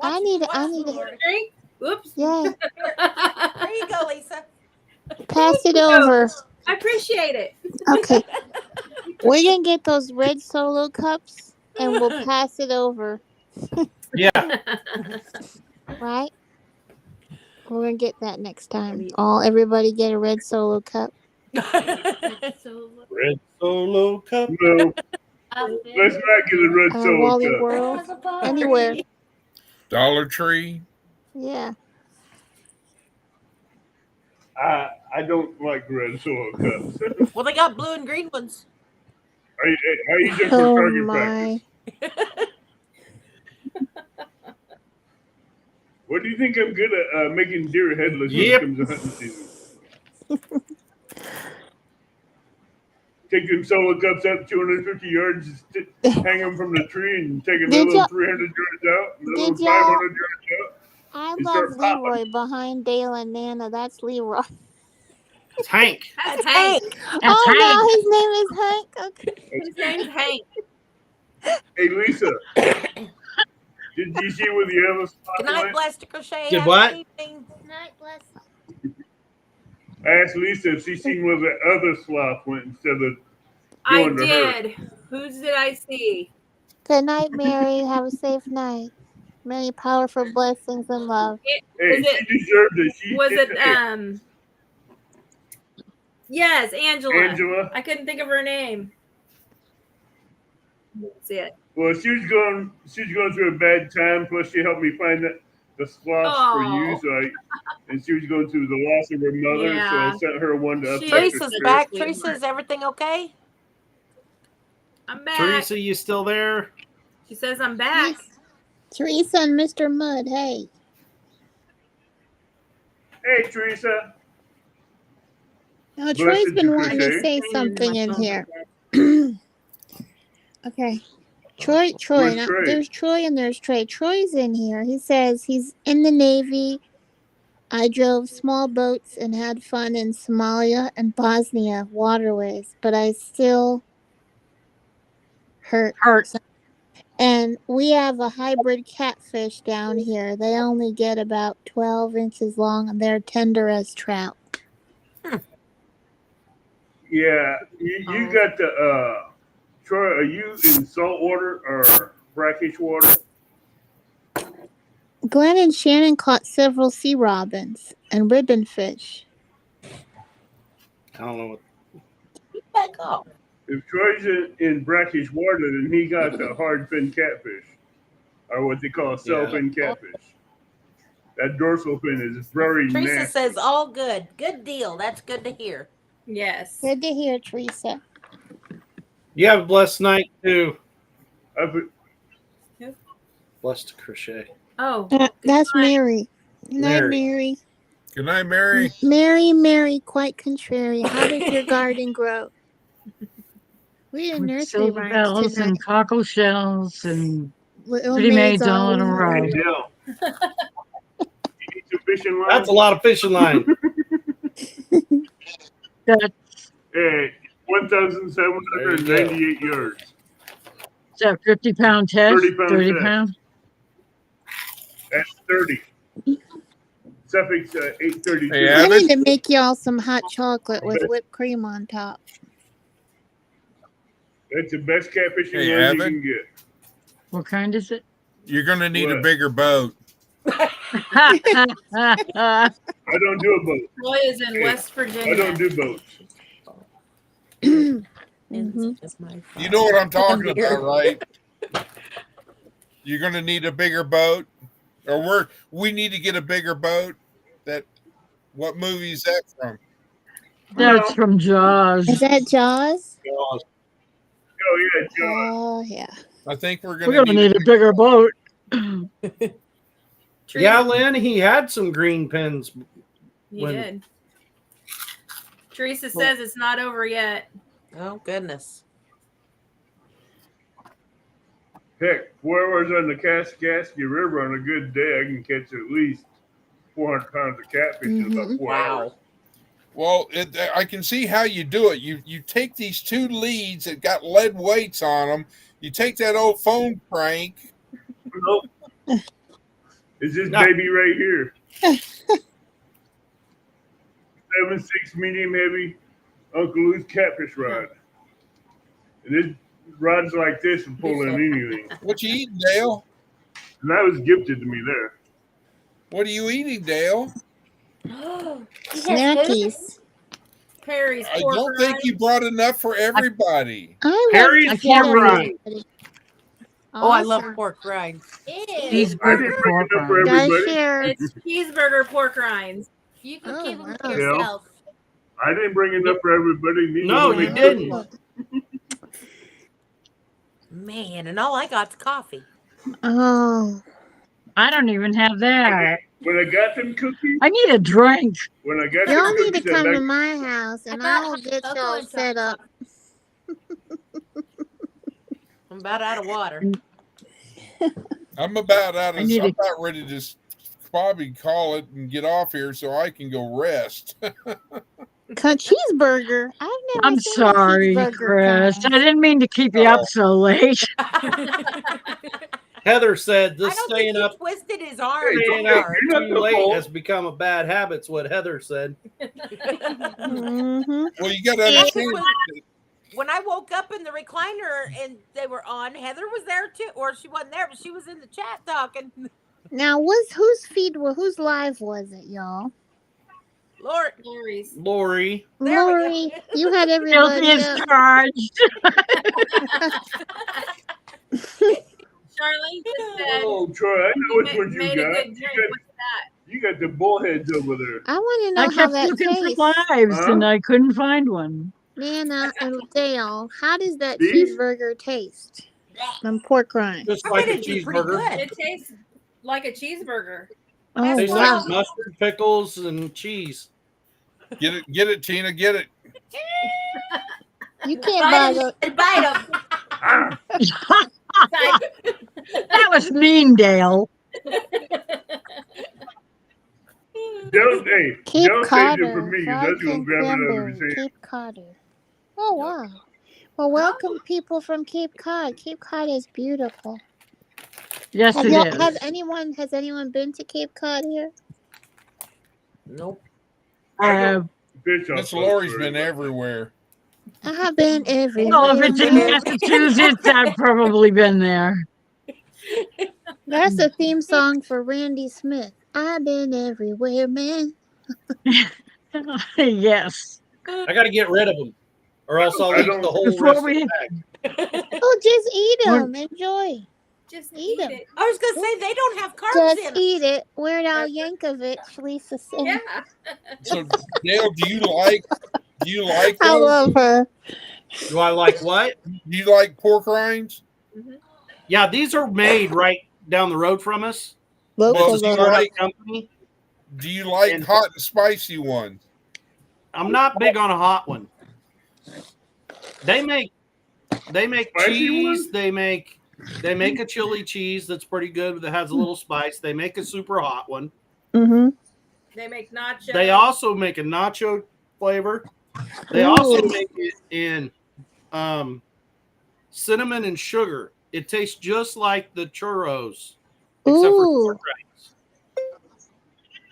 I need a- Drink? Whoops. Yeah, There you go, Lisa. pass it over. I appreciate it. Okay. We're gonna get those red Solo cups and we'll pass it over, Yeah, right? We're gonna get that next time. Everybody get a red Solo cup. red Solo cup. No, let's not get a red solo Wally cup. World, anywhere. Dollar Tree. Yeah. I don't like red solo cups. Well, they got blue and green ones. I use them for Oh target practice. my. What do you think I'm good at making deer headless Yep. when it comes to hunting season? Take them solo cups up 250 yards, hang them from the tree, and take another y'all- 300 yards out, another did y'all- 500 yards out. I You love start popping. Leroy behind Dale and Nana. That's Leroy. It's Hank. That's That's Hank. Hank. That's Oh Hank. no, his name is Hank. Okay. His name's Hank. Hey, Lisa, did you see where the other spot Good night, went? Blessed to Crochet. Did Have a what? good evening. Night, bless. I asked Lisa if she seen where the other sloth went instead of I going to her. did. Whose did I see? Good night, Mary. Have a safe night. Many powerful blessings and love. Hey, Was it- she deserved it. She Was did it yes, Angela. Angela? I couldn't think of her name. That's it. Well, she was going through a bad time. Plus, she helped me find the sloths for you. Oh. So and she was going through the loss of her mother. Yeah. So I sent her one to She uplift her is Teresa's spirit. back. Sweetheart. Teresa, is everything okay? I'm back. Teresa, you still there? She says I'm back. Teresa and Mr. Mudd, hey. Hey, Teresa. Now, Blessed Troy's been to wanting to crochet. say something in here. Okay. Troy, Where's now, Troy? there's Troy and there's Trey. Troy's in here. He says he's in the Navy. I drove small boats and had fun in Somalia and Bosnia waterways, but I still hurt. And we have a hybrid catfish down here. They only get about 12 inches long and they're tender as trout. Yeah, you got the Troy. Are you in salt water or brackish water? Glenn and Shannon caught several sea robins and ribbonfish. I don't know what. Back up. If Troy's in brackish water, then he got the hard fin catfish, or what they call cell fin catfish. That dorsal fin is very Teresa nasty. says all good. Good deal. That's good to hear. Yes. Good to hear, Teresa. You have a blessed night too. Who? Blessed to crochet. Oh, That's Mary. Good night, Mary. Mary. Good night, Mary. Mary, quite contrary. How does your garden grow? We had With nursery silver rhymes bells tonight. and cockle shells and Little pretty maids maids all in a in row. Hey, Dale. You need some fishing line? That's a lot of fishing line. Got Hey, 1,798 yards. is that 50-pound test? 30-pound 30 test. pound? That's 30. Suffix 832. Hey, I Abbott. need to make y'all some hot chocolate with whipped cream on top. That's the best catfishing Hey, line you Abbott. can get. What kind is it? You're going to need a What? bigger boat. I don't do a boat. Roy is in West I Virginia. don't do boats. Mhm. You know what I'm talking about, right? You're going to need a bigger boat, or we need to get a bigger boat. What movie is that from? That's from Jaws. Is that Jaws? Oh, yeah, John. Oh, yeah. I think we're We're going going to need a bigger boat. Yeah, Lynn, he had some green pins. He when- did. Teresa says it's not over yet. Oh goodness. Heck, 4 hours on the Kaskaskia River on a good day, I can catch at least 400 pounds of catfish in about 4 hours. Well, I can see how you do it. You take these two leads that got lead weights on them. You take that old phone crank. Nope. It's this No. baby right here. 7.6 medium heavy Uncle Lou's catfish rod. And this rods like this will pull in anything. What you eating, Dale? And that was gifted to me there. What are you eating, Dale? Snackies. Perry's I pork don't think rinds. you brought enough for everybody. I Harry's love pork pork rinds. Oh, I love Awesome. pork rinds. I These didn't bring enough for Guys, everybody. share. It's cheeseburger pork rinds. You could Oh, keep them to wow. yourself. I didn't bring enough for everybody. Neither No, one you of didn't. Man, and all I got's coffee. Oh, I don't even have that. When I got them cookies, I need a drink. when I got y'all them need to cookies, I come to like, my house and got I'll get cocoa y'all and set up. I'm about out of water. I'm about out I of. need I'm a- about ready to just probably call it and get off here so I can go rest. Cheeseburger. I've never I'm seen a sorry, cheeseburger Chris. kind. I didn't mean to keep you up so late. Heather said I this don't staying think he up, twisted his arm. staying too up hard. You're not too the late fault. has become a bad habit. Is what Heather said. Mm-hmm. Well, you got to That's understand. what- When I woke up in the recliner and they were on, Heather was there too, or she wasn't there, but she was in the chat talking. Now, whose live was it, y'all? Lord, Lori's. Lori, There we go. Lori, you had Guilty everybody as up. charged. Charlene just said oh, Troy, I know which ones made you a got. good drink. What's that? You got the bullheads over there. I want to I know how kept that looking tastes. for lives Huh? and I couldn't find one. Nana and Dale, how does that Beef? cheeseburger taste? Them pork rinds. just I like bet a it'd be pretty cheeseburger. good. It tastes like a cheeseburger. Oh, Tastes wow. like mustard, pickles, and cheese. Get it, Tina. Get it. You can't buy the. Bite Ah, them. That was mean, Dale. Dale, hey, Cape Dale saved it for Codder, me because fried that's going to grab it out of his cranberry, hand. Cape Codder. Oh, wow. Well, welcome people from Cape Cod. Cape Cod is beautiful. Yes, Have it y'all, is. has anyone been to Cape Cod here? Nope. Fish off Miss boat Lori's for been everybody. everywhere. I have been everywhere. Well, if it's in man. Massachusetts, I've probably been there. That's a theme song for Randy Smith. I've been everywhere, man. Yes. I got to get rid of them, or else I'll I eat don't- the whole Before rest of we- the bag. Oh, just eat We're- them. Enjoy. Just Eat eat 'em. it. I was gonna say they don't have carbs Just in 'em. eat it. Weird Al Yankovic, Lisa said. Yeah. So, Dale, do you like I those? love her. Do I like what? Do you like pork rinds? Yeah, these are made right down the road from us. Local Well, do you love. like Company. do you like And- hot and spicy ones? I'm not big on a hot one. They make Spicy cheese. one? They make a chili cheese that's pretty good that has a little spice. They make a super hot one. Mm-hmm. They make nachos. They also make a nacho flavor. They also Ooh. make it in cinnamon and sugar. It tastes just like the churros, except for Ooh. pork rinds.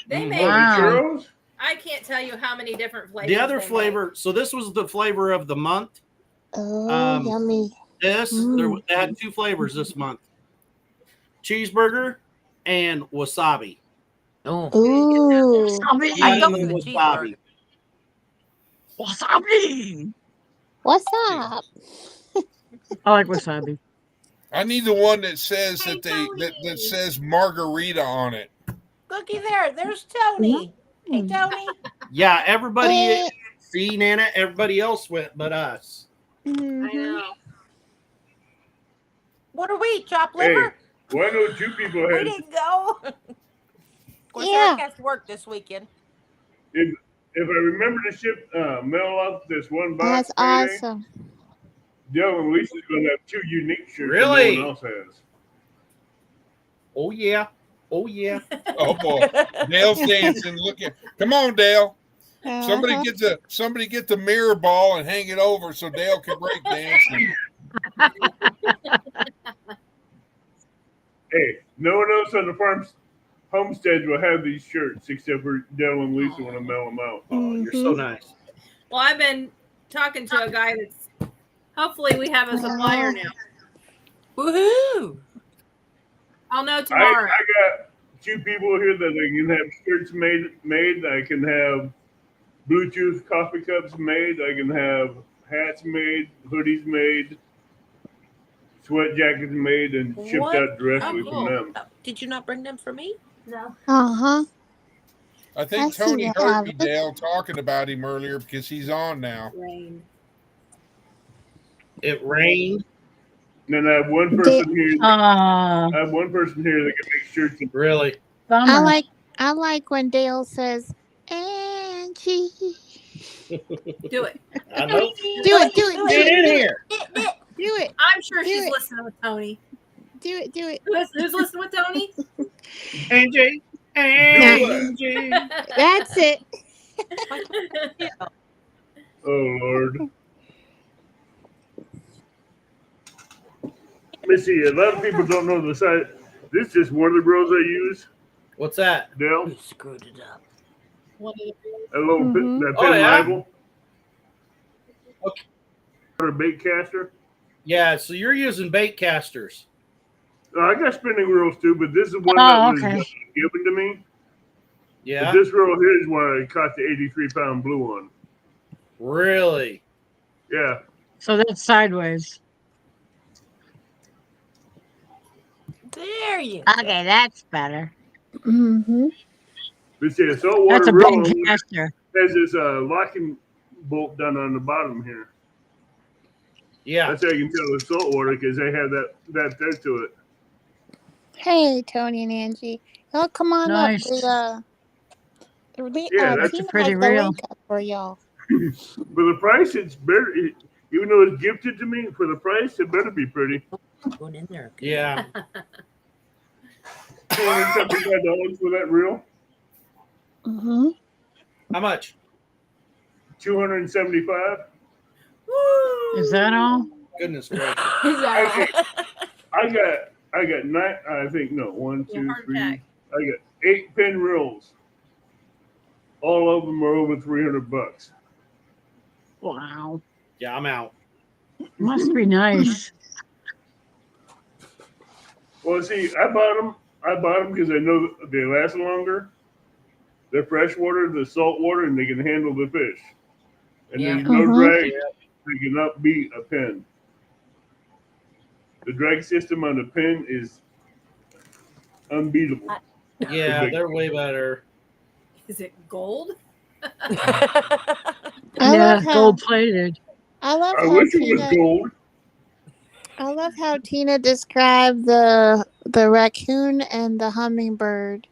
They Mm. make. Wow. Churros? I can't tell you how many different flavors. The other they flavor, so this was the flavor of the month. Oh, yummy. They had two flavors this month: cheeseburger and wasabi. Oh, Ooh. I go for Lemon the wasabi. Wasabi. What's up? I like wasabi. I need the one that says Hey, that Tony. says margarita on it. looky there. There's Tony. Hey, Tony. Yeah, everybody. Eh. See, Nana, everybody else went but us. I Mhm. know. What are we? Chopped Hey, liver? well, I know two people We had. didn't go. Of course, Yeah. Eric has to work this weekend. If I remember to ship mail off this one box, That's Friday, awesome. Dale and Lisa's going to have two unique shirts Really? that no one else has. Oh yeah, oh yeah. Oh boy, Dale's dancing. Look at, come on, Dale. Somebody Uh-huh. get the mirror ball and hang it over so Dale can break dance. Hey, no one else on the farm's homestead will have these shirts except for Dale and Lisa when I mail them out. Oh, you're so nice. Well, I've been talking to a guy that's. Hopefully, we have a supplier now. Woohoo! I'll know I tomorrow. got two people here that I can have shirts made. I can have Bluetooth coffee cups made. I can have hats made, hoodies made, sweat jackets made, and shipped What? out directly Oh, from them. Did you not bring them for me? No. Uh-huh. I think I see Tony the heard me, habit. Dale, talking about him earlier because he's on now. Rain. It rained. And then I have one person here. Ah, I have one person here that can make shirts. And Really? bummer. I like when Dale says, Angie. Do it. I know. Do it, do it, do Get it, in do it, here. do it, I'm sure Do she's it. listening with Tony. do it, do it. Who's listening with Tony? Angie. Angie. That's it. oh Lord. Let me see. A lot of people don't know the size. This is just one of the grills I use. What's that? Dale, You screwed it up. a little Mhm. that Oh, pin yeah? rival. Okay. Or a bait caster. Yeah, so you're using bait casters. I got spinning reels too, but this is one Oh, that was okay. given to me. Yeah? But this reel here is what I caught the 83-pound blue on. Really? Yeah. So that's sideways. There you go. Okay, that's better. Mm-hmm. But see, a That's saltwater a reel big caster. has this locking bolt done on the bottom here. Yeah. That's how you can tell it's saltwater because they have that there to it. Hey, Tony and Angie. Oh, come on Nice. up. Yeah, that's a Tina pretty has the reel. link up for y'all. For the price, it's better. Even though it's gifted to me, for the price, it better be pretty. Going in there. Yeah. $275 for that reel. Mm-hmm. How much? $275. Is that all? Goodness gracious. I got nine. I think no. 1, 2, hard 3. tack. I got 8 pin reels. All of them are over $300. Wow. Yeah, I'm out. Must be nice. Well, see, I bought them. Because I know they last longer. They're freshwater, they're saltwater, and they can handle the fish. And Yeah. there's no Mhm. drag. They cannot beat a pin. The drag system on the pin is unbeatable. Yeah, they're way better. Is it gold? I Yeah, love how gold plated. I wish it was gold. I love how Tina described the raccoon and the hummingbird.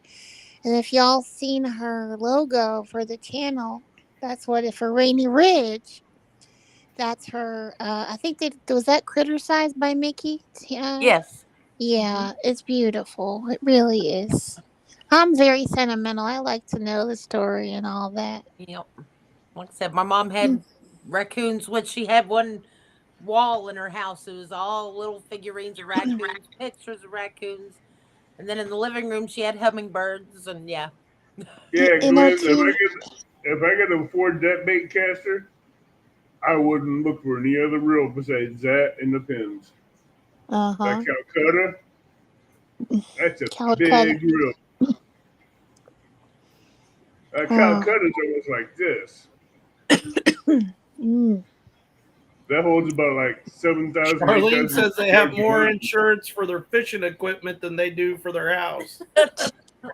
And if y'all seen her logo for the channel, that's what it for Rainy Ridge. That's her. I think was that critter sized by Mickey. Yes. Yeah, it's beautiful. It really is. I'm very sentimental. I like to know the story and all that. Yep. Like I said, my mom had raccoons when she had one wall in her house. It was all little figurines of raccoons, pictures of raccoons. And then in the living room, she had hummingbirds. And yeah. Yeah, You know, Glenn, if I could afford that bait caster, I wouldn't look for any other reel besides that and the pins. Uh huh. That Calcutta, that's a Calcutta. big reel. Calcutta's almost like this. Mm. That holds about like 7,000. Arlene 8,000 says they have more pounds. insurance for their fishing equipment than they do for their house.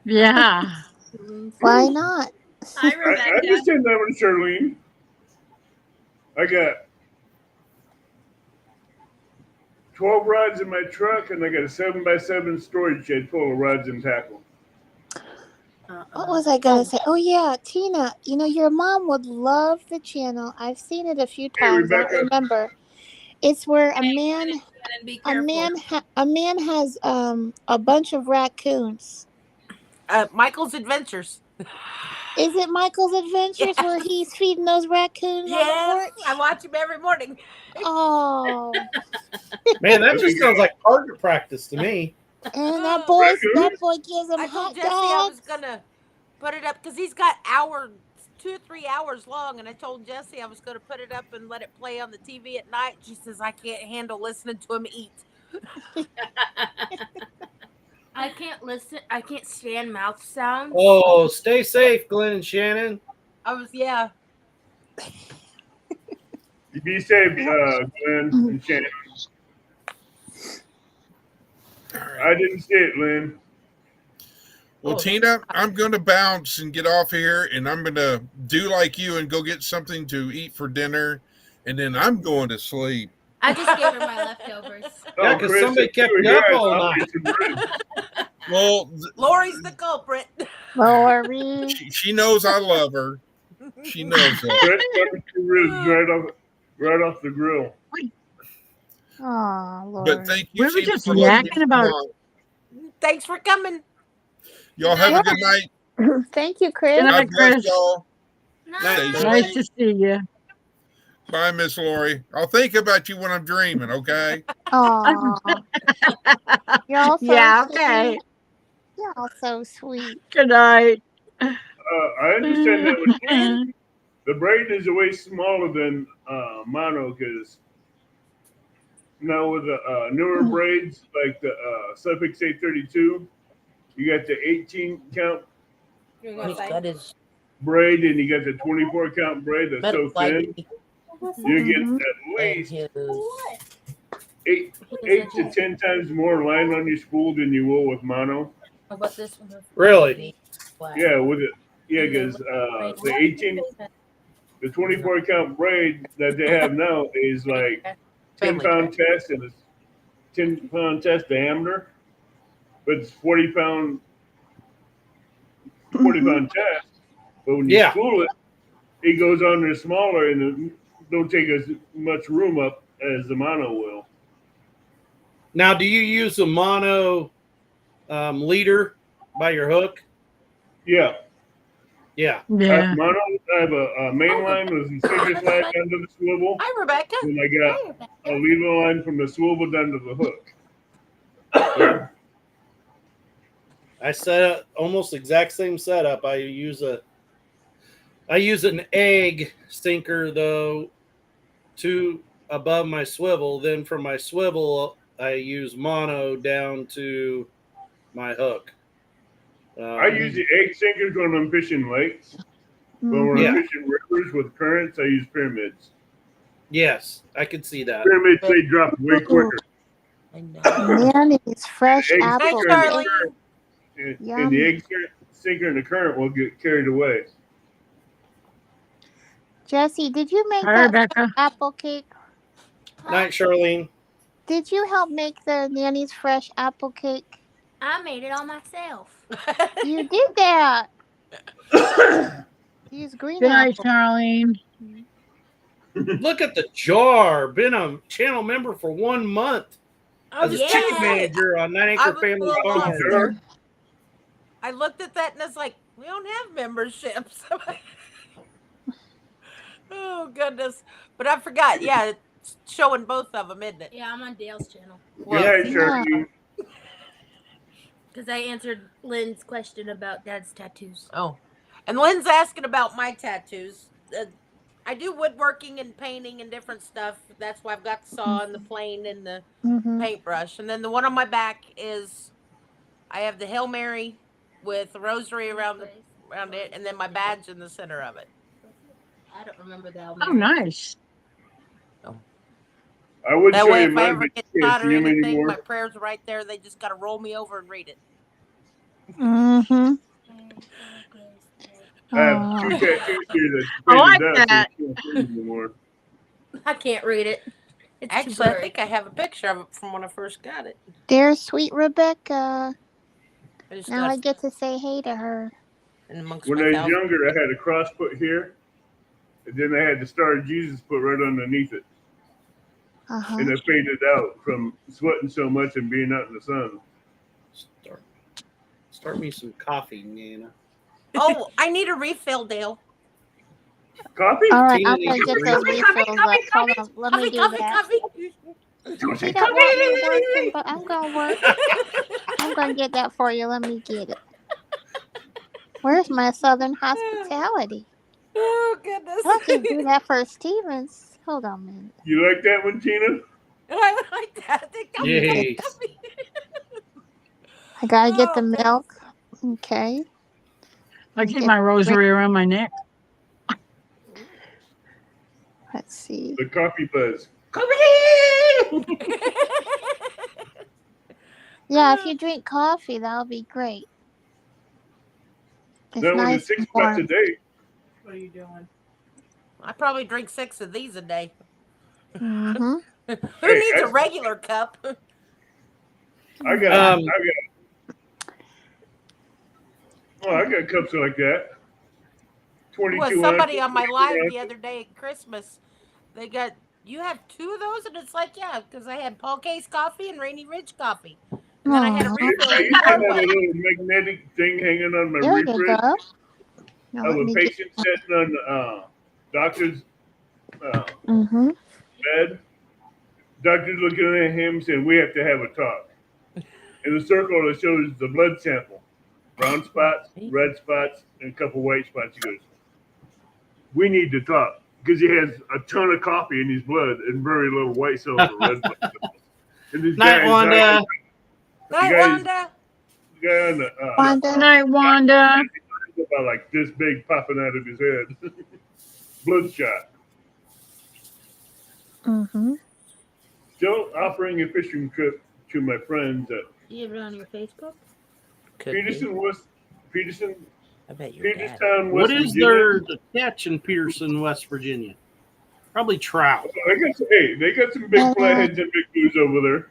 Yeah. Why not? Hi, I Rebecca. understand that one, Charlene. I got 12 rods in my truck, and I got a 7x7 storage shed full of rods and tackle. What was I gonna say? Oh yeah, Tina. You know your mom would love the channel. I've seen it a few Hey, times. I Rebecca. remember. It's where a man And be careful. a man has a bunch of raccoons. Michael's Adventures. Is it Michael's Adventures Yes. where he's feeding those raccoons on the Yes. porch? I watch him every morning. Oh, Man, that just sounds like target practice to me. and that boy gives him I hot told Jesse I was dogs. gonna put it up because he's got 2 or 3 hours long, and I told Jesse I was gonna put it up and let it play on the TV at night. She says I can't handle listening to him eat. I can't listen. I can't stand mouth sounds. Oh, stay safe, Glenn and Shannon. Yeah. You be safe, Glenn and Shannon. I didn't say it, Lynn. Well, Oh, Tina, I'm going to bounce and get off here, and I'm going to do like you and go get something to eat for dinner, and then I'm going to sleep. I just gave her my leftovers. Yeah, Oh, 'cause Chris, somebody if you kept were you here, up I'd all offer night. you some ribs. Well, Lori's the culprit. Lori. she knows I love her. She knows that. Brett barbecue ribs right off the grill. Oh, Lord. But thank you, We were Tina, just for letting me yakking come about- on. Thanks for coming. Y'all have a good night. Thank you, Chris. Good night, God bless Chris. y'all. Nice. Stay Nice to see you. Bye, Miss Lori. I'll think about you when I'm dreaming, okay? Aw. You're all so Yeah, sweet. okay. You're all so sweet. Good night. I understand that with the braid is way smaller than mono because now with the newer braids like the Suffix 832, you got the 18 count You're gonna say? That is braid and you got the 24 count braid that's so thin. You get at least 8 to 10 times more line on your spool than you will with mono. How about this one? Really? Yeah, with it. Yeah, because the 18, the 24 count braid that they have now is like 10-pound test and it's 10-pound test diameter, but it's 40-pound test. But when you Yeah. spool it, it goes on there smaller and it don't take as much room up as the mono will. Now, do you use the mono leader by your hook? Yeah. Yeah. Yeah. Mono, I have a main line with the sticker slide down to the swivel, Hi, Rebecca. and I got a lever line from the swivel down to the hook. I set up almost exact same setup. I use an egg sinker though to above my swivel. Then from my swivel, I use mono down to my hook. I use the egg sinkers when I'm fishing lakes. But when Yeah. I'm fishing rivers with currents, I use pyramids. Yes, I can see that. Pyramids, they drop way quicker. I know. Nanny's fresh Egg apple sinker Charlie. cake. and Yum. the egg sinker and the current will get carried away. Jesse, did you make Hi, that Rebecca. apple cake? Night, Charlene. Did you help make the Nanny's fresh apple cake? I made it all myself. You did that. Use green Good night, apple. Charlene. Look at the jar. Been a channel member for 1 month as a yeah. chicken manager on 9 I Acre was Family a little Farm. lost there. I looked at that and I was like, we don't have memberships. Oh, goodness. But I forgot. Yeah, it's showing both of them, isn't it? Yeah, I'm on Dale's channel Good night, Sharky. because I answered Lynn's question about Dad's tattoos. Oh, and Lynn's asking about my tattoos. I do woodworking and painting and different stuff. That's why I've got the saw and the plane and the Mm-hmm. paintbrush. And then the one on my back is I have the Hail Mary with the rosary around it, and then my badge in the center of it. I don't remember that. Oh, nice. I would That show way, you if I mine, ever but get you can't shot or see them anything, anymore. my prayers are right there. They just got to roll me over and read it. Mm-hmm. I have two tattoos here that's I like faded out, that. so you can't see them anymore. I can't read it. It's too Actually, I blurry. think I have a picture of it from when I first got it. Dear sweet Rebecca. I just Now got I it get to say hey to her. in amongst When my I was thousand. younger, I had a cross put here, and then I had the Star of Jesus put right underneath it. Uh-huh. And it faded out from sweating so much and being out in the sun. Start me some coffee, Nana. Oh, I need a refill, Dale. Coffee? All right, Tina I'm gonna needs get to those read. refills up. Hold on, let me Coffee, do coffee, that. coffee. She don't want me working, but I'm gonna work. I'm gonna get that for you. Let me get it. Where's my Southern hospitality? Oh, goodness. I can do that for Stevens. Hold on a minute. You like that one, Tina? I like that. Yes. Coffee. I gotta get the Oh, milk. Okay. I keep my rosary around my neck. Let's see. The coffee buzz. Yeah, if you drink coffee, that'll be great. It's That one is nice 6 and bucks a warm. day. What are you doing? I probably drink 6 of these a day. Mm-hmm. Who Hey, needs a that's- regular cup? I got Um, I got cups like that. There 22 was somebody ounces, on my 24 live the ounces. other day at Christmas. They got, you have 2 of those? And it's like, yeah, because I had Paul Case coffee and Rainy Ridge coffee. And then I had a Aw. refill I in used to have a Broadway. little magnetic thing hanging on my There you refrigerator go. Now of let a me get. patient sitting on the doctor's Mm-hmm. bed. Doctor's looking at him saying, "We have to have a talk." In the circle, it shows the blood sample: brown spots, red spots, and a couple white spots. He goes, "We need to talk," because he has a ton of coffee in his blood and very little white cells or red blood cells. And this Night, guy Wanda. Night, guys- Wanda. the guy on the Good Wanda. night, Wanda. about like this big popping out of his head, bloodshot. Mm-hmm. Still offering a fishing trip to my friends at Do you have it on your Facebook? Could be. Peterson, I bet your dad. Peterstown, West What is Virginia. there to catch in Peterson, West Virginia? Probably trout. They got some big flatheads and big blues over there.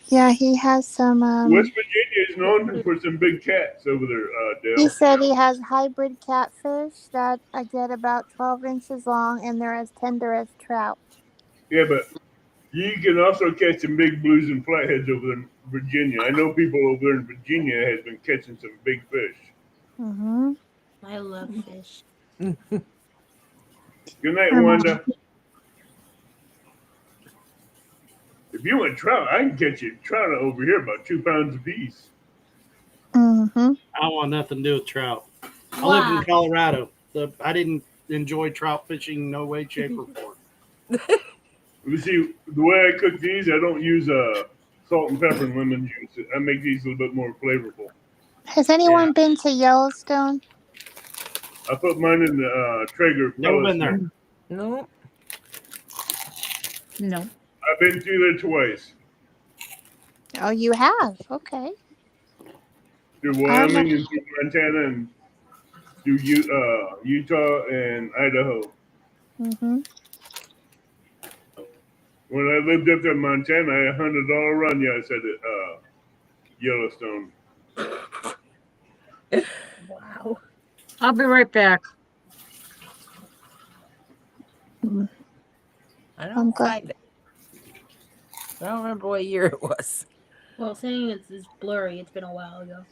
Yeah, he has some. West Virginia is known for some big cats over there, He Dale. said he has hybrid catfish that I get about 12 inches long, and they're as tender as trout. Yeah, but you can also catch some big blues and flatheads over there in Virginia. I know people over there in Virginia has been catching some big fish. Mm-hmm. I love fish. Good night, Wanda. If you want trout, I can catch you trout over here about 2 pounds a piece. Mm-hmm. I don't want nothing to do with trout. I live in Colorado. I didn't enjoy trout fishing no way, shape, or form. You see, the way I cook these, I don't use salt and pepper and lemon juice. I make these a little bit more flavorful. Has anyone been to Yellowstone? I put mine in the Traeger. Never pellet been there. stove. No. No. I've been through there twice. Oh, you have? Okay. Through Wyoming and through Montana and through Utah and Idaho. Mm-hmm. When I lived up there in Montana, I had $100 run. Yeah, I said it. Yellowstone. Wow. I'll be right back. I I'm don't glad. find it. I don't remember what year it was. Well, saying it's blurry, it's been a while ago.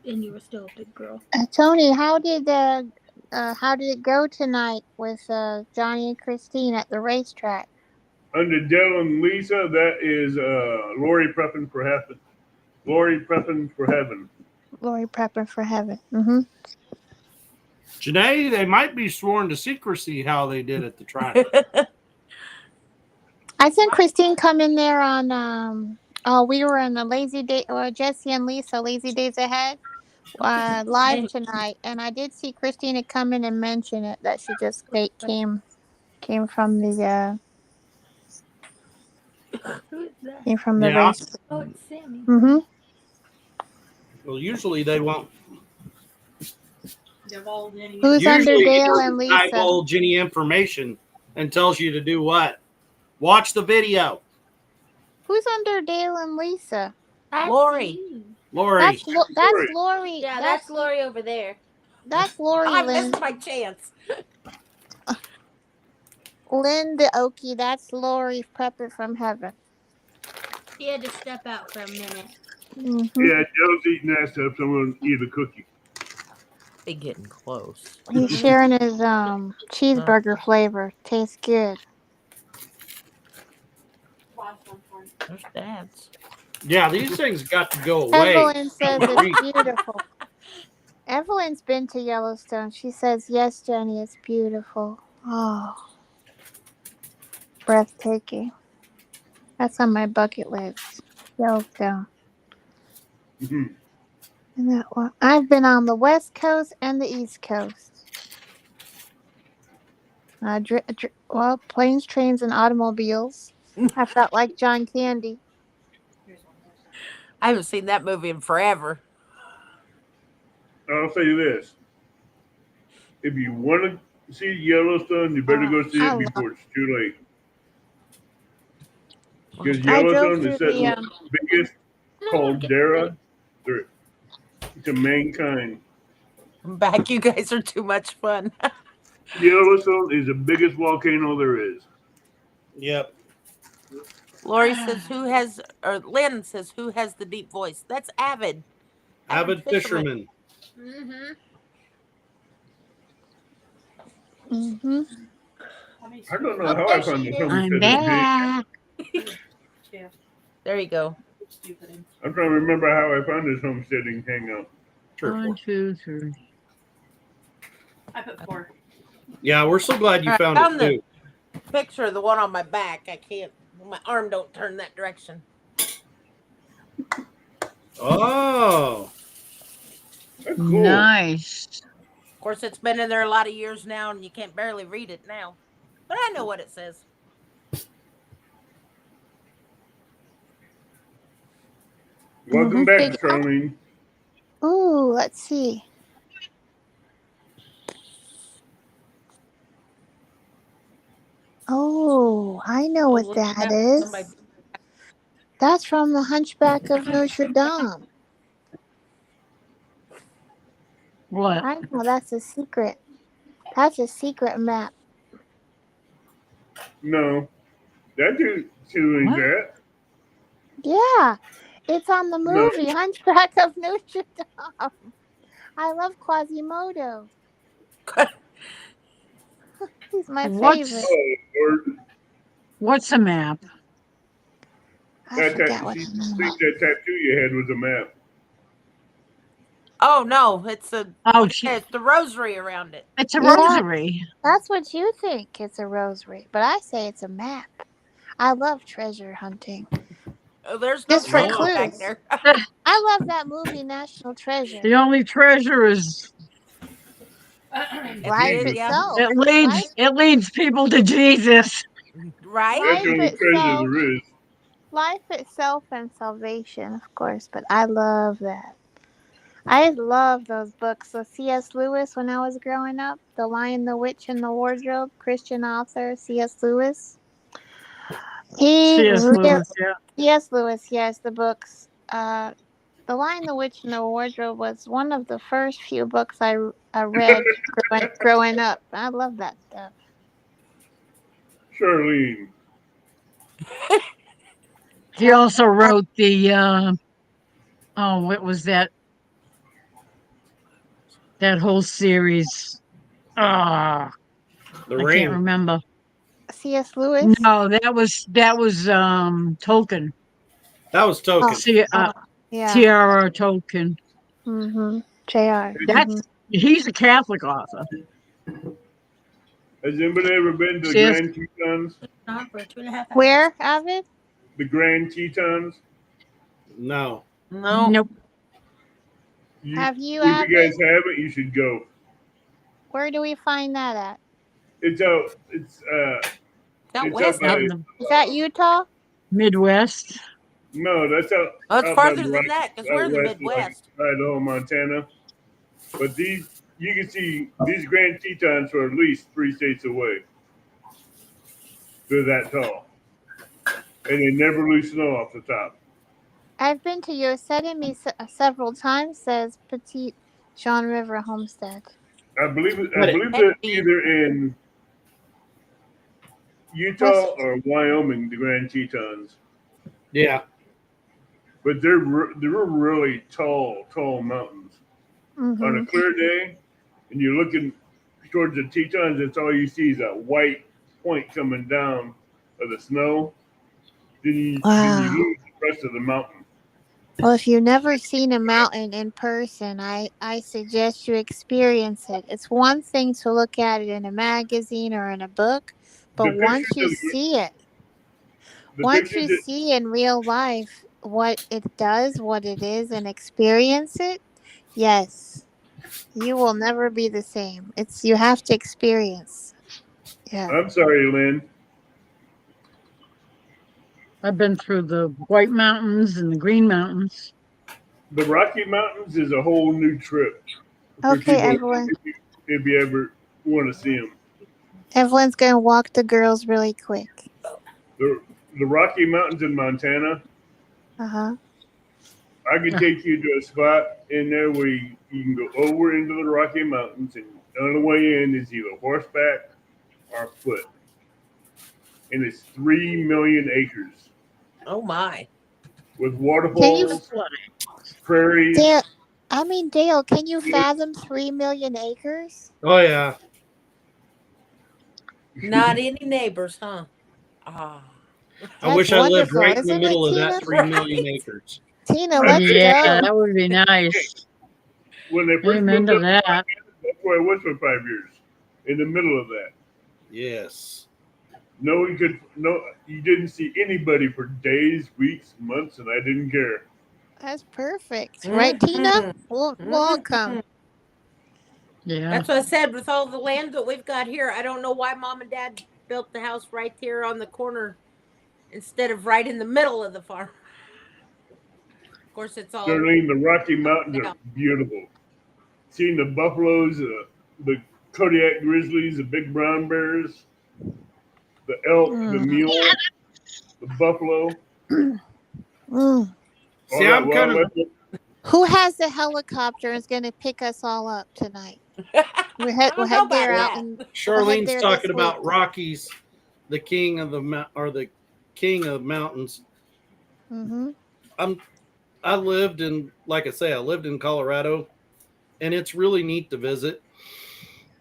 And you were still a big girl. Tony, how did it go tonight with Johnny and Christine at the racetrack? Under Dell and Lisa, that is Lori prepping for heaven. Lori prepping for heaven. Lori prepping for heaven. Mm-hmm. Janae, they might be sworn to secrecy how they did at the track. I seen Christine come in there on we were in the Lazy Day or Jesse and Lisa Lazy Days Ahead live tonight, and I did see Christina come in and mention it that she just came from the Who's that? Yeah. race. Oh, it's Sammy. Mm-hmm. Well, usually they won't. Who's under Usually Dale he and doesn't Lisa? divulge any information and tells you to do what? Watch the video. Who's under Dale and Lisa? That's Lori. you. Lori. That's Lori. Yeah, that's Lori over there. That's Lori I Lynn. missed my chance. Linda Okie. That's Lori Prepper from Heaven. He had to step out for a minute. Mm-hmm. Yeah, Joe's eating that stuff, so I'm going to eat a cookie. They getting close. He's sharing his cheeseburger flavor. Tastes good. There's Dad's. Yeah, these things got to go away. Evelyn says it's beautiful. Evelyn's been to Yellowstone. She says, yes, Jenny, it's beautiful. Oh, breathtaking. That's on my bucket list. Yellowstone. Mhm. And that one. I've been on the West Coast and the East Coast. Planes, trains, and automobiles. I felt like John Candy. I haven't seen that movie in forever. I'll say this: if you want to see Yellowstone, you better go see I it love- before it's too late. Because I drove Yellowstone through is set in the the biggest caldera there to mankind. I'm back. You guys are too much fun. Yellowstone is the biggest volcano there is. Yep. Lori says, "Who has?" Or Lynn says, "Who has the deep voice?" That's Avid. Avid fisherman. Mm-hmm. Mm-hmm. I don't know how I found this I'm homesteading tank. back. There you go. I'm trying to remember how I found this homesteading hangout. Sure. 1, 2, 3. I put 4. Yeah, we're so glad you All right, found found it the- too. Picture of the one on my back. I can't. My arm don't turn that direction. Oh, That's cool. Nice. Of course, it's been in there a lot of years now, and you can't barely read it now. But I know what it says. Welcome Mhm. back, Big- Charlene. Ooh, let's see. Oh, I know what Looking that up is. on my- That's from the Hunchback of Notre Dame. What? I know that's a secret. That's a secret map. No, that dude too What? that. Yeah, it's on the No. movie Hunchback of Notre Dame. I love Quasimodo. He's my What's- favorite. Oh, Lord. What's a map? I That forget tattoo, what she the name think of. that tattoo you had was a map. Oh no, it's a. Oh, It's the rosary around it. it's a Yeah. rosary. That's what you think. It's a rosary, but I say it's a map. I love treasure hunting. Oh, there's no Just for treasure back clues. there. I love that movie, National Treasure. The only treasure is Life it, yeah. itself. it leads people to Jesus. Right? That's the only Life treasure itself. there is. Life itself and salvation, of course, but I love that. I love those books. So C.S. Lewis, when I was growing up, The Lion, the Witch, and the Wardrobe, Christian author C.S. Lewis. C.S. Lewis, yeah. C.S. Lewis, yes, the books. The Lion, the Witch, and the Wardrobe was one of the first few books I read growing up. I love that stuff. Charlene. He also wrote the what was that? That whole series. Ah, the I ring. can't remember. C.S. Lewis? No, that was Tolkien. That was Tolkien. Yeah. T.R.R. Tolkien. Mm-hmm. J.R. That's he's a Catholic author. Has anybody ever been to the Yes. Grand Tetons? For 2.5 hours. Where, Avid? The Grand Tetons? No. No. Nope. Have you, If you Avid? guys haven't, you should go. Where do we find that at? It's out. It's Out it's west. out Out by, in the Is that Utah? Midwest. no, that's out. Oh, it's out by farther than that because we're in the west, like Midwest. Idaho, Montana. But you can see these Grand Tetons are at least 3 states away. They're that tall, and they never lose snow off the top. I've been to Yosemite several times, says Petite John River Homestead. I believe But they're either in Utah or Wyoming, the Grand Tetons. Yeah. But they're really tall mountains. On Mm-hmm. a clear day, and you're looking towards the Tetons, that's all you see is a white point coming down of the snow. Then you lose the rest of the mountain. Well, if you've never seen a mountain in person, I suggest you experience it. It's one thing to look at it in a magazine or in a book, but once you see it, once you see in real life what it does, what it is, and experience it, yes, you will never be the same. You have to experience. Yeah. I'm sorry, Lynn. I've been through the White Mountains and the Green Mountains. The Rocky Mountains is a whole new trip. for Okay, people Evelyn. if you ever want to see them. Evelyn's gonna walk the girls really quick. The Rocky Mountains in Montana. Uh-huh. I can take you to a spot in there where you can go over into the Rocky Mountains, and on the way in is either horseback or foot. And it's 3 million acres Oh my. with Can you waterfalls, prairies. Dale, can you fathom 3 million acres? Oh yeah. Not any neighbors, huh? Ah. I wish That's I lived wonderful, right in the isn't it, middle of that Tina? 3 million acres. Tina, let's Yeah, go. that would be nice. When they first Amen moved to up, that. that's where I was for 5 years, in the middle of that. Yes. You didn't see anybody for days, weeks, months, and I didn't care. That's perfect. Right, Tina? We'll all come. Yeah. That's what I said. With all the land that we've got here, I don't know why Mom and Dad built the house right here on the corner instead of right in the middle of the farm. Of course, it's all. Darlene, the Rocky Mountains Yeah. are beautiful. Seeing the buffaloes, the Kodiak grizzlies, the big brown bears, the elk, the mule, the buffalo. Mm. See, all I'm that kind of wildlife. Who has the helicopter and is going to pick us all up tonight? We'll I head don't know there about out that. and Charlene's there talking this about week. Rockies, the king of the king of mountains. Mm-hmm. I lived in, like I say, I lived in Colorado, and it's really neat to visit,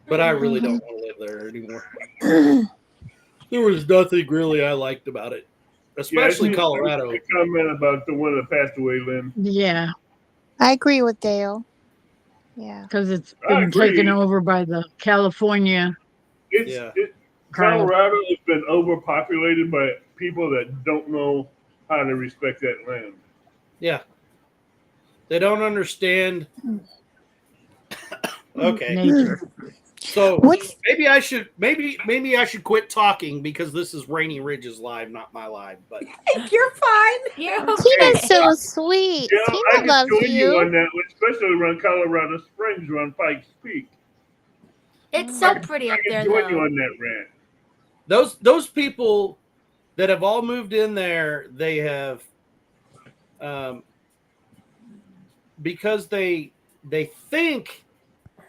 but I really don't want to live there anymore. There was nothing really I liked about it, especially Colorado. A comment about the one that passed away, Lynn. Yeah, I agree with Dale. Yeah. because it's I been taken agree. over by the California. Yeah. crowd. Colorado has been overpopulated by people that don't know how to respect that land. Yeah. They don't understand. Okay. Nature. So What's maybe I should quit talking because this is Rainy Ridge's live, not my live. But You're fine. You're Tina's so sweet. Yeah, I Tina can loves join you on you. that, especially around Colorado Springs, around Pikes Peak. It's so pretty I up can there, join you though. on that rant. those people that have all moved in there, they have because they think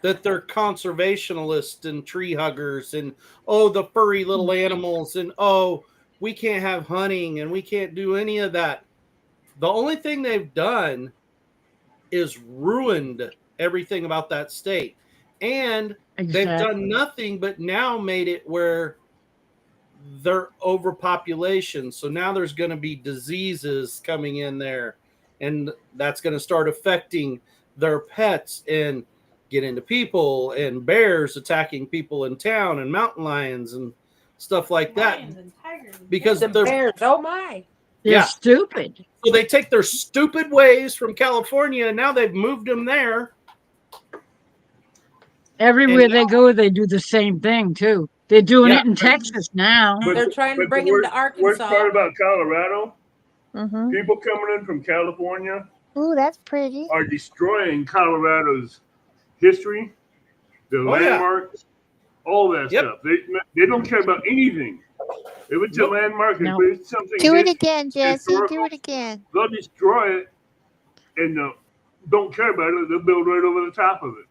that they're conservationists and tree huggers and the furry little animals and we can't have hunting and we can't do any of that. The only thing they've done is ruined everything about that state. And they've done nothing but now made it where they're overpopulation. So now there's going to be diseases coming in there, and that's going to start affecting their pets and get into people, and bears attacking people in town, and mountain lions and stuff like that. Because The they're bears. Oh my. They're Yeah. stupid. So they take their stupid ways from California, and now they've moved them there. Everywhere And they go, they do the same thing too. They're doing Yeah. it in Texas now. They're trying to But bring the them to worst Arkansas. part about Colorado, Mm-hmm. people coming in from California Ooh, that's pretty. are destroying Colorado's history, the yeah. landmarks, all that Yep. stuff. They don't care about anything. If it's a Nope. landmark, No. if it's something, Do it his- again, Jesse. Do historical, it again. they'll destroy it and don't care about it. They'll build right over the top of it,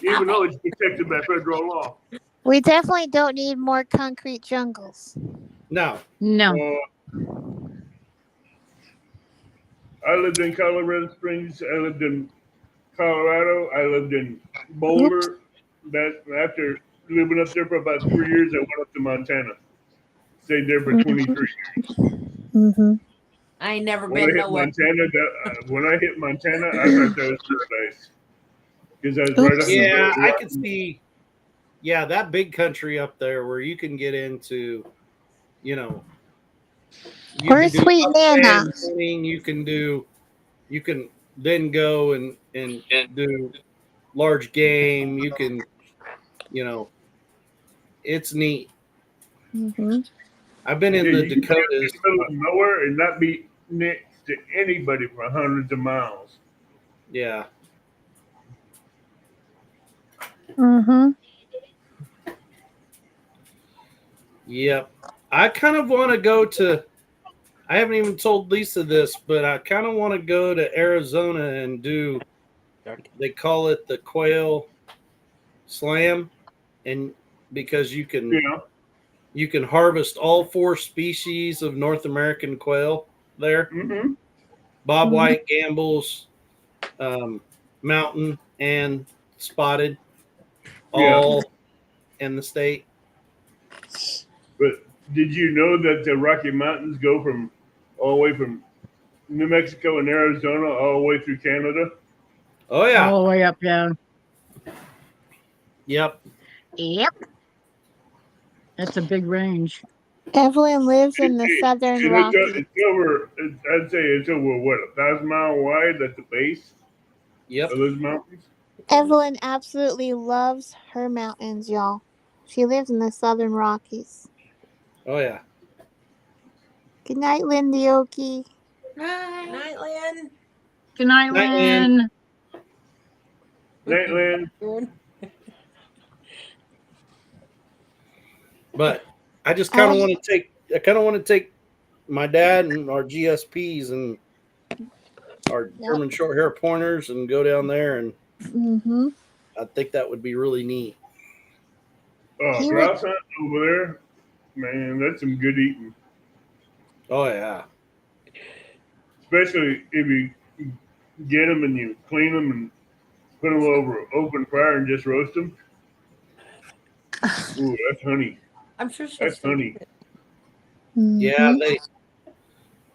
even though it's protected by federal law. We definitely don't need more concrete jungles. No. No. I lived in Colorado Springs. I lived in Colorado. I lived in Boulder. That after living up there for about 3 years, I went up to Montana. Stayed there for 23 years. Mm-hmm. I ain't never When I been hit nowhere. Montana, I thought that was paradise. Because I was right up Yeah, the I could see. Yeah, that big country up there where you can get into, you Where's can do Sweet upland Nana? hunting, you can then go and do large game. You can, it's neat. Mm-hmm. I've been in Yeah, the you can get in Dakotas. the middle of nowhere and not be next to anybody for hundreds of miles. Yeah. Mm-hmm. Yep. I kind of want to go to. I haven't even told Lisa this, but I kind of want to go to Arizona and do. They call it the Quail Slam, and because you can harvest all 4 species of North American quail there. Mm-hmm. Bobwhite, Gamble's, mountain, and spotted, all in the state. But did you know that the Rocky Mountains go from all the way from New Mexico and Arizona all the way through Canada? Oh yeah. All the way up, yeah. Yep. Yep. That's a big range. Evelyn lives in the Southern Rockies. It's over. I'd say it's over what 1,000 mile wide at the base Yep. of those mountains. Evelyn absolutely loves her mountains, y'all. She lives in the Southern Rockies. Oh yeah. Good night, Lindy Oki. Night, Lynn. Good night, Night, Lynn. Nightland. But I just kind of want to take. I kind of want to take my dad and our GSPs and our German short hair pointers and go down there, and Mm-hmm. I think that would be really neat. Oh, grouse hunting over there, man, that's some good eating. Oh yeah. Especially if you get them and you clean them and put them over open fire and just roast them. Ooh, that's honey. I'm sure That's honey. Yeah,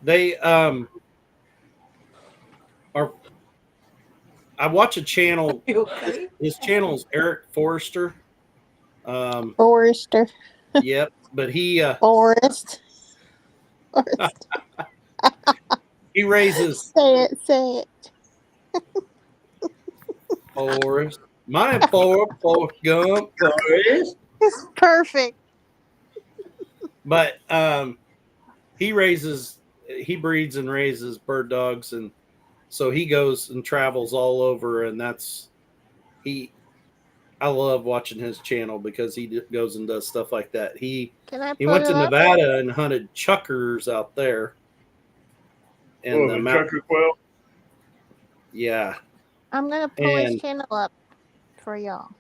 they are. I watch a channel. Okay. His channel is Eric Forrester. Forrester. Yep, but he Forrest. he raises Say it. Forrest. My Forrest Gump Forrest. It's perfect. But he breeds and raises bird dogs, and so he goes and travels all over, and I love watching his channel because he goes and does stuff like that. He went to Nevada and hunted chuckers out there. And the chucker quail. Yeah. I'm gonna pull his channel up for y'all,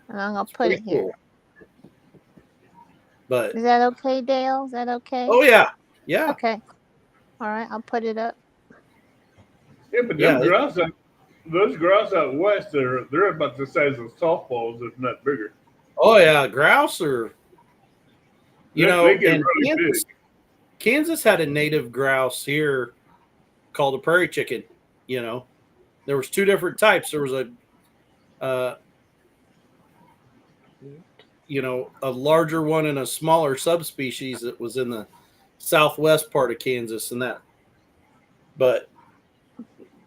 and I'm gonna put it here. Cool. But is that okay, Dale? Is that okay? Oh yeah, yeah. Okay. All right, I'll put it up. Yeah, but those grouse out west, they're about the size of softballs, if not bigger. Oh yeah, grouse are. They get really Kansas, big. Kansas had a native grouse here called a prairie chicken. There was 2 different types. There was a larger one and a smaller subspecies that was in the southwest part of Kansas and that. But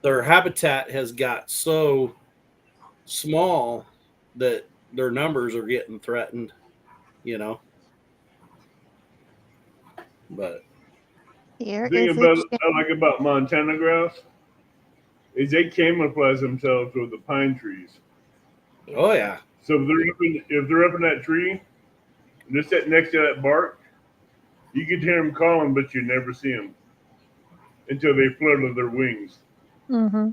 their habitat has got so small that their numbers are getting threatened, But here the thing I like about Montana grouse is they camouflage themselves with the pine trees. Oh yeah. So if they're up in that tree, and they're sitting next to that bark, you can hear them calling, but you never see them until they flutter their wings. Mm-hmm.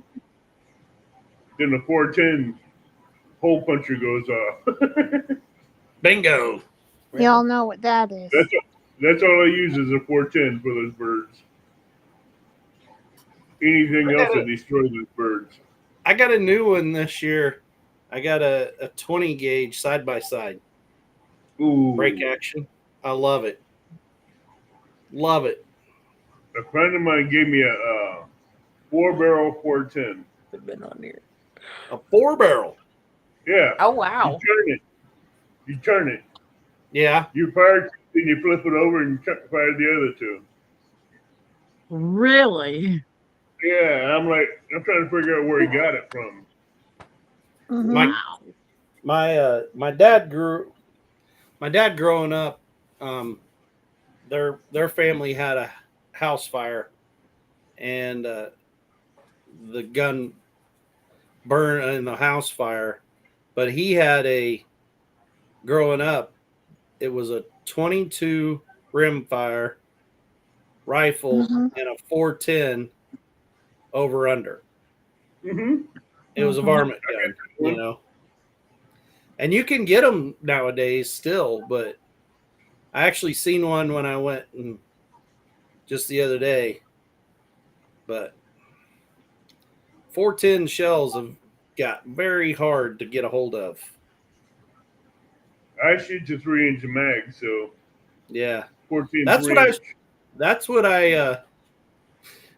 Then the 410 hole puncher goes off. Bingo. Y'all know what that is. That's all I use is a 410 for those birds. Anything else to destroy those birds. I got a new one this year. I got a 20 gauge side by side. Ooh. Break action. I love it. Love it. A friend of mine gave me a 4-barrel 410. It's been on here. A 4-barrel. Yeah. Oh wow. You turn it. Yeah. You fire it, then you flip it over and fire the other 2. Really? Yeah, I'm trying to figure out where he got it from. Mm-hmm. My dad growing up, their family had a house fire, and the gun burned in the house fire, but he had growing up, it was a 22 rimfire rifle Mhm. and a 410 over under. Mm-hmm. It was a Mhm. varmint gun, you know. And you can get them nowadays still, but I actually seen one when I went and just the other day. But 410 shells have got very hard to get a hold of. I shoot the 3-inch mag, so Yeah. 14 That's what 3-inch. That's what I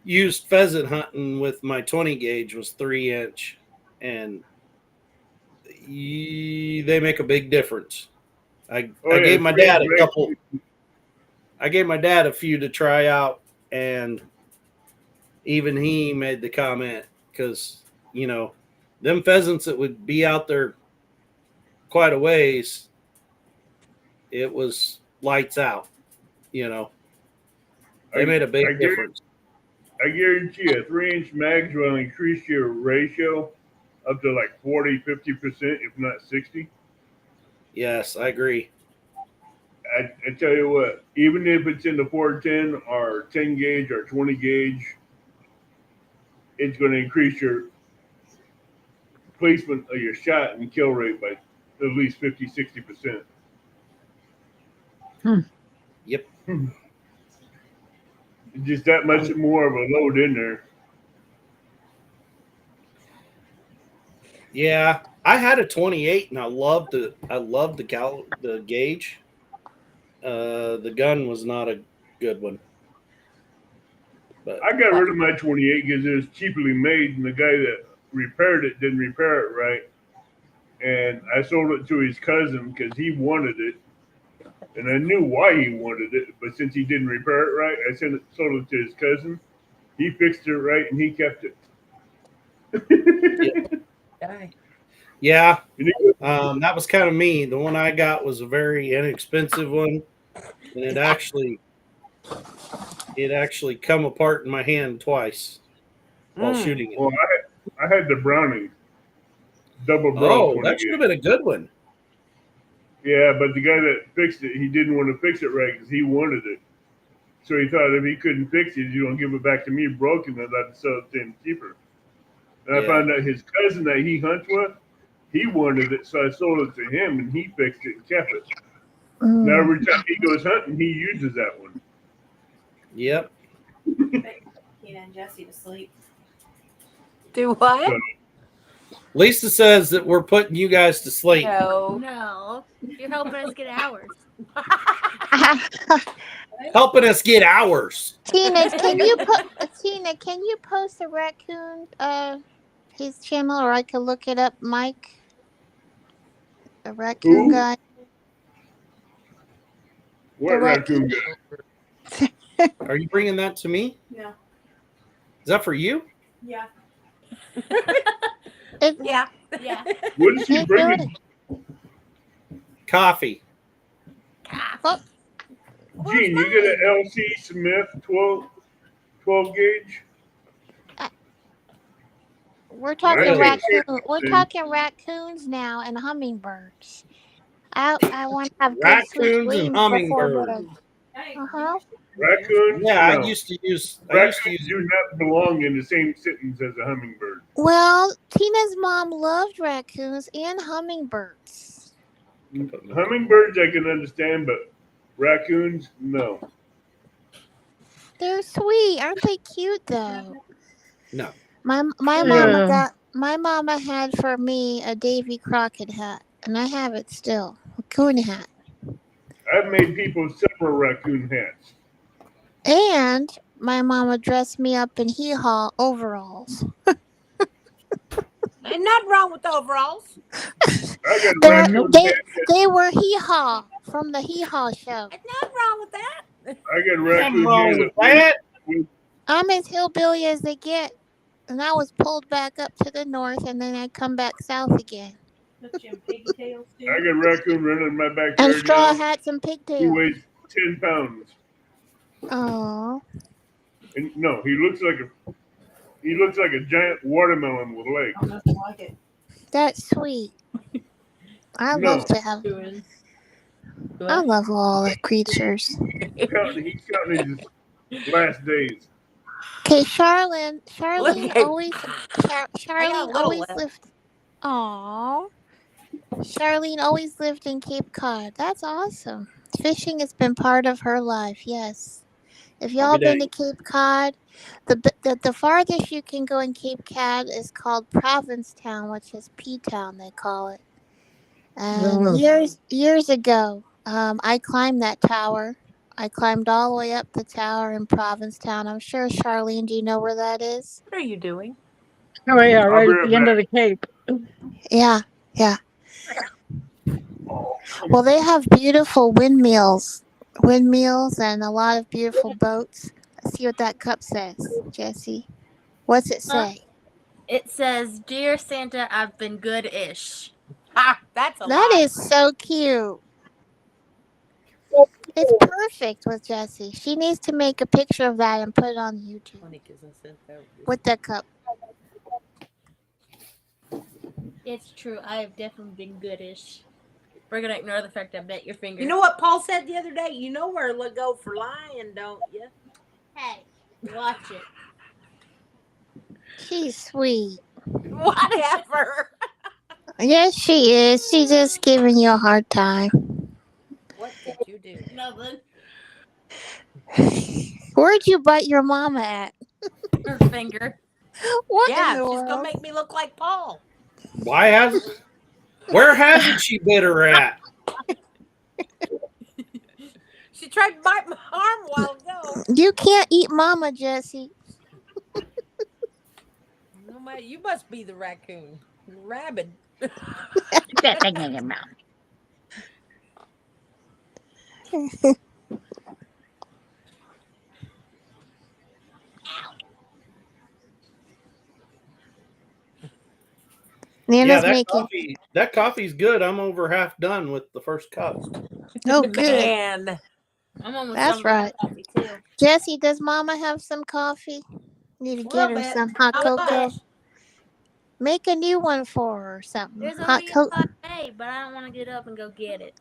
used pheasant hunting with my 20 gauge was 3-inch, and they make a big difference. I gave my dad a couple. I gave my dad a few to try out, and even he made the comment because them pheasants that would be out there quite a ways, it was lights out. They made a big difference. I guarantee you, a 3-inch mag will increase your ratio up to like 40-50%, if not 60. Yes, I agree. I tell you what, even if it's in the 410 or 10 gauge or 20 gauge, it's going to increase your placement of your shot and kill rate by at least 50-60%. Yep. Just that much more of a load in there. Yeah, I had a 28 and I loved the gauge. The gun was not a good one. But I got rid of my 28 because it was cheaply made, and the guy that repaired it didn't repair it right. And I sold it to his cousin because he wanted it. And I knew why he wanted it, but since he didn't repair it right, I sold it to his cousin. He fixed it right, and he kept it. Yeah, that was kind of me. The one I got was a very inexpensive one, and it actually come apart in my hand twice while shooting it. Well, I had the Browning double barrel. Oh, that should have been a good one. Yeah, but the guy that fixed it, he didn't want to fix it right because he wanted it. So he thought if he couldn't fix it, he's going to give it back to me broken, and I'd sell it to him cheaper. And I found out his cousin that he hunts with, he wanted it, so I sold it to him, and he fixed it and kept it. Now every time he goes hunting, he uses that one. Yep. And Jesse to sleep. Do what? So, Lisa says that we're putting you guys to sleep. No, you're helping us get hours. Helping us get hours. Tina, can you post a raccoon his channel, or I could look it up, Mike? A raccoon Who? guy. what raccoon guy? Are you bringing that to me? Yeah. Is that for you? Yeah. Yeah. Yeah. What is he bringing? Coffee. Gene, you get an LC Smith 12 gauge? We're talking Really? raccoons now and hummingbirds. I want to have good sweet Raccoons dreams and before hummingbirds. bed. Uh-huh. Raccoons? Yeah, No. I used to use. Raccoons do not belong in the same sentence as a hummingbird. Well, Tina's mom loved raccoons and hummingbirds. Hummingbirds I can understand, but raccoons, no. They're sweet, aren't they cute though? No. My mama had for me a Davy Crockett hat, and I have it still. A coon hat. I've made people several raccoon hats. And my mama dressed me up in hee-haw overalls. Ain't nothing wrong with overalls. I got raccoon hats. They were hee-haw from the hee-haw show. Ain't nothing wrong with that. I got Something raccoon wrong hats. with that. I'm as hillbilly as they get. And I was pulled back up to the north, and then I come back south again. Put you in pigtails too. I got raccoon running in my backyard And straw now. hats and He pigtails. weighs 10 pounds. Oh. And no, he looks like a giant watermelon with legs. Oh, nothing like it. That's sweet. I No. love to have. Doing. I love all the creatures. He's counting his last days. Okay, Charlene at- always. I got a Charlene little always left. lived. Aww. Charlene always lived in Cape Cod. That's awesome. Fishing has been part of her life. Yes. If y'all been to Cape Cod, the farthest you can go in Cape Cod is called Provincetown, which is P-Town they call it. And Oh. years ago, I climbed that tower. I climbed all the way up the tower in Provincetown. I'm sure, Charlene, do you know where that is? What are you doing? Oh yeah, I'll right be at right the end of back. the Cape. Yeah. Well, they have beautiful windmills and a lot of beautiful boats. Let's see what that cup says, Jesse. What's it say? It says, "Dear Santa, I've been good-ish." Ah, that's a That lie. is so cute. It's perfect with Jessie. She needs to make a picture of that and put it on YouTube Funny 'cause I sent that. with the cup. It's true. I have definitely been good-ish. We're gonna ignore the fact I bit your finger. You know what Paul said the other day? You know where to go for lying, don't you? Hey, watch it. She's sweet. Whatever. Yes, she is. She's just giving you a hard time. What did you do? Nothing. Where'd you bite your mama at? Her finger. What Yeah, in the she's world? gonna make me look like Paul. Where hasn't she bit her at? She tried to bite my arm a while ago. You can't eat mama, Jessie. No matter, you must be the raccoon. Rabbit. That thing in your mouth. Nana's making. That coffee's good. I'm over half done with the first cup. Oh, good. Man. I'm almost That's done with right. my coffee too. Jessie, does mama have some coffee? Need to get Little her bit. some hot Not cocoa. much. Make a new one for her or something. There's Hot only cocoa. a 5A, but I don't want to get up and go get it.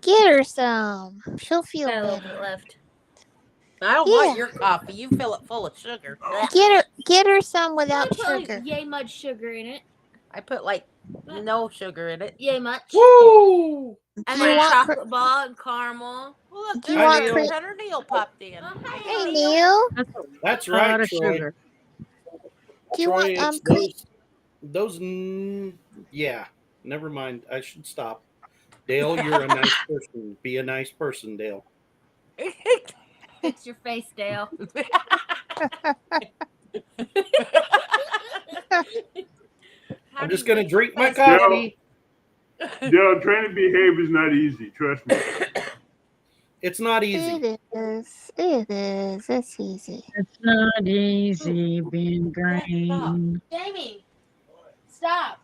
Get her some. She'll feel Got a little better. bit left. I don't Yeah. want your coffee. You fill it full of sugar. Get her some without I put sugar. yay much sugar in it. I put like no sugar in it. Yay much. Woo! And Do you then want chocolate ball and caramel. Well, look, Do you there's want Neil. cre- Hunter Neil popped in. Oh, Hey, Neil. That's A lot right, of Troy. sugar. Do you Troy, want it's cream? yeah. Never mind. I should stop. Dale, you're a nice person. Be a nice person, Dale. Fix your face, Dale. I'm just gonna drink my face? coffee. Dale, trying to behave is not easy. Trust me. It's not easy. It is. It is. It's easy. It's not easy being green. Jamie, stop.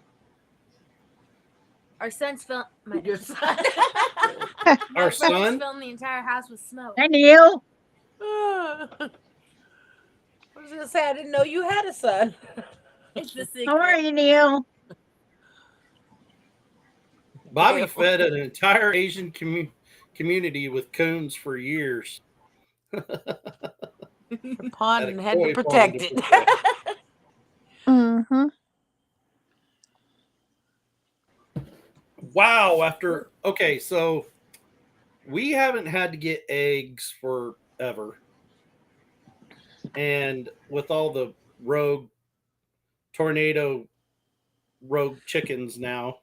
Our son's filling. Your son. Our Brother's son? filling the entire house with smoke. Hey, Neil. I was gonna say I didn't know you had a son. It's the secret. How are you, Neil? Bobby Dale. fed an entire Asian community with coons for years. The pond At a and had to koi protect pond to it. protect. Mm-hmm. Wow. Okay, so we haven't had to get eggs forever. And with all the rogue chickens now,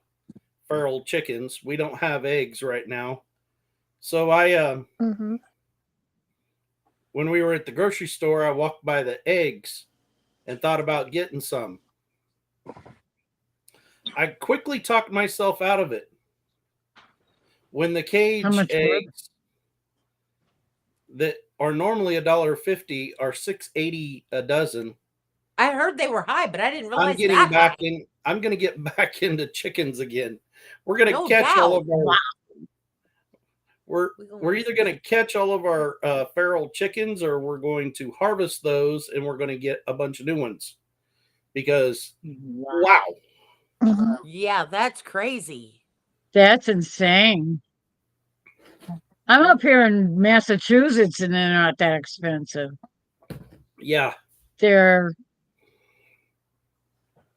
feral chickens, we don't have eggs right now. So Mm-hmm. when we were at the grocery store, I walked by the eggs and thought about getting some. I quickly talked myself out of it. When the cage How much were they? eggs that are normally $1.50 are $6.80 a dozen. I heard they were high, but I didn't realize I'm getting that back high. in. I'm going to get back into chickens again. We're going to No catch all doubt. of our. We're gonna we're either going to catch all of our feral chickens, or we're going to harvest those, and we're going to get a bunch of new ones. Because wow, Mhm. Yeah, that's crazy. That's insane. I'm up here in Massachusetts and they're not that expensive. Yeah. They're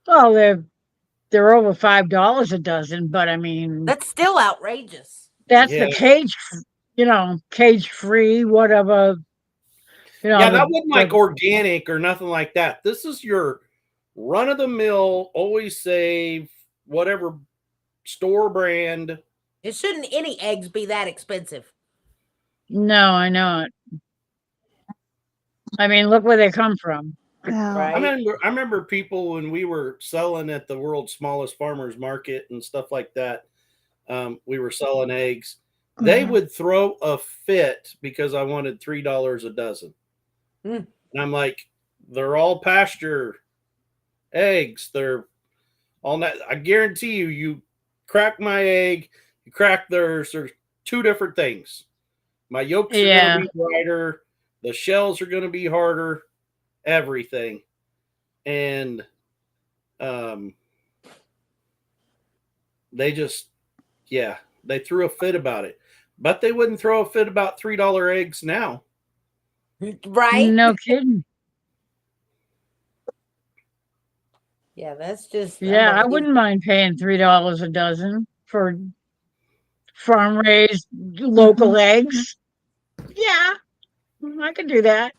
they're over $5 a dozen, but I mean That's still outrageous. that's Yeah. the cage free, whatever. Yeah, that the- wasn't like the- organic or nothing like that. This is your run of the mill, always save, whatever store brand. It shouldn't any eggs be that expensive. no, I know it. I mean, look where they come from. Yeah. Right? I remember people when we were selling at the world's smallest farmers market and stuff like that. We were selling eggs. They Mhm. would throw a fit because I wanted $3 a dozen. Mm. And I'm like, they're all pasture eggs. They're all that. I guarantee you, you crack my egg, you crack theirs. There's two different things. My yolks are Yeah. going to be brighter. The shells are going to be harder. Everything. And they just, yeah, they threw a fit about it. But they wouldn't throw a fit about $3 eggs now. Right? No kidding. Yeah, that's just. Yeah, I unbelievable. wouldn't mind paying $3 a dozen for farm raised local eggs. Yeah, I could do that.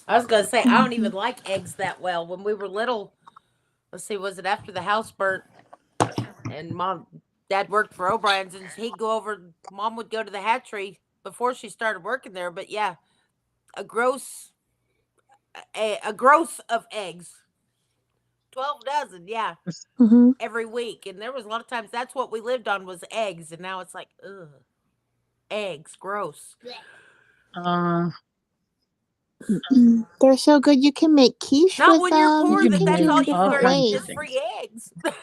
I was gonna say I don't even like eggs that well. When we were little, let's see, was it after the house burnt? And dad worked for O'Brien's, and he'd go over. Mom would go to the hatchery before she started working there. But yeah, a gross of eggs, 12 dozen, yeah, Mhm. every week. And there was a lot of times that's what we lived on was eggs, and now it's like, ugh, eggs, gross. They're so good. You can make quiche Not with when you're them. poor, You You that can can that's do make all them you all different got kinds of is ways. free things. eggs.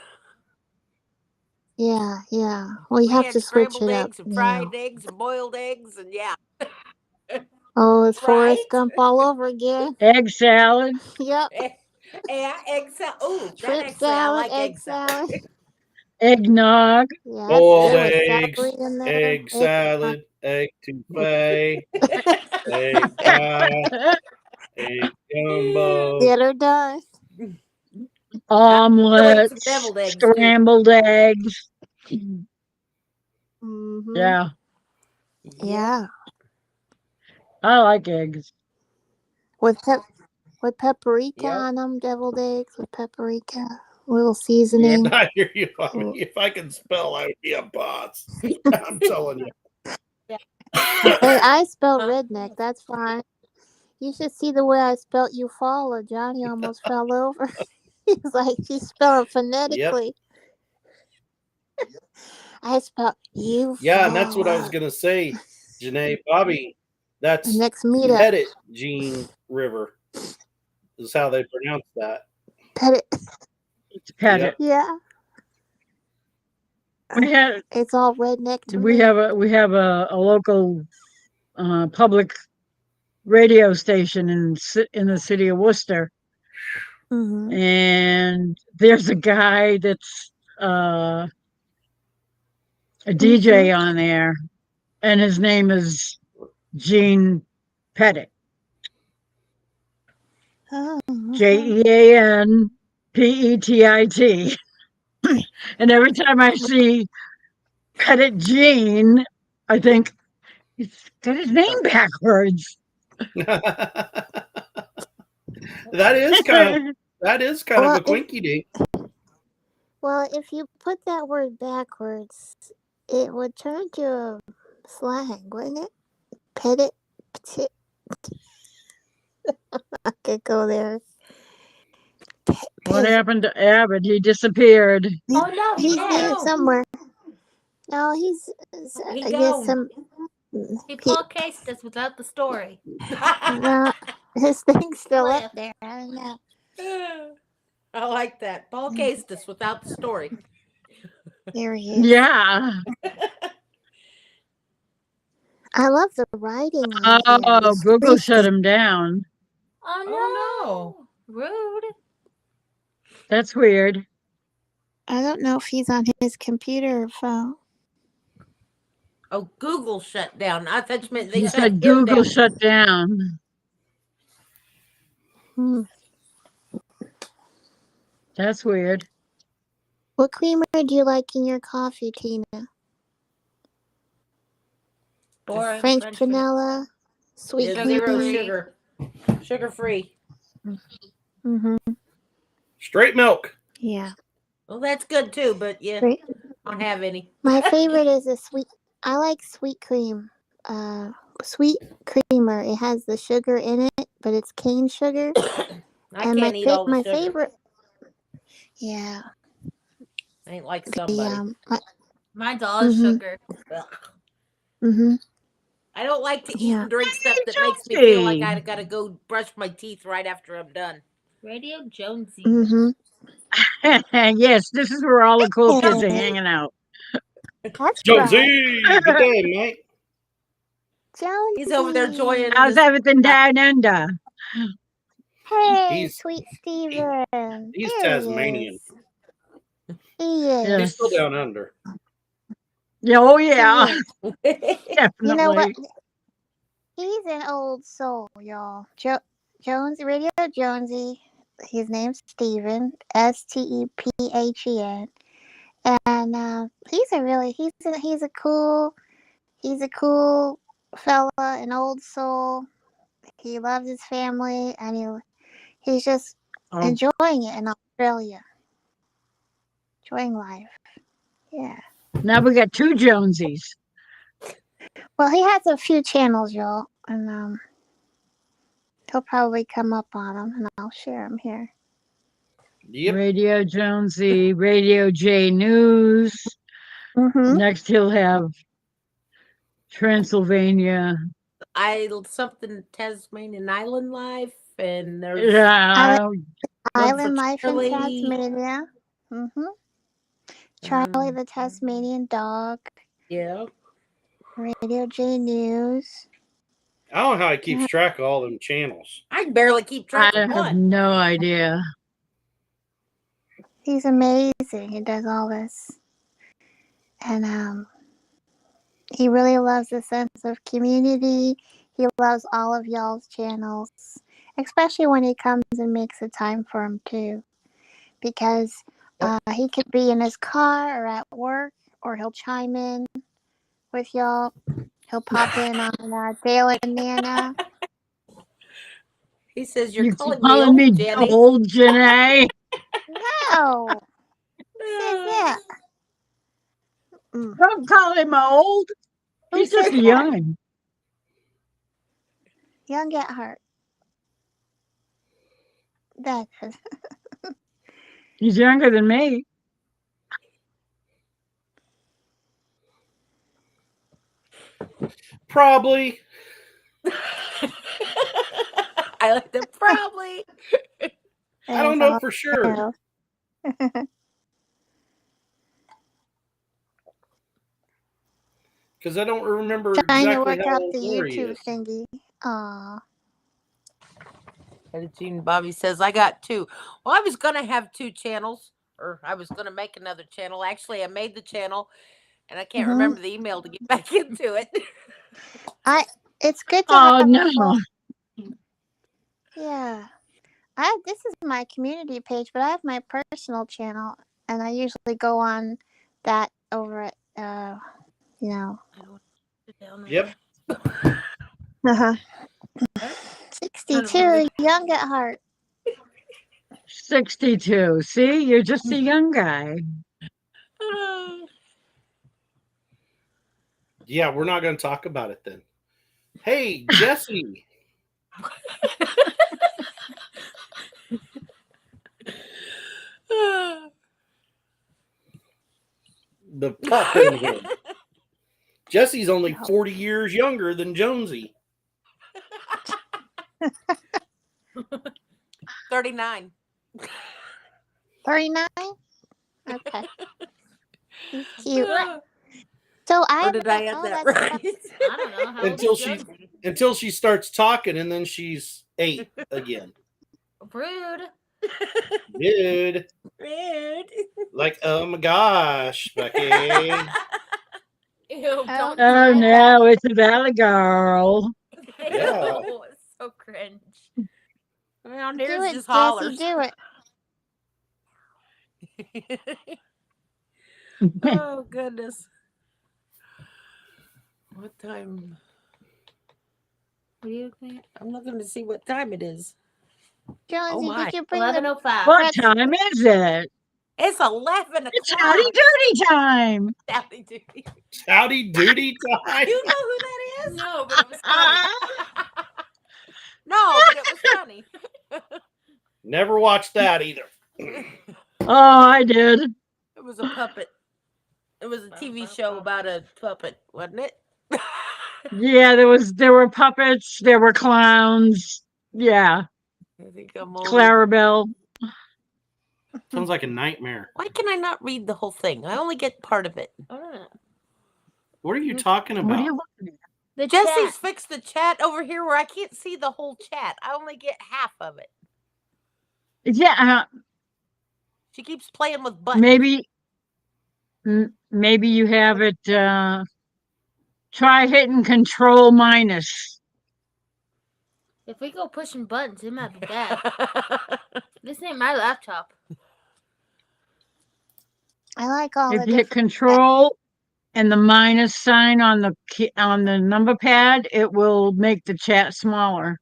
Yeah, yeah. Well, you We have had to switch scrambled it up. eggs and You fried know. eggs and boiled eggs, and yeah, Oh, it's right? Forrest Gump all over again. Egg salad. Yep. Yeah, egg salad. Oh, that Shrimp actually, I salad, like egg egg salad. salad. Eggnog. Yeah, that's Boiled good with eggs, celery in there. egg Egg salad, egg touffee, egg pie, egg gumbo. Get her done. I like some Omelets. deviled eggs too. Scrambled eggs. Mhm. Yeah, Yeah. I like eggs. With paprika Yep. on them, deviled eggs with paprika, little seasoning. I hear you. If I can spell, I would be a boss. I'm telling you. Hey, I spelled redneck. That's fine. You should see the way I spelt you follow. Johnny almost fell over. He's like, she spelled it phonetically. I spelled you. Yeah, and that's what I was gonna say, Janae, Bobby. That's Next meetup. Pettit Jean River is how they pronounce that. Pettit. It's Pettit. Yep. Yeah. It's all redneck to We me. have a local public radio station in the city of Worcester, Mhm. and there's a guy that's a DJ on there, and his name is Gene Pettit. Oh, JeanPettit. And every time I see Pettit Gene, I think he's got his name backwards. That is kind Well, of a quinky dink. Well, if you put that word backwards, it would turn to a slang, wouldn't it? Pettit. I could go there. What happened to Abbott? He disappeared. Oh no, He's there somewhere. No, he's. He I guess gone. He podcasted us without the story. No, his thing's still up there. I don't know. I like that. Paul cased us without the story. There he is. Yeah. I love the writing on here. Oh, This Google priest shut is- him down. Oh Oh no. Rude. That's weird. I don't know if he's on his computer or phone. Oh, Google shut down. I thought you meant they You shut said him Google down. shut down. Hmm. That's weird. What creamer do you like in your coffee, Tina? Or French vanilla, sweet Yeah, cream. zero sugar. Sugar free. Mm-hmm. Straight milk. Yeah. Well, that's good too, but yeah, Great. I don't have any. My favorite is a sweet. I like sweet cream. Sweet creamer. It has the sugar in it, but it's cane sugar. I and can't eat all the my sugar. favorite. Yeah. I ain't like somebody. Mine's all sugar. Mm-hmm. I don't like to eat Yeah. and drink stuff that makes me Jonesy. feel like I gotta go brush my teeth right after I'm done. Radio Jonesy. Mm-hmm. Yes, this is where all the cool kids are Hey. hanging out. That's right. Jonesy, good day, mate. Jonesy. He's over there enjoying How's this. everything down under? Hey, He's- sweet Steven. He's There he Tasmanian. is. He is. Yeah. He's still down under. Yeah, oh yeah, He is. definitely. You know what? He's an old soul, y'all. Jonesy, Radio Jonesy. His name's Steven, Stephen, and he's a cool fella, an old soul. He loves his family, and he's just Oh, enjoying it in Australia, enjoying life. Yeah. now we got two Jonesies. Well, he has a few channels, y'all, and he'll probably come up on them, and I'll share them here. Yep. Radio Jonesy, Radio J News. Mm-hmm. Next he'll have Transylvania. Something Tasmanian Island Life, and there's Yeah, Island Life in Charlie. Tasmania. Mm-hmm. Charlie the Tasmanian Dog. Yeah. Radio J News. I don't know how he keeps track of all them channels. I can barely keep I track of have one. no idea. He's amazing. He does all this. And he really loves the sense of community. He loves all of y'all's channels, especially when he comes and makes a time for him too. Because he could be in his car or at work, or he'll chime in with y'all. He'll pop in on Dale and Nana. He says you're You calling me old, Jenny. old, Janae? No. Who says that? Mm. Don't call him old. Who He's just says that? young. Young at heart. That is. He's younger than me. Probably. I like them probably. I don't know for sure. Because I don't remember Trying to exactly work how out old the Lori YouTube is. thingy. Aw. And Gene Bobby says, I got two. Well, I was going to have two channels, or I was going to make another channel. Actually, I made the channel, and I can't Mhm. remember the email to get back into it. It's good to Oh have no. a full. Yeah. This is my community page, but I have my personal channel, and I usually go on that over at Yep. Uh-huh. 62, young at heart. 62. See, you're just a young guy. Yeah, we're not going to talk about it then. Hey, Jesse. The pop in him. Jesse's only 40 years younger than Jonesy. 39. 39? Okay. He's cute. So I Or did I have that that's right? I don't know. How Until old is she- Jonesy? Until she starts talking, and then she's 8 again. Rude. Dude. Rude. Like, oh my gosh, Becky. Ew, don't Oh, do Oh that. no, it's a valley girl. Yeah. Ew, it's so cringe. Well, do Nears it, just Jesse. hollers. Do it. Oh goodness. What time? What do you think? I'm looking to see what time it is. Jonesy, my. did you bring the 11:05. What Fred- time is it? It's 11 It's o'clock. howdy doody time. Howdy doody. Howdy doody time. You know who that is? No, but it was funny. No, but it was funny. Never watched that either. Oh, I did. It was a puppet. It was a TV show about a puppet, wasn't it? Yeah, there were puppets, there were clowns. Yeah, I think I'm old. Clarabelle. Sounds like a nightmare. Why can I not read the whole thing? I only get part of it. What are you talking What about? are you looking at? The Jesse's chat. fixed the chat over here where I can't see the whole chat. I only get half of it. Yeah, She keeps playing with buttons. maybe you have it. Try hitting Control minus. If we go pushing buttons, it might be bad. This ain't my laptop. I like all If the you hit different. Control and the minus sign on the number pad, it will make the chat smaller.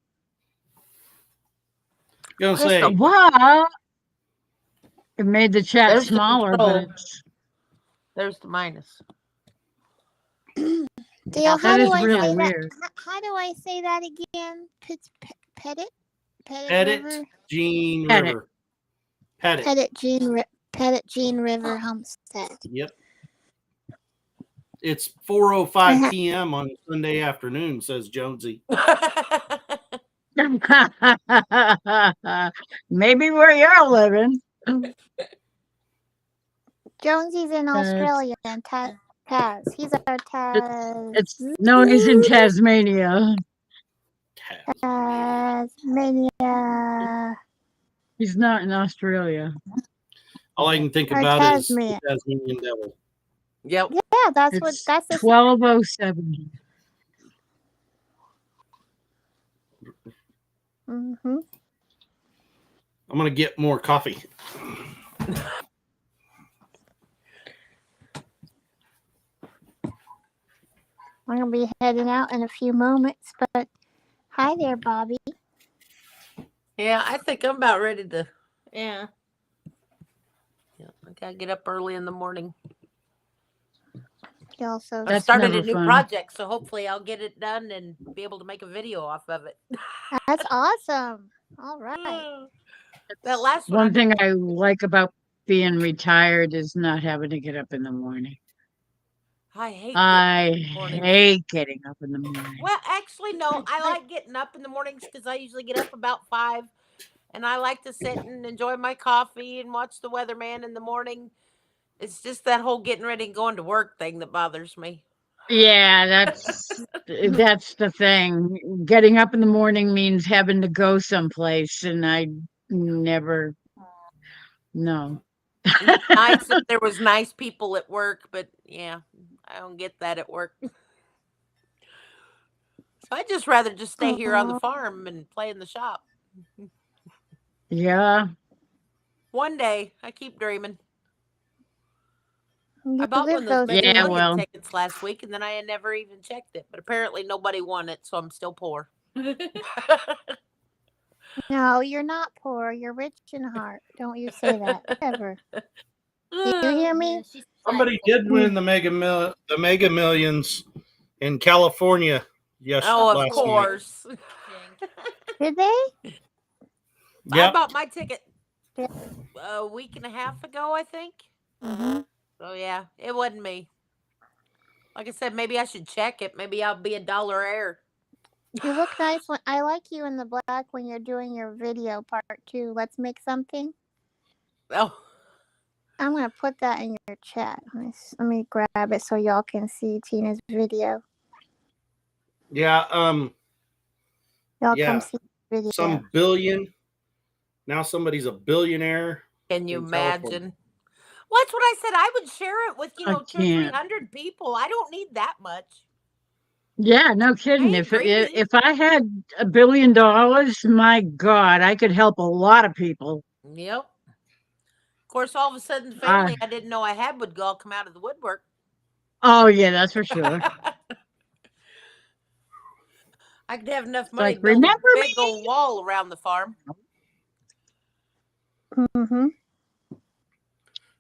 Gonna say, What? It made the chat There's the smaller, but control. it's, There's the minus. Dale, how that is do I really say that? weird. How do I say that again? Pettit? Pettit River? Jean Pettit. River. Pettit. Pettit Jean River Homestead. Yep. It's 4:05 p.m. on Sunday afternoon, says Jonesy. Maybe where you're living. Jonesy's in Australia and Taz. He's our Taz. He's in Tasmania. Tasmania. He's not in Australia. All I can think Or about is Tasmania. the Tasmanian devil. Yep. Yeah, that's It's that's the 12:07. Mm-hmm. I'm gonna get more coffee. I'm gonna be heading out in a few moments, but hi there, Bobby. Yeah, I think I'm about ready to. Yeah. Yeah, I gotta get up early in the morning. He also I That's started never a new fun. project, so hopefully I'll get it done and be able to make a video off of it. that's awesome. All right. That last one. One thing I like about being retired is not having to get up in the morning. I hate. I mornings. hate getting up in the morning. Well, actually, no. I like getting up in the mornings because I usually get up about 5, and I like to sit and enjoy my coffee and watch the weatherman in the morning. It's just that whole getting ready and going to work thing that bothers me. Yeah, that's the thing. Getting up in the morning means having to go someplace, and I never. No. Nice if there was nice people at work, but yeah, I don't get that at work. So I'd just rather just stay here on the farm and play in the shop. Yeah. One day, I keep dreaming. You I bought one live of those those Mega Yeah, Million well. tickets last week, and then I had never even checked it. But apparently, nobody won it, so I'm still poor. No, you're not poor. You're rich in heart. Don't you say that ever. Do you hear me? Somebody did win the Mega Millions in California yesterday. Oh, of last night. course. Did they? I Yep. bought my ticket Yeah. a week and a half ago, I think. Mm-hmm. So yeah, it wasn't me. Like I said, maybe I should check it. Maybe I'll be $1 heir. You look nice. I like you in the black when you're doing your video part 2. Let's make something. Oh, I'm gonna put that in your chat. Let me grab it so y'all can see Tina's video. Yeah. Y'all Yeah. come see the video. Some billion Now somebody's a billionaire. Can you in California. imagine? Well, that's what I said. I would share it with, I 200 or can't. 300 people. I don't need that much. Yeah, no kidding. ain't If greedy. if I had $1 billion, my God, I could help a lot of people. Yep. Of course, all of a sudden, the Ah. family I didn't know I had would all come out of the woodwork. Oh yeah, that's for sure. I could have enough money Like, to build remember a big old wall around the farm. Mm-hmm.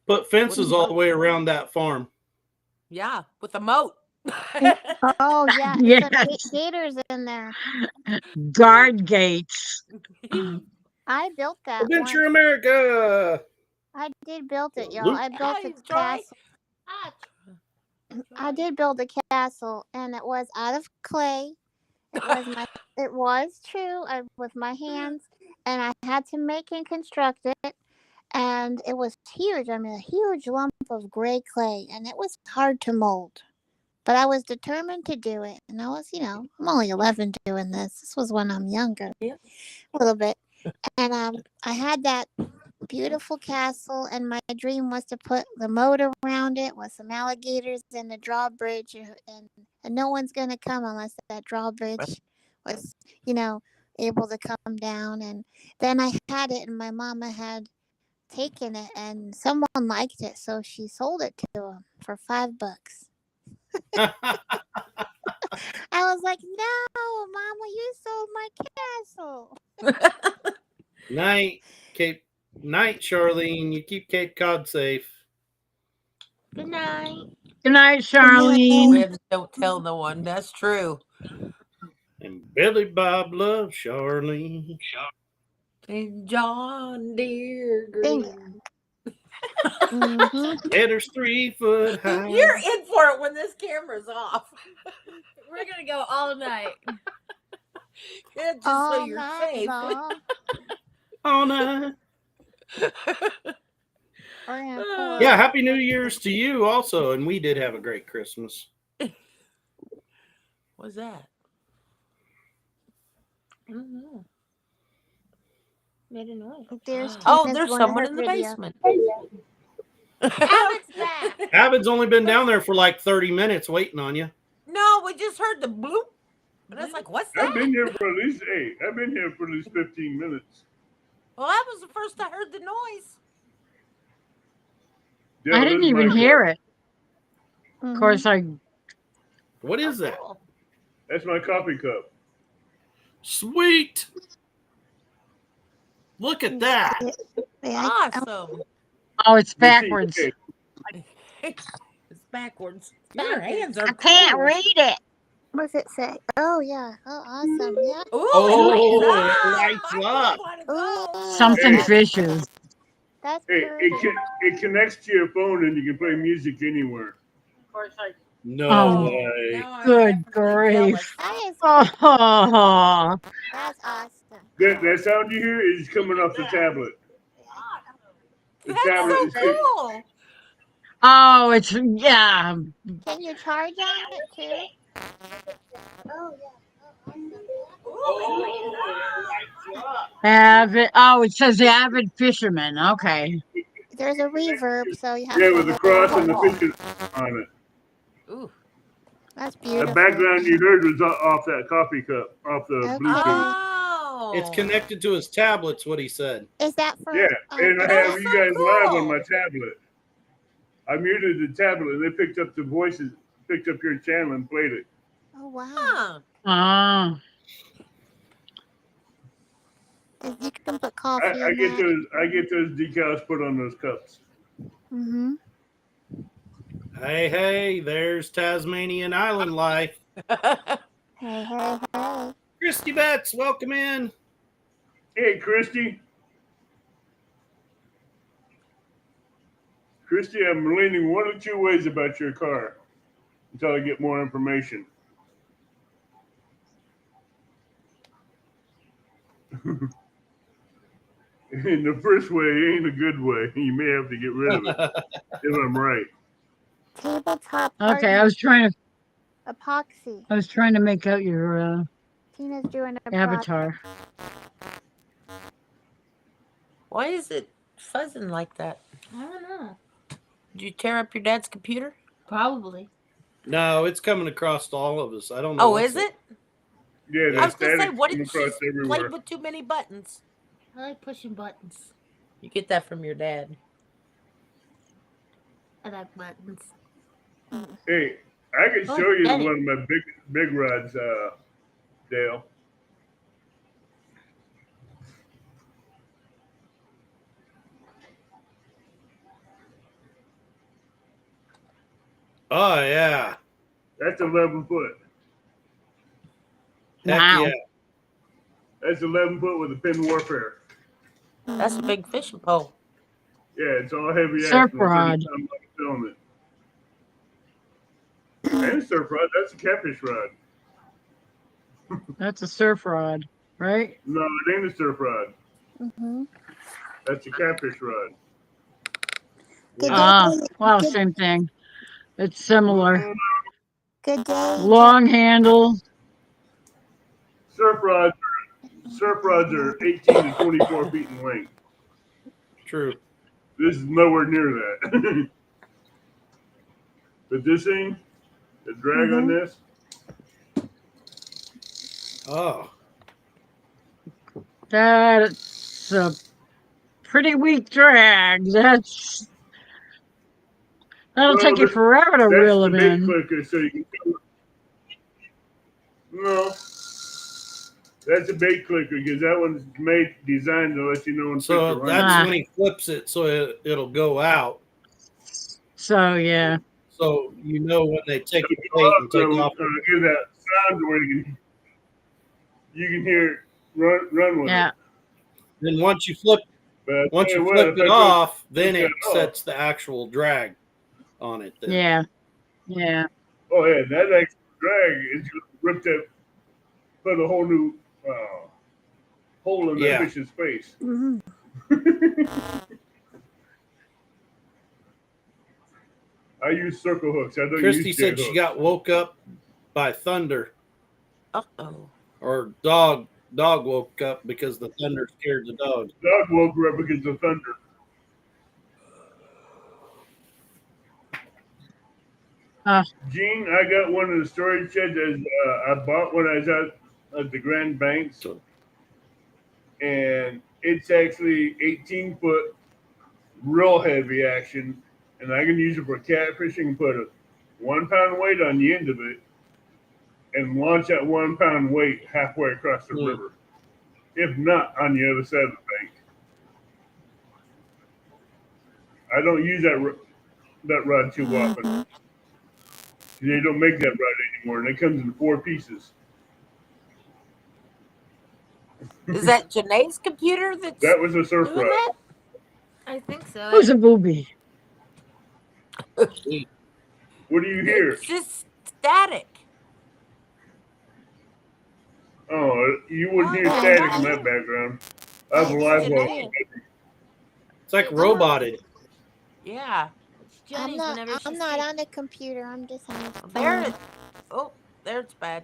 Put fences all the way around that farm. Yeah, with a moat. Oh yeah, Yes. some gators in there. Guard gates. I built that Adventure once. America. I did build it, y'all. Luke. I built Hey, a Troy. castle. I did build a castle, and it was out of clay. It was my. It was true. With my hands, and I had to make and construct it, and it was huge. I mean, a huge lump of gray clay, and it was hard to mold. But I was determined to do it, and I was, I'm only 11 doing this. This was when I'm younger, Yeah. a little bit, and I had that beautiful castle, and my dream was to put the moat around it with some alligators and a drawbridge, and no one's gonna come unless that drawbridge was, able to come down. And then I had it, and my mama had taken it, and someone liked it, so she sold it to him for $5. I was like, no, Mama, you sold my castle. Night, Charlene. You keep Cape Cod safe. Good night. Good night, Charlene. Ribs don't tell no one. That's true. And Billy Bob loves Charlene. And John Deere Thank Green. Mm-hmm. Header's 3 foot high. You're in for it when this camera's off. We're gonna go all night. Yeah, just so All you're night safe. long. All night. We're gonna pull it Yeah, up. Happy New Year's to you also. And we did have a great Christmas. What's that? I don't know. Made a noise. There's Oh, Tina's there's one of someone her in the videos. basement. Alex back. Abbott's only been down there for like 30 minutes waiting on you. No, we just heard the bloop. And I was like, what's I've that? been here for at least 15 minutes. Well, that was the first I heard the noise. Yeah, I didn't that's even my- hear it. Of Mhm. course, I What is that? Cool. That's my coffee cup. Sweet. Look at that. Yeah, I- Awesome. oh, it's You see, backwards. okay, It's backwards. Your hands are I can't cool. read it. what does it say? Oh yeah. Oh, awesome. Yeah. Ooh, Oh, it it lights up. Ooh, Something Hey. fishes. that's Hey, pretty. it connects to your phone and you can play music anywhere. Of course, I. No Oh. way. Good grief. That is, Oh, that's awesome. That sound you hear is coming off the tablet. The That's tablet so is getting- cool. oh, it's yeah. Can you charge on it too? Oh Avid. Oh, it says avid fisherman. Okay. yeah. There's a reverb, so you have Yeah, to. with the cross and the fishing on it. Ooh. That's The beautiful. background you heard was off that coffee cup, off the Okay. Bluetooth. Oh. It's connected to his tablets, what he said. Is that for? Yeah, and I that's have you so guys live cool. on my tablet. I muted the tablet and they picked up the voices, picked up your channel and played it. Oh wow. Huh. Oh, You can put coffee I in get that. I get those decals put on those cups. Mm-hmm. Hey, there's Tasmanian Island life. Hey, hey, hey. Christy Betts, welcome in. Hey, Christy. Christy, I'm leaning one or two ways about your car until I get more information. And the first way ain't a good way. You may have to get rid of it if I'm right. Tabletop. okay. I party was trying to. epoxy. Make out your. Tina's doing a project. Avatar. Avatar. Avatar. Why is it fuzzing like that? I don't know. Did you tear up your dad's computer? Probably. No, it's coming across to all of us. I don't know. Oh, what's is it? Yeah, I the was gonna say, static what coming did she across everywhere. played with too many buttons? I like pushing buttons. You get that from your dad. I like buttons. Hey, I can Oh, show you Daddy. one of my big rods, Dale. Oh yeah. That's 11 foot. Heck Wow. yeah. That's 11 foot with a pin warfare. That's a big fishing pole. Yeah, it's all heavy Surf action. rod. I'm filming it. And surf rod. That's a catfish rod. That's a surf rod, right? No, it ain't a surf rod. Mm-hmm. That's a catfish rod. Good Ah, day. wow, Good, same thing. It's similar. good day. Long handle. Surf rods are 18 to 24 feet in length. True. This is nowhere near that. But this thing, the drag on this, Oh. That's a pretty weak drag. That'll Well, take you forever to that's reel the them bait in. clicker, so you can. No, that's a bait clicker because that one's designed to let you know when fish are So running. that's when he flips it, so it'll go out. So yeah. So you know when they take the Go bait up, and take off. give that sound where you can hear it run with Yeah. it. Then once you flip But I once tell you what, flip if it I off, then flip it that off- sets the actual drag on it. Then. Yeah. Yeah. Oh yeah, that extra drag is gonna rip that, put a whole new hole in Yeah. that fish's face. Mm-hmm. I use circle hooks. I don't Christy use said dead she hooks. got woke up by thunder, Uh-oh. or dog woke up because the thunder scared the dog. Dog woke her up because of thunder. Gene, I got one of the storage sheds as I bought when I was out at the Grand Banks, and it's actually 18 foot, real heavy action, and I can use it for catfishing. Put a 1 pound weight on the end of it, and launch that 1 pound weight halfway across the river, if not on the other side of the bank. I don't use that rod too often. They don't make that rod anymore, and it comes in 4 pieces. Is that Janae's computer that's That was a surf doing rod. that? I think so. Who's a booby? What do you hear? It's just static. Oh, you wouldn't hear static in that background. I have a live one. It's like roboted. Yeah. I'm not on the computer. I'm just on the There phone. it. Oh, there it's bad.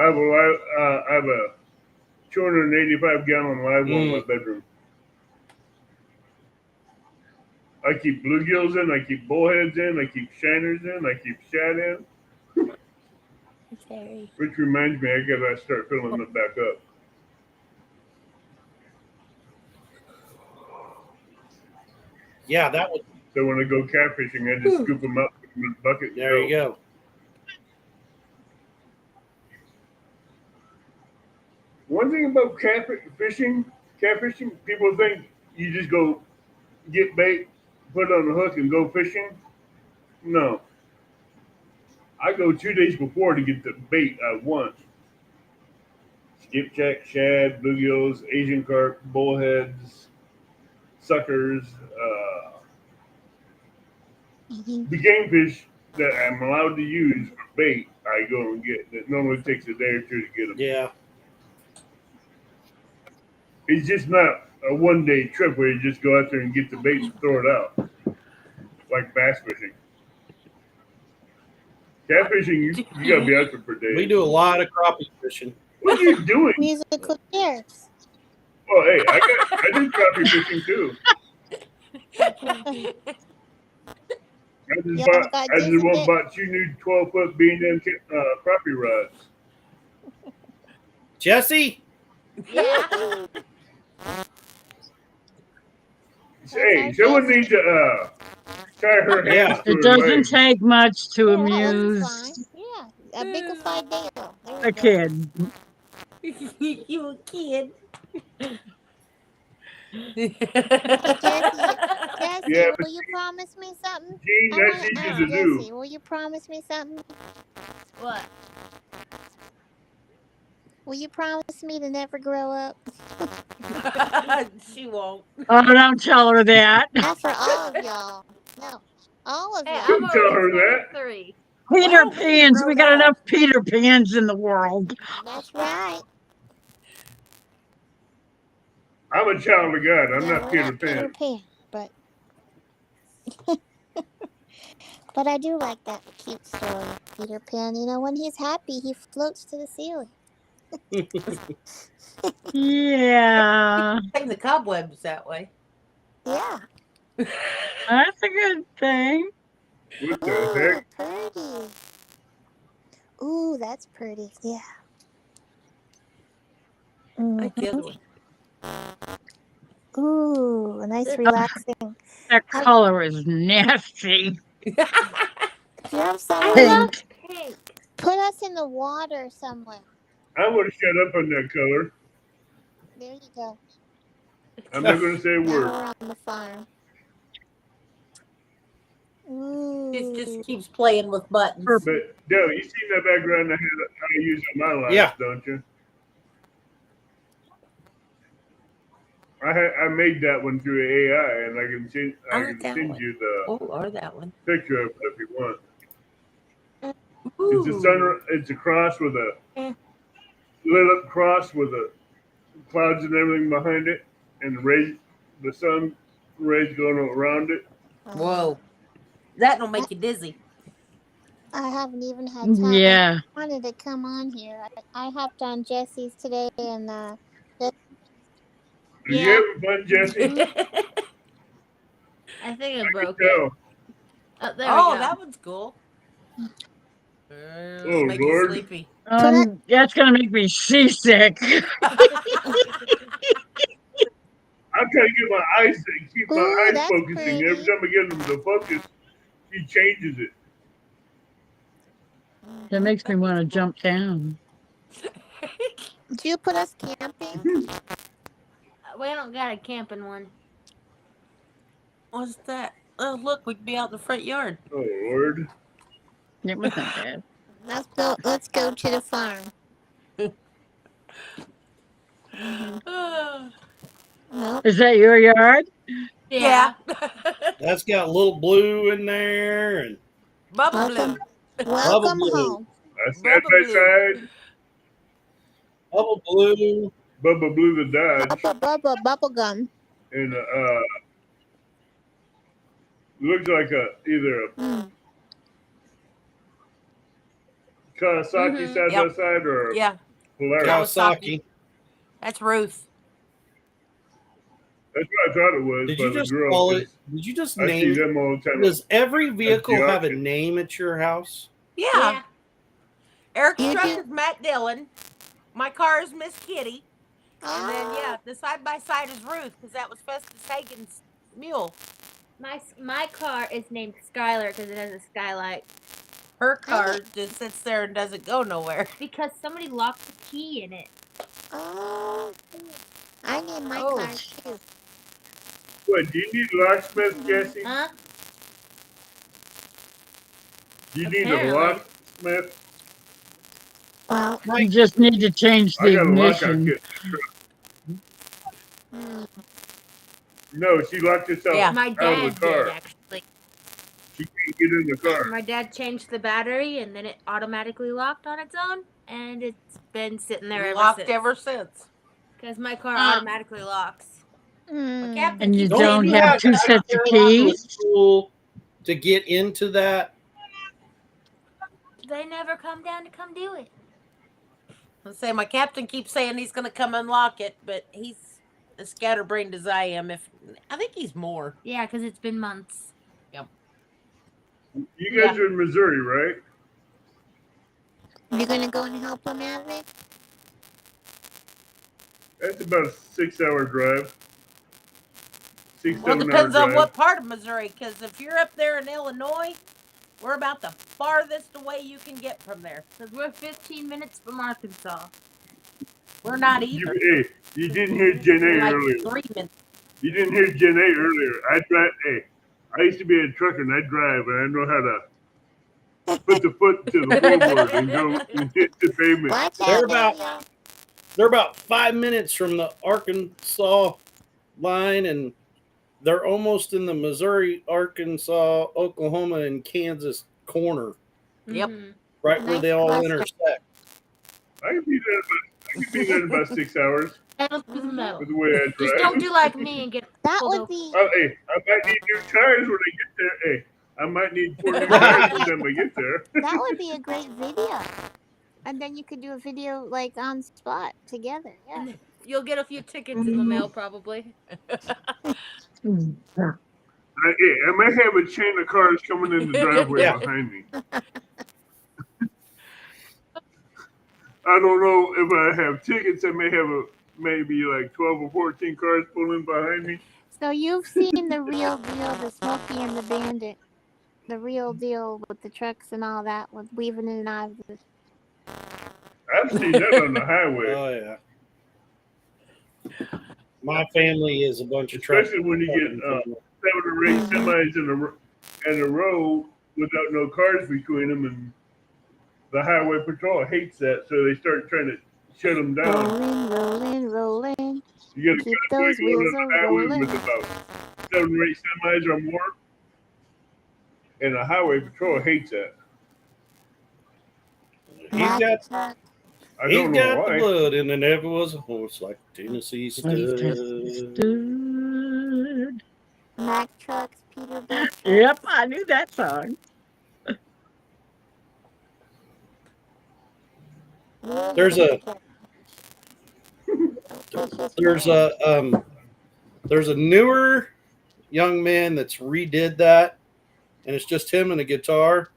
I have a 285 gallon live one in my bedroom. I keep bluegills in, I keep bullheads in, I keep shiners in, I keep shad in. Okay. Which reminds me, I gotta start filling it back up. Yeah, that was. So when I go catfishing, I just scoop them up, put them in a bucket. and There you go. One thing about catfishing, people think you just go get bait, put it on the hook, and go fishing. No. I go 2 days before to get the bait I want. Skipjack, shad, bluegills, Asian carp, bullheads, suckers, the game fish that I'm allowed to use for bait, I go and get. That normally takes a day or 2 to get them. Yeah. It's just not a 1 day trip where you just go out there and get the bait and throw it out, like bass fishing. Catfishing, you gotta be out there for days. We do a lot of crappie fishing. What are you doing? Musical chairs. Oh, hey, I do crappie fishing too. Y'all got I just Disney won't Day- buy 2 new 12-foot B&M crappie rods. Jesse, Yeah. Hey, someone needs to tie her hands Yeah. to It her doesn't legs. take much to Yeah, that wasn't amuse fine. Yeah, a biggified deal. There we a go. kid. You a kid. Hey, Jesse, Yeah, but will you promise me something? Gene, I that's want to easy to Jesse, do. will you promise me something? What? Will you promise me to never grow up? She won't. Oh, don't tell her that. Not for all of y'all. No, all of Hey, y'all. I'm Don't tell her already that. 23. Peter Well, we Pans. We grown got up. enough Peter Pans in the world. That's right. I'm a child of God. I'm Yeah, not we're Peter Pan. Pan, but but I do like that cute story, Peter Pan. You know, when he's happy, he floats to the ceiling. Yeah, Hang the cobwebs that way. Yeah. that's a good thing. What the Ooh, heck? pretty. Ooh, that's pretty. Yeah. Like the other Mhm. one. Ooh, a nice relaxing. That color is nasty. If you're upset, I with love it, Pink. pink. put us in the water somewhere. I would have shut up on that color. There you go. I'm not going to say a Now word. we're on the farm. It Ooh. just keeps playing with buttons. But, Dale, you seen that background I use on my lives, Yeah. don't you? I made that one through AI, and I can like that send one. you the Oh, or that one. picture of it if you want. Ooh. It's a cross with a lit up cross with the clouds and everything behind it, and the sun rays going around it. Whoa. That'll make you dizzy. I haven't even had time. Yeah. I wanted to come on here. I hopped on Jesse's today, and Are Yeah. you having fun, Jesse? I think I I can broke it. tell. Oh, there Oh, we go. that one's cool. Oh, Make Lord. you sleepy. That's gonna make me seasick. I'm trying to get my eyes to keep my Ooh, eyes that's focusing. Every pretty. time I get them to focus, she changes it. That makes me want to jump down. Did you put us camping? We don't got a camping one. What's that? Oh, look, we could be out in the front yard. Oh, Lord. It wasn't bad. Let's go to the farm. No. Is that your yard? Yeah. that's got little blue in there and Bubble Welcome. blue. Welcome Blue. home. I side by side, bubble blue. Bubba Blue the Dodge, Bubble gum. and looks like either a Mm. Kawasaki side Yep. by side or a Yeah, Polaris. Kawasaki. that's Ruth. That's what I thought it was. Did by you the just girl, call 'cause it? Did you just I see name? them all the time. Does every vehicle have a Geometry. name at your house? Yeah. Eric's You truck do- is Matt Dillon. My car is Miss Kitty. And then, Oh. yeah, the side by side is Ruth because that was Festus Hagen's mule. My car is named Skylar because it has a skylight. Her car just sits there and doesn't go nowhere. Because somebody locked the key in it. Oh. I need my Oh. car too. What, do you need locksmith, Jesse? Huh? Do you need a Apparently. locksmith? Well, You just need to change I the got a lockout ignition. kit. mm, No, she locked herself Yeah. My out of dad the car. did actually. She can't get in the car. My dad changed the battery and then it automatically locked on its own, and it's been sitting there Locked since. ever since. Because my car Huh. automatically locks. mm. Captain And you keeps don't saying, have "Look, two sets of keys? Tool to get into that. They never come down to come do it. Let's say my captain keeps saying he's going to come unlock it, but he's as scatterbrained as I am. I think he's more. Yeah, because it's been months. You guys are in Missouri, right? You're gonna go and help him, Avid? That's about a 6-hour drive. Well, 6-7 hour depends on drive. what part of Missouri. Because if you're up there in Illinois, we're about the farthest away you can get from there. Because we're 15 minutes from Arkansas. We're not either. Hey, you didn't hear Jen A Like earlier. 3 minutes. You didn't hear Jen A earlier. I drive. Hey, I used to be a trucker and I drive and I know how to put the foot to the floorboard and go and hit the pavement. Watch They're out, about- y'all. They're about 5 minutes from the Arkansas line, and they're almost in the Missouri, Arkansas, Oklahoma, and Kansas corner, Yep. Mhm. right where they all intersect. I can be there in about 6 hours Pedal to the metal. with the way I Just drive. don't do like me and get That pulled would over. be Oh, hey, I might need new tires when I get there. Hey, I might need 4 new tires by the time I get there. that would be a great video. And then you could do a video like on spot together. Yeah. You'll get a few tickets in the mail probably. I might have a chain of cars coming in the driveway Yeah. behind me. I don't know if I have tickets. I may have maybe like 12 or 14 cars pulling behind me. So you've seen the real deal, the Smokey and the Bandit, the real deal with the trucks and all that, with Weaving and Knives. I've seen that on the highway, Oh yeah. My family is a bunch of truckers. especially when you get 7 or 8 semis in a row without no cars between them, and the highway patrol hates that, so they start trying to shut them down. Rolling, rolling, rolling. You got Keep to those going wheels on the highway rolling. with about 7 or 8 semis or more, and the highway patrol hates that. He's got I he's don't know got the why. blood, and there never was a horse like Tennessee stud. Stood. Mack trucks, Peterbilt. Yep, I knew that song. There's a there's a newer young man that's redid that, and it's just him and a guitar.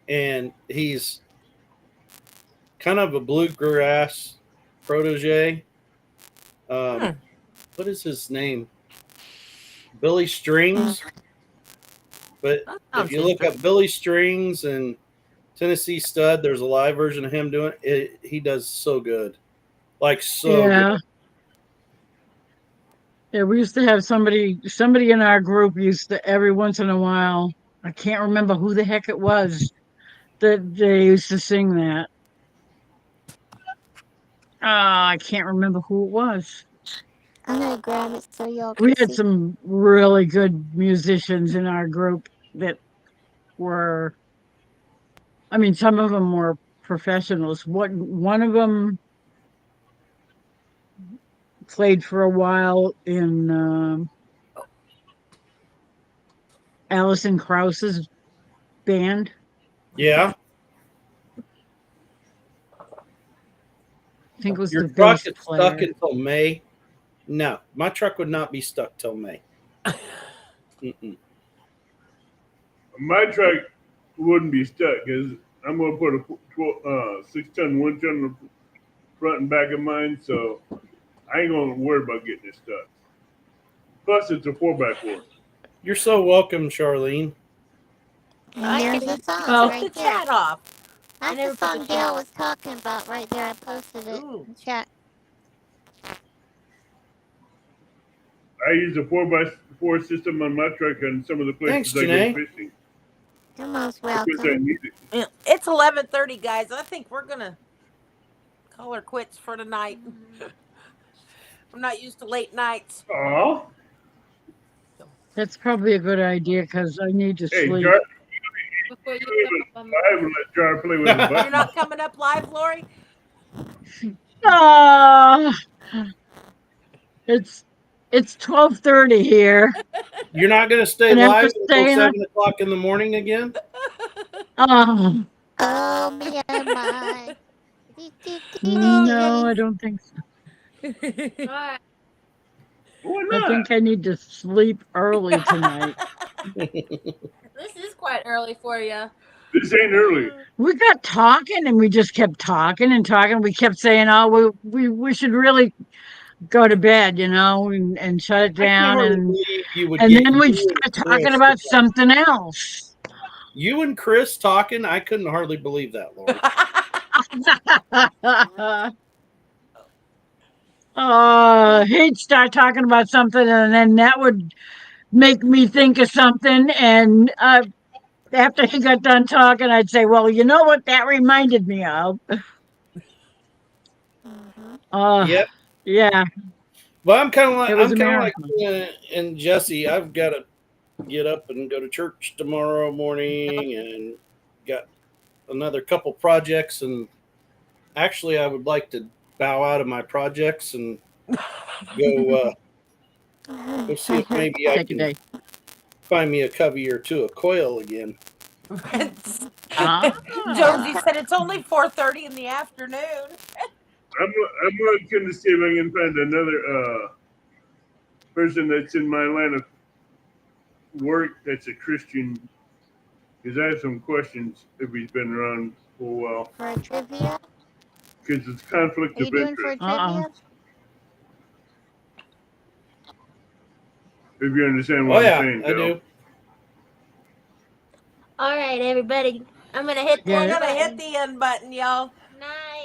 And he's kind of a bluegrass protege. What is his name? Billy Strings. But if you look up Billy Strings and Tennessee Stud, there's a live version of him doing it. He does so good. Like so good. Yeah, we used to have somebody in our group used to every once in a while, I can't remember who the heck it was, that they used to sing that. I can't remember who it was. I'm gonna grab it so y'all can We had see. some really good musicians in our group that were, I mean, some of them were professionals. One of them played for a while in Alison Krause's band. Yeah. I think it was Your the truck bass is player. stuck until May. No, my truck would not be stuck till May. Mm-mm. My truck wouldn't be stuck because I'm going to put a 6-ton winch on the front and back of mine, so I ain't going to worry about getting it stuck. Plus, it's a 4x4. You're so welcome, Charlene. And there's the song Oh, right the there. chat off. That's never the put the song chat Gail on. was talking about right there. I posted it Ooh. in the chat. I use a 4x4 system on my truck on some of the Thanks, places I Janae. go fishing You're most because I welcome. need it. Yeah, it's 11:30, guys. I think we're gonna call her quits for tonight. I'm not used to late nights. Aw. That's probably a good idea because I need to Hey, sleep. Jar, Before you play come with up on live and let Jar play with the You're button. not coming up live, Lori? It's 12:30 here. You're not going to stay And I'm live just until staying up. 7 o'clock in the morning again? Oh, Am I? No, I don't think so. Alright. Why I not? think I need to sleep early tonight. This is quite early for you. This ain't early. We got talking and we just kept talking and talking. We kept saying, "Oh, we should really go to bed," and shut it I can down. hardly And believe you would and get then we you started and talking Chris about to- something else. You and Chris talking. I couldn't hardly believe that, Lord. He'd start talking about something, and then that would make me think of something. And after he got done talking, I'd say, "Well, you know what that reminded me of?" Yep. Yeah, Well, I'm kind of like it was a like marathon. and Jesse. I've got to get up and go to church tomorrow morning, and got another couple projects. And actually, I would like to bow out of my projects and go see if maybe I Take a can day. find me a covey or two of quail again. Jonesy said it's only 4:30 in the afternoon. I'm looking to see if I can find another person that's in my line of work that's a Christian. Because I have some questions if he's been around for a while. For a trivia? Because it's conflict Are you of doing for a interest. trivia? If you understand Oh what yeah, I'm saying, I Del. do. All right, everybody. I'm gonna hit the Yeah. We're end gonna hit button. the end button, y'all. Night.